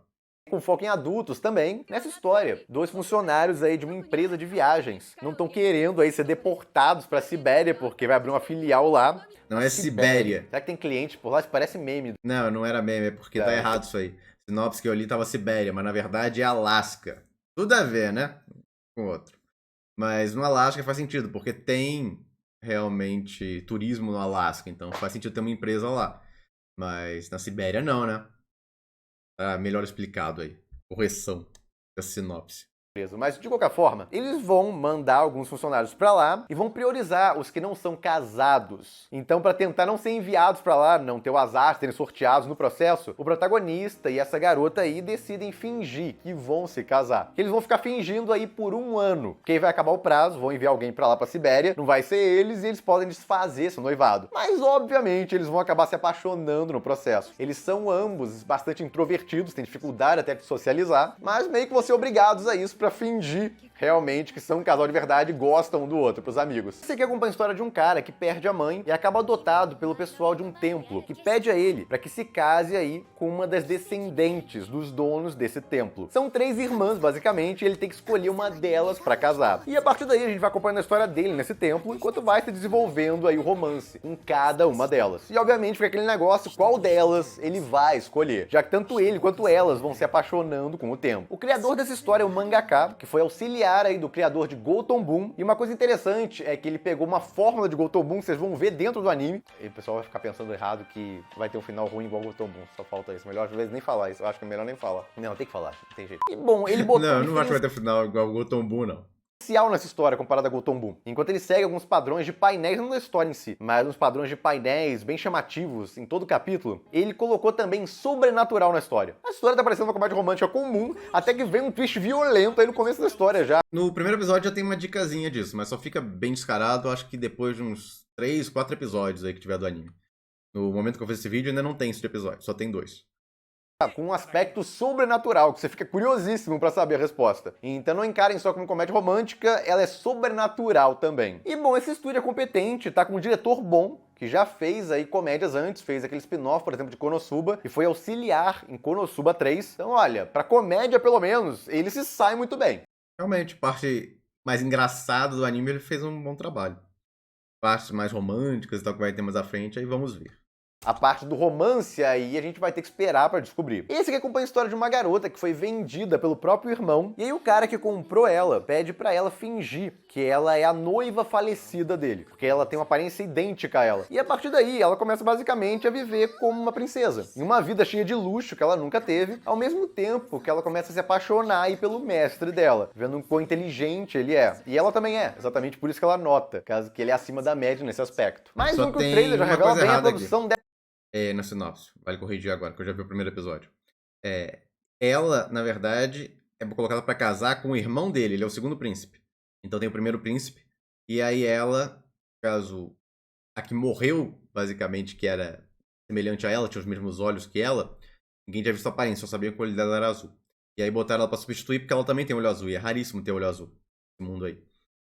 Com foco em adultos também, nessa história. 2 funcionários aí de uma empresa de viagens não estão querendo aí ser deportados pra Sibéria, porque vai abrir uma filial lá. Não é Sibéria. Será que tem cliente por lá? Isso parece meme. Não, não era meme, é porque tá errado isso aí. Sinopse que eu li tava Sibéria, mas na verdade é Alasca. Tudo a ver, né? Com o outro. Mas no Alasca faz sentido, porque tem realmente turismo no Alasca, então faz sentido ter uma empresa lá. Mas na Sibéria não, né? Tá melhor explicado aí. Correção da sinopse. Mas, de qualquer forma, eles vão mandar alguns funcionários pra lá e vão priorizar os que não são casados. Então, pra tentar não ser enviados pra lá, não ter o azar de serem sorteados no processo, o protagonista e essa garota aí decidem fingir que vão se casar. Eles vão ficar fingindo aí por 1 ano. Porque aí vai acabar o prazo, vão enviar alguém pra lá pra Sibéria, não vai ser eles e eles podem desfazer esse noivado. Mas, obviamente, eles vão acabar se apaixonando no processo. Eles são ambos bastante introvertidos, têm dificuldade até de socializar, mas meio que vão ser obrigados a isso pra fingir realmente que são um casal de verdade e gostam um do outro, pros amigos. Esse aqui acompanha a história de um cara que perde a mãe e acaba adotado pelo pessoal de um templo, que pede a ele para que se case aí com uma das descendentes dos donos desse templo. São 3 irmãs, basicamente, e ele tem que escolher uma delas para casar. E a partir daí a gente vai acompanhando a história dele nesse templo, enquanto vai se desenvolvendo aí o romance com cada uma delas. E obviamente fica aquele negócio, qual delas ele vai escolher, já que tanto ele quanto elas vão se apaixonando com o tempo. O criador dessa história é o mangaka, que foi auxiliar aí do criador de Gouton Boom, e uma coisa interessante é que ele pegou uma fórmula de Gouton Boom que vocês vão ver dentro do anime, e o pessoal vai ficar pensando errado que vai ter um final ruim igual Gouton Boom, só falta isso. Melhor às vezes nem falar isso, eu acho que é melhor nem falar. Não, tem que falar, não tem jeito. E bom, ele botou... Não, não acho que vai ter final igual Gouton Boom, não. Nessa história comparada a Gouton Boom. Enquanto ele segue alguns padrões de painéis, não da história em si, mas uns padrões de painéis bem chamativos em todo o capítulo, ele colocou também sobrenatural na história. A história tá parecendo uma comédia romântica comum, até que vem um twist violento aí no começo da história já. No primeiro episódio já tem uma dicasinha disso, mas só fica bem descarado, acho que depois de uns 3, 4 episódios aí que tiver do anime. No momento que eu fiz esse vídeo ainda não tem esse episódio, só tem 2. com um aspecto sobrenatural, que você fica curiosíssimo pra saber a resposta. Então não encarem só como comédia romântica, ela é sobrenatural também. E bom, esse estúdio é competente, tá com um diretor bom, que já fez aí comédias antes, fez aquele spin-off, por exemplo, de Konosuba, e foi auxiliar em Konosuba 3. Então olha, pra comédia pelo menos, ele se sai muito bem. Realmente, parte mais engraçada do anime, ele fez um bom trabalho. Partes mais românticas e tal que vai ter mais à frente, aí vamos ver. A parte do romance aí a gente vai ter que esperar pra descobrir. Esse aqui acompanha a história de uma garota que foi vendida pelo próprio irmão, e aí o cara que comprou ela pede pra ela fingir que ela é a noiva falecida dele, porque ela tem uma aparência idêntica a ela. E a partir daí ela começa basicamente a viver como uma princesa, em uma vida cheia de luxo que ela nunca teve, ao mesmo tempo que ela começa a se apaixonar aí pelo mestre dela, vendo o quão inteligente ele é. E ela também é, exatamente por isso que ela nota, caso que ele é acima da média nesse aspecto. Mas Só o que o tem trailer já uma revela coisa bem a errada produção dela. Na sinopse, vale corrigir agora, que eu já vi o primeiro episódio. Ela, na verdade, é colocada pra casar com o irmão dele, ele é o segundo príncipe. Então tem o primeiro príncipe, e aí ela, caso a que morreu, basicamente, que era semelhante a ela, tinha os mesmos olhos que ela, ninguém tinha visto a aparência, só sabia que o olho dela era azul. E aí botaram ela pra substituir, porque ela também tem olho azul, e é raríssimo ter olho azul nesse mundo aí.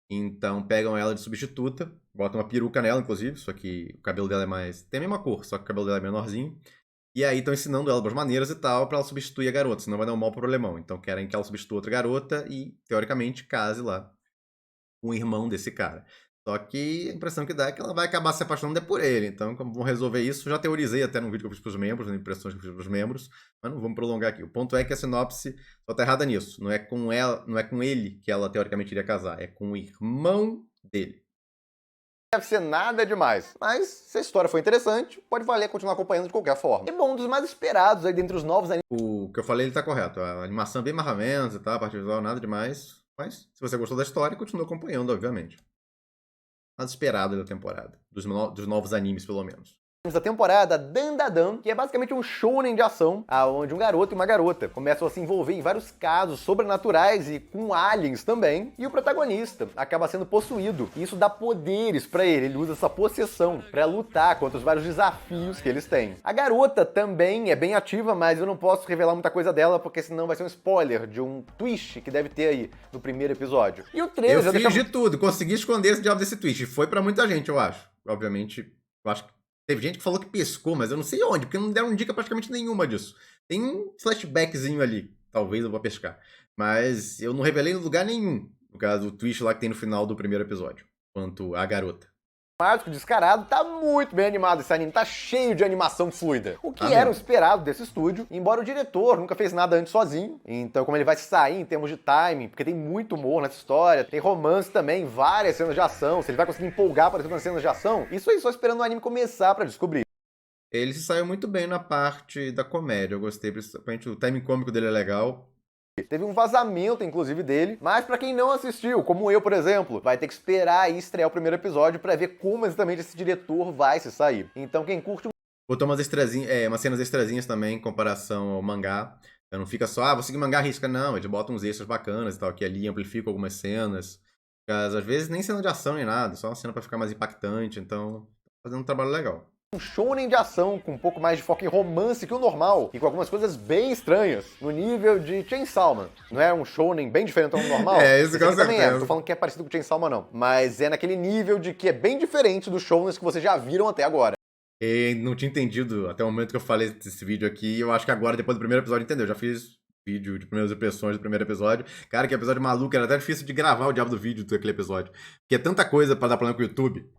Então pegam ela de substituta, botam uma peruca nela, inclusive, só que o cabelo dela é mais... tem a mesma cor, só que o cabelo dela é menorzinho. E aí estão ensinando ela boas maneiras e tal, pra ela substituir a garota, senão vai dar um mau problemão. Então querem que ela substitua outra garota e, teoricamente, case lá com o irmão desse cara. Só que a impressão que dá é que ela vai acabar se apaixonando por ele. Então, como vão resolver isso, já teorizei até no vídeo que eu fiz pros membros, nas impressões que eu fiz pros membros, mas não vamos prolongar aqui. O ponto é que a sinopse só tá errada nisso. Não é com ela, não é com ele que ela teoricamente iria casar, é com o irmão dele. Deve ser nada demais, mas se a história for interessante, pode valer continuar acompanhando de qualquer forma. E bom, um dos mais esperados aí dentre os novos animes. O que eu falei, ele tá correto. A animação é bem mais ou menos e tal, a parte visual nada demais. Mas, se você gostou da história, continua acompanhando, obviamente. Mais esperado da temporada. Dos novos animes, pelo menos. Da temporada Dandadan, que é basicamente um shounen de ação, onde um garoto e uma garota começam a se envolver em vários casos sobrenaturais e com aliens também, e o protagonista acaba sendo possuído, e isso dá poderes pra ele, ele usa essa possessão pra lutar contra os vários desafios que eles têm. A garota também é bem ativa, mas eu não posso revelar muita coisa dela, porque senão vai ser um spoiler de um twist que deve ter aí no primeiro episódio. E o trailer Eu já fiz de tudo, consegui esconder esse diabo desse twist. Foi pra muita gente, eu acho. Obviamente, eu acho que teve gente que falou que pescou, mas eu não sei onde, porque não deram dica praticamente nenhuma disso. Tem um flashbackzinho ali, talvez eu vou pescar. Mas eu não revelei em lugar nenhum, no caso, o twist lá que tem no final do primeiro episódio, quanto a garota. Mágico Descarado, tá muito bem animado esse anime, tá cheio de animação fluida. O que Amém. era o esperado desse estúdio, embora o diretor nunca fez nada antes sozinho. Então, como ele vai se sair em termos de timing, porque tem muito humor nessa história, tem romance também, várias cenas de ação, se ele vai conseguir empolgar, por exemplo, nas cenas de ação, isso aí só esperando o anime começar pra descobrir. Ele se saiu muito bem na parte da comédia, eu gostei, principalmente o timing cômico dele é legal. Teve um vazamento, inclusive, dele, mas pra quem não assistiu, como eu, por exemplo, vai ter que esperar aí estrear o primeiro episódio pra ver como exatamente esse diretor vai se sair. Então, quem curte Botou umas cenas extrazinhas também em comparação ao mangá. Então não fica só, vou seguir mangá, risca. Não, eles botam uns extras bacanas e tal, que ali amplificam algumas cenas. Mas, às vezes nem cena de ação nem nada, só uma cena pra ficar mais impactante. Então, tá fazendo um trabalho legal. um shounen de ação com um pouco mais de foco em romance que o normal e com algumas coisas bem estranhas, no nível de Chainsaw Man. Não é um shounen bem diferente do normal? Isso Esse com aqui também certeza. Não tô falando que é parecido com Chainsaw Man, não. Mas é naquele nível de que é bem diferente dos shounens que vocês já viram até agora. E não tinha entendido até o momento que eu falei desse vídeo aqui. Eu acho que agora, depois do primeiro episódio, entendeu. Eu já fiz vídeo de primeiras impressões do primeiro episódio. Cara, que episódio maluco. Era até difícil de gravar o diabo do vídeo daquele episódio. Porque é tanta coisa pra dar problema com o YouTube.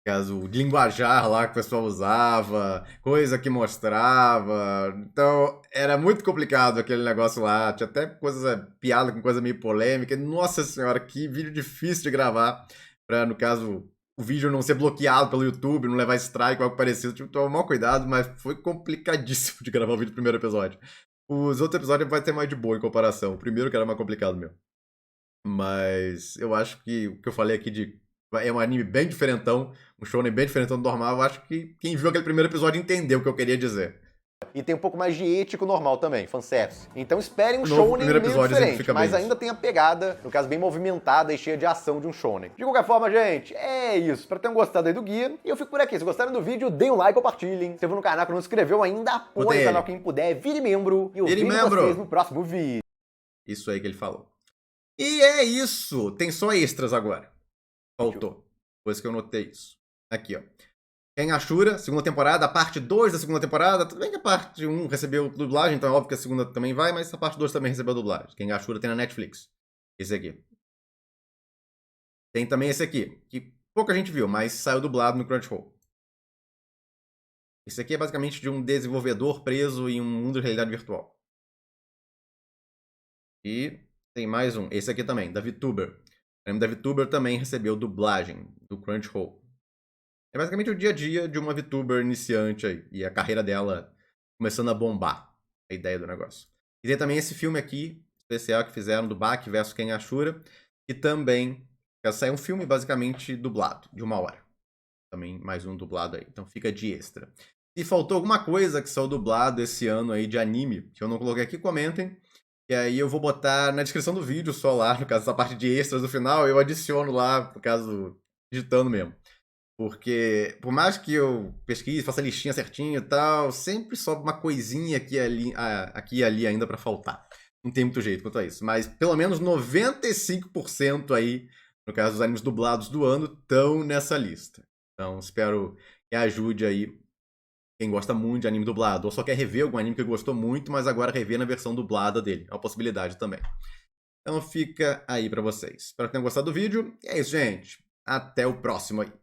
Caso de linguajar lá que o pessoal usava, coisa que mostrava. Então, era muito complicado aquele negócio lá. Tinha até coisas, piada com coisa meio polêmica. Nossa senhora, que vídeo difícil de gravar. Pra, no caso, o vídeo não ser bloqueado pelo YouTube, não levar strike ou algo parecido. Tive que tomar maior cuidado, mas foi complicadíssimo de gravar o vídeo do primeiro episódio. Os outros episódios vai ter mais de boa em comparação. O primeiro que era mais complicado mesmo. Mas eu acho que o que eu falei aqui de é um anime bem diferentão, um shounen bem diferentão do normal. Eu acho que quem viu aquele primeiro episódio entendeu o que eu queria dizer. E tem um pouco mais de ético normal também, fanservice. Então esperem um O novo shounen primeiro meio episódio diferente, exemplifica mas bem ainda tem a pegada, no caso, bem movimentada e cheia de ação de um shounen. De qualquer forma, gente, é isso. Espero que tenham gostado aí do guia. E eu fico por aqui. Se gostaram do vídeo, deem um like, compartilhem. Se inscreva no canal que não se inscreveu ainda, apoie o canal quem puder, vire membro. E eu vejo vocês no próximo vídeo. Isso aí que ele falou. E é isso. Tem só extras agora. Faltou. Depois que eu notei isso. Aqui, ó. Ken Ashura, segunda temporada, a parte 2 da segunda temporada. Tudo bem que a parte 1 recebeu dublagem, então é óbvio que a segunda também vai, mas a parte 2 também recebeu dublagem. Ken Ashura tem na Netflix. Esse aqui. Tem também esse aqui, que pouca gente viu, mas saiu dublado no Crunchyroll. Esse aqui é basicamente de um desenvolvedor preso em um mundo de realidade virtual. E tem mais um, esse aqui também, da VTuber. O nome da VTuber também recebeu dublagem do Crunchyroll. É basicamente o dia a dia de uma VTuber iniciante aí. E a carreira dela começando a bombar. A ideia do negócio. E tem também esse filme aqui, especial que fizeram do Baki vs Ken Ashura. Que também saiu um filme basicamente dublado, de 1 hora. Também mais um dublado aí. Então fica de extra. Se faltou alguma coisa que saiu dublado esse ano aí de anime, que eu não coloquei aqui, comentem. E aí eu vou botar na descrição do vídeo só lá, no caso essa parte de extras do final, eu adiciono lá, no caso, digitando mesmo. Porque, por mais que eu pesquise, faça a listinha certinho e tal, sempre sobe uma coisinha aqui e ali ainda pra faltar. Não tem muito jeito quanto a isso. Mas pelo menos 95% aí, no caso dos animes dublados do ano, estão nessa lista. Então espero que ajude aí quem gosta muito de anime dublado. Ou só quer rever algum anime que gostou muito, mas agora rever na versão dublada dele. É uma possibilidade também. Então fica aí pra vocês. Espero que tenham gostado do vídeo. E é isso, gente. Até o próximo aí.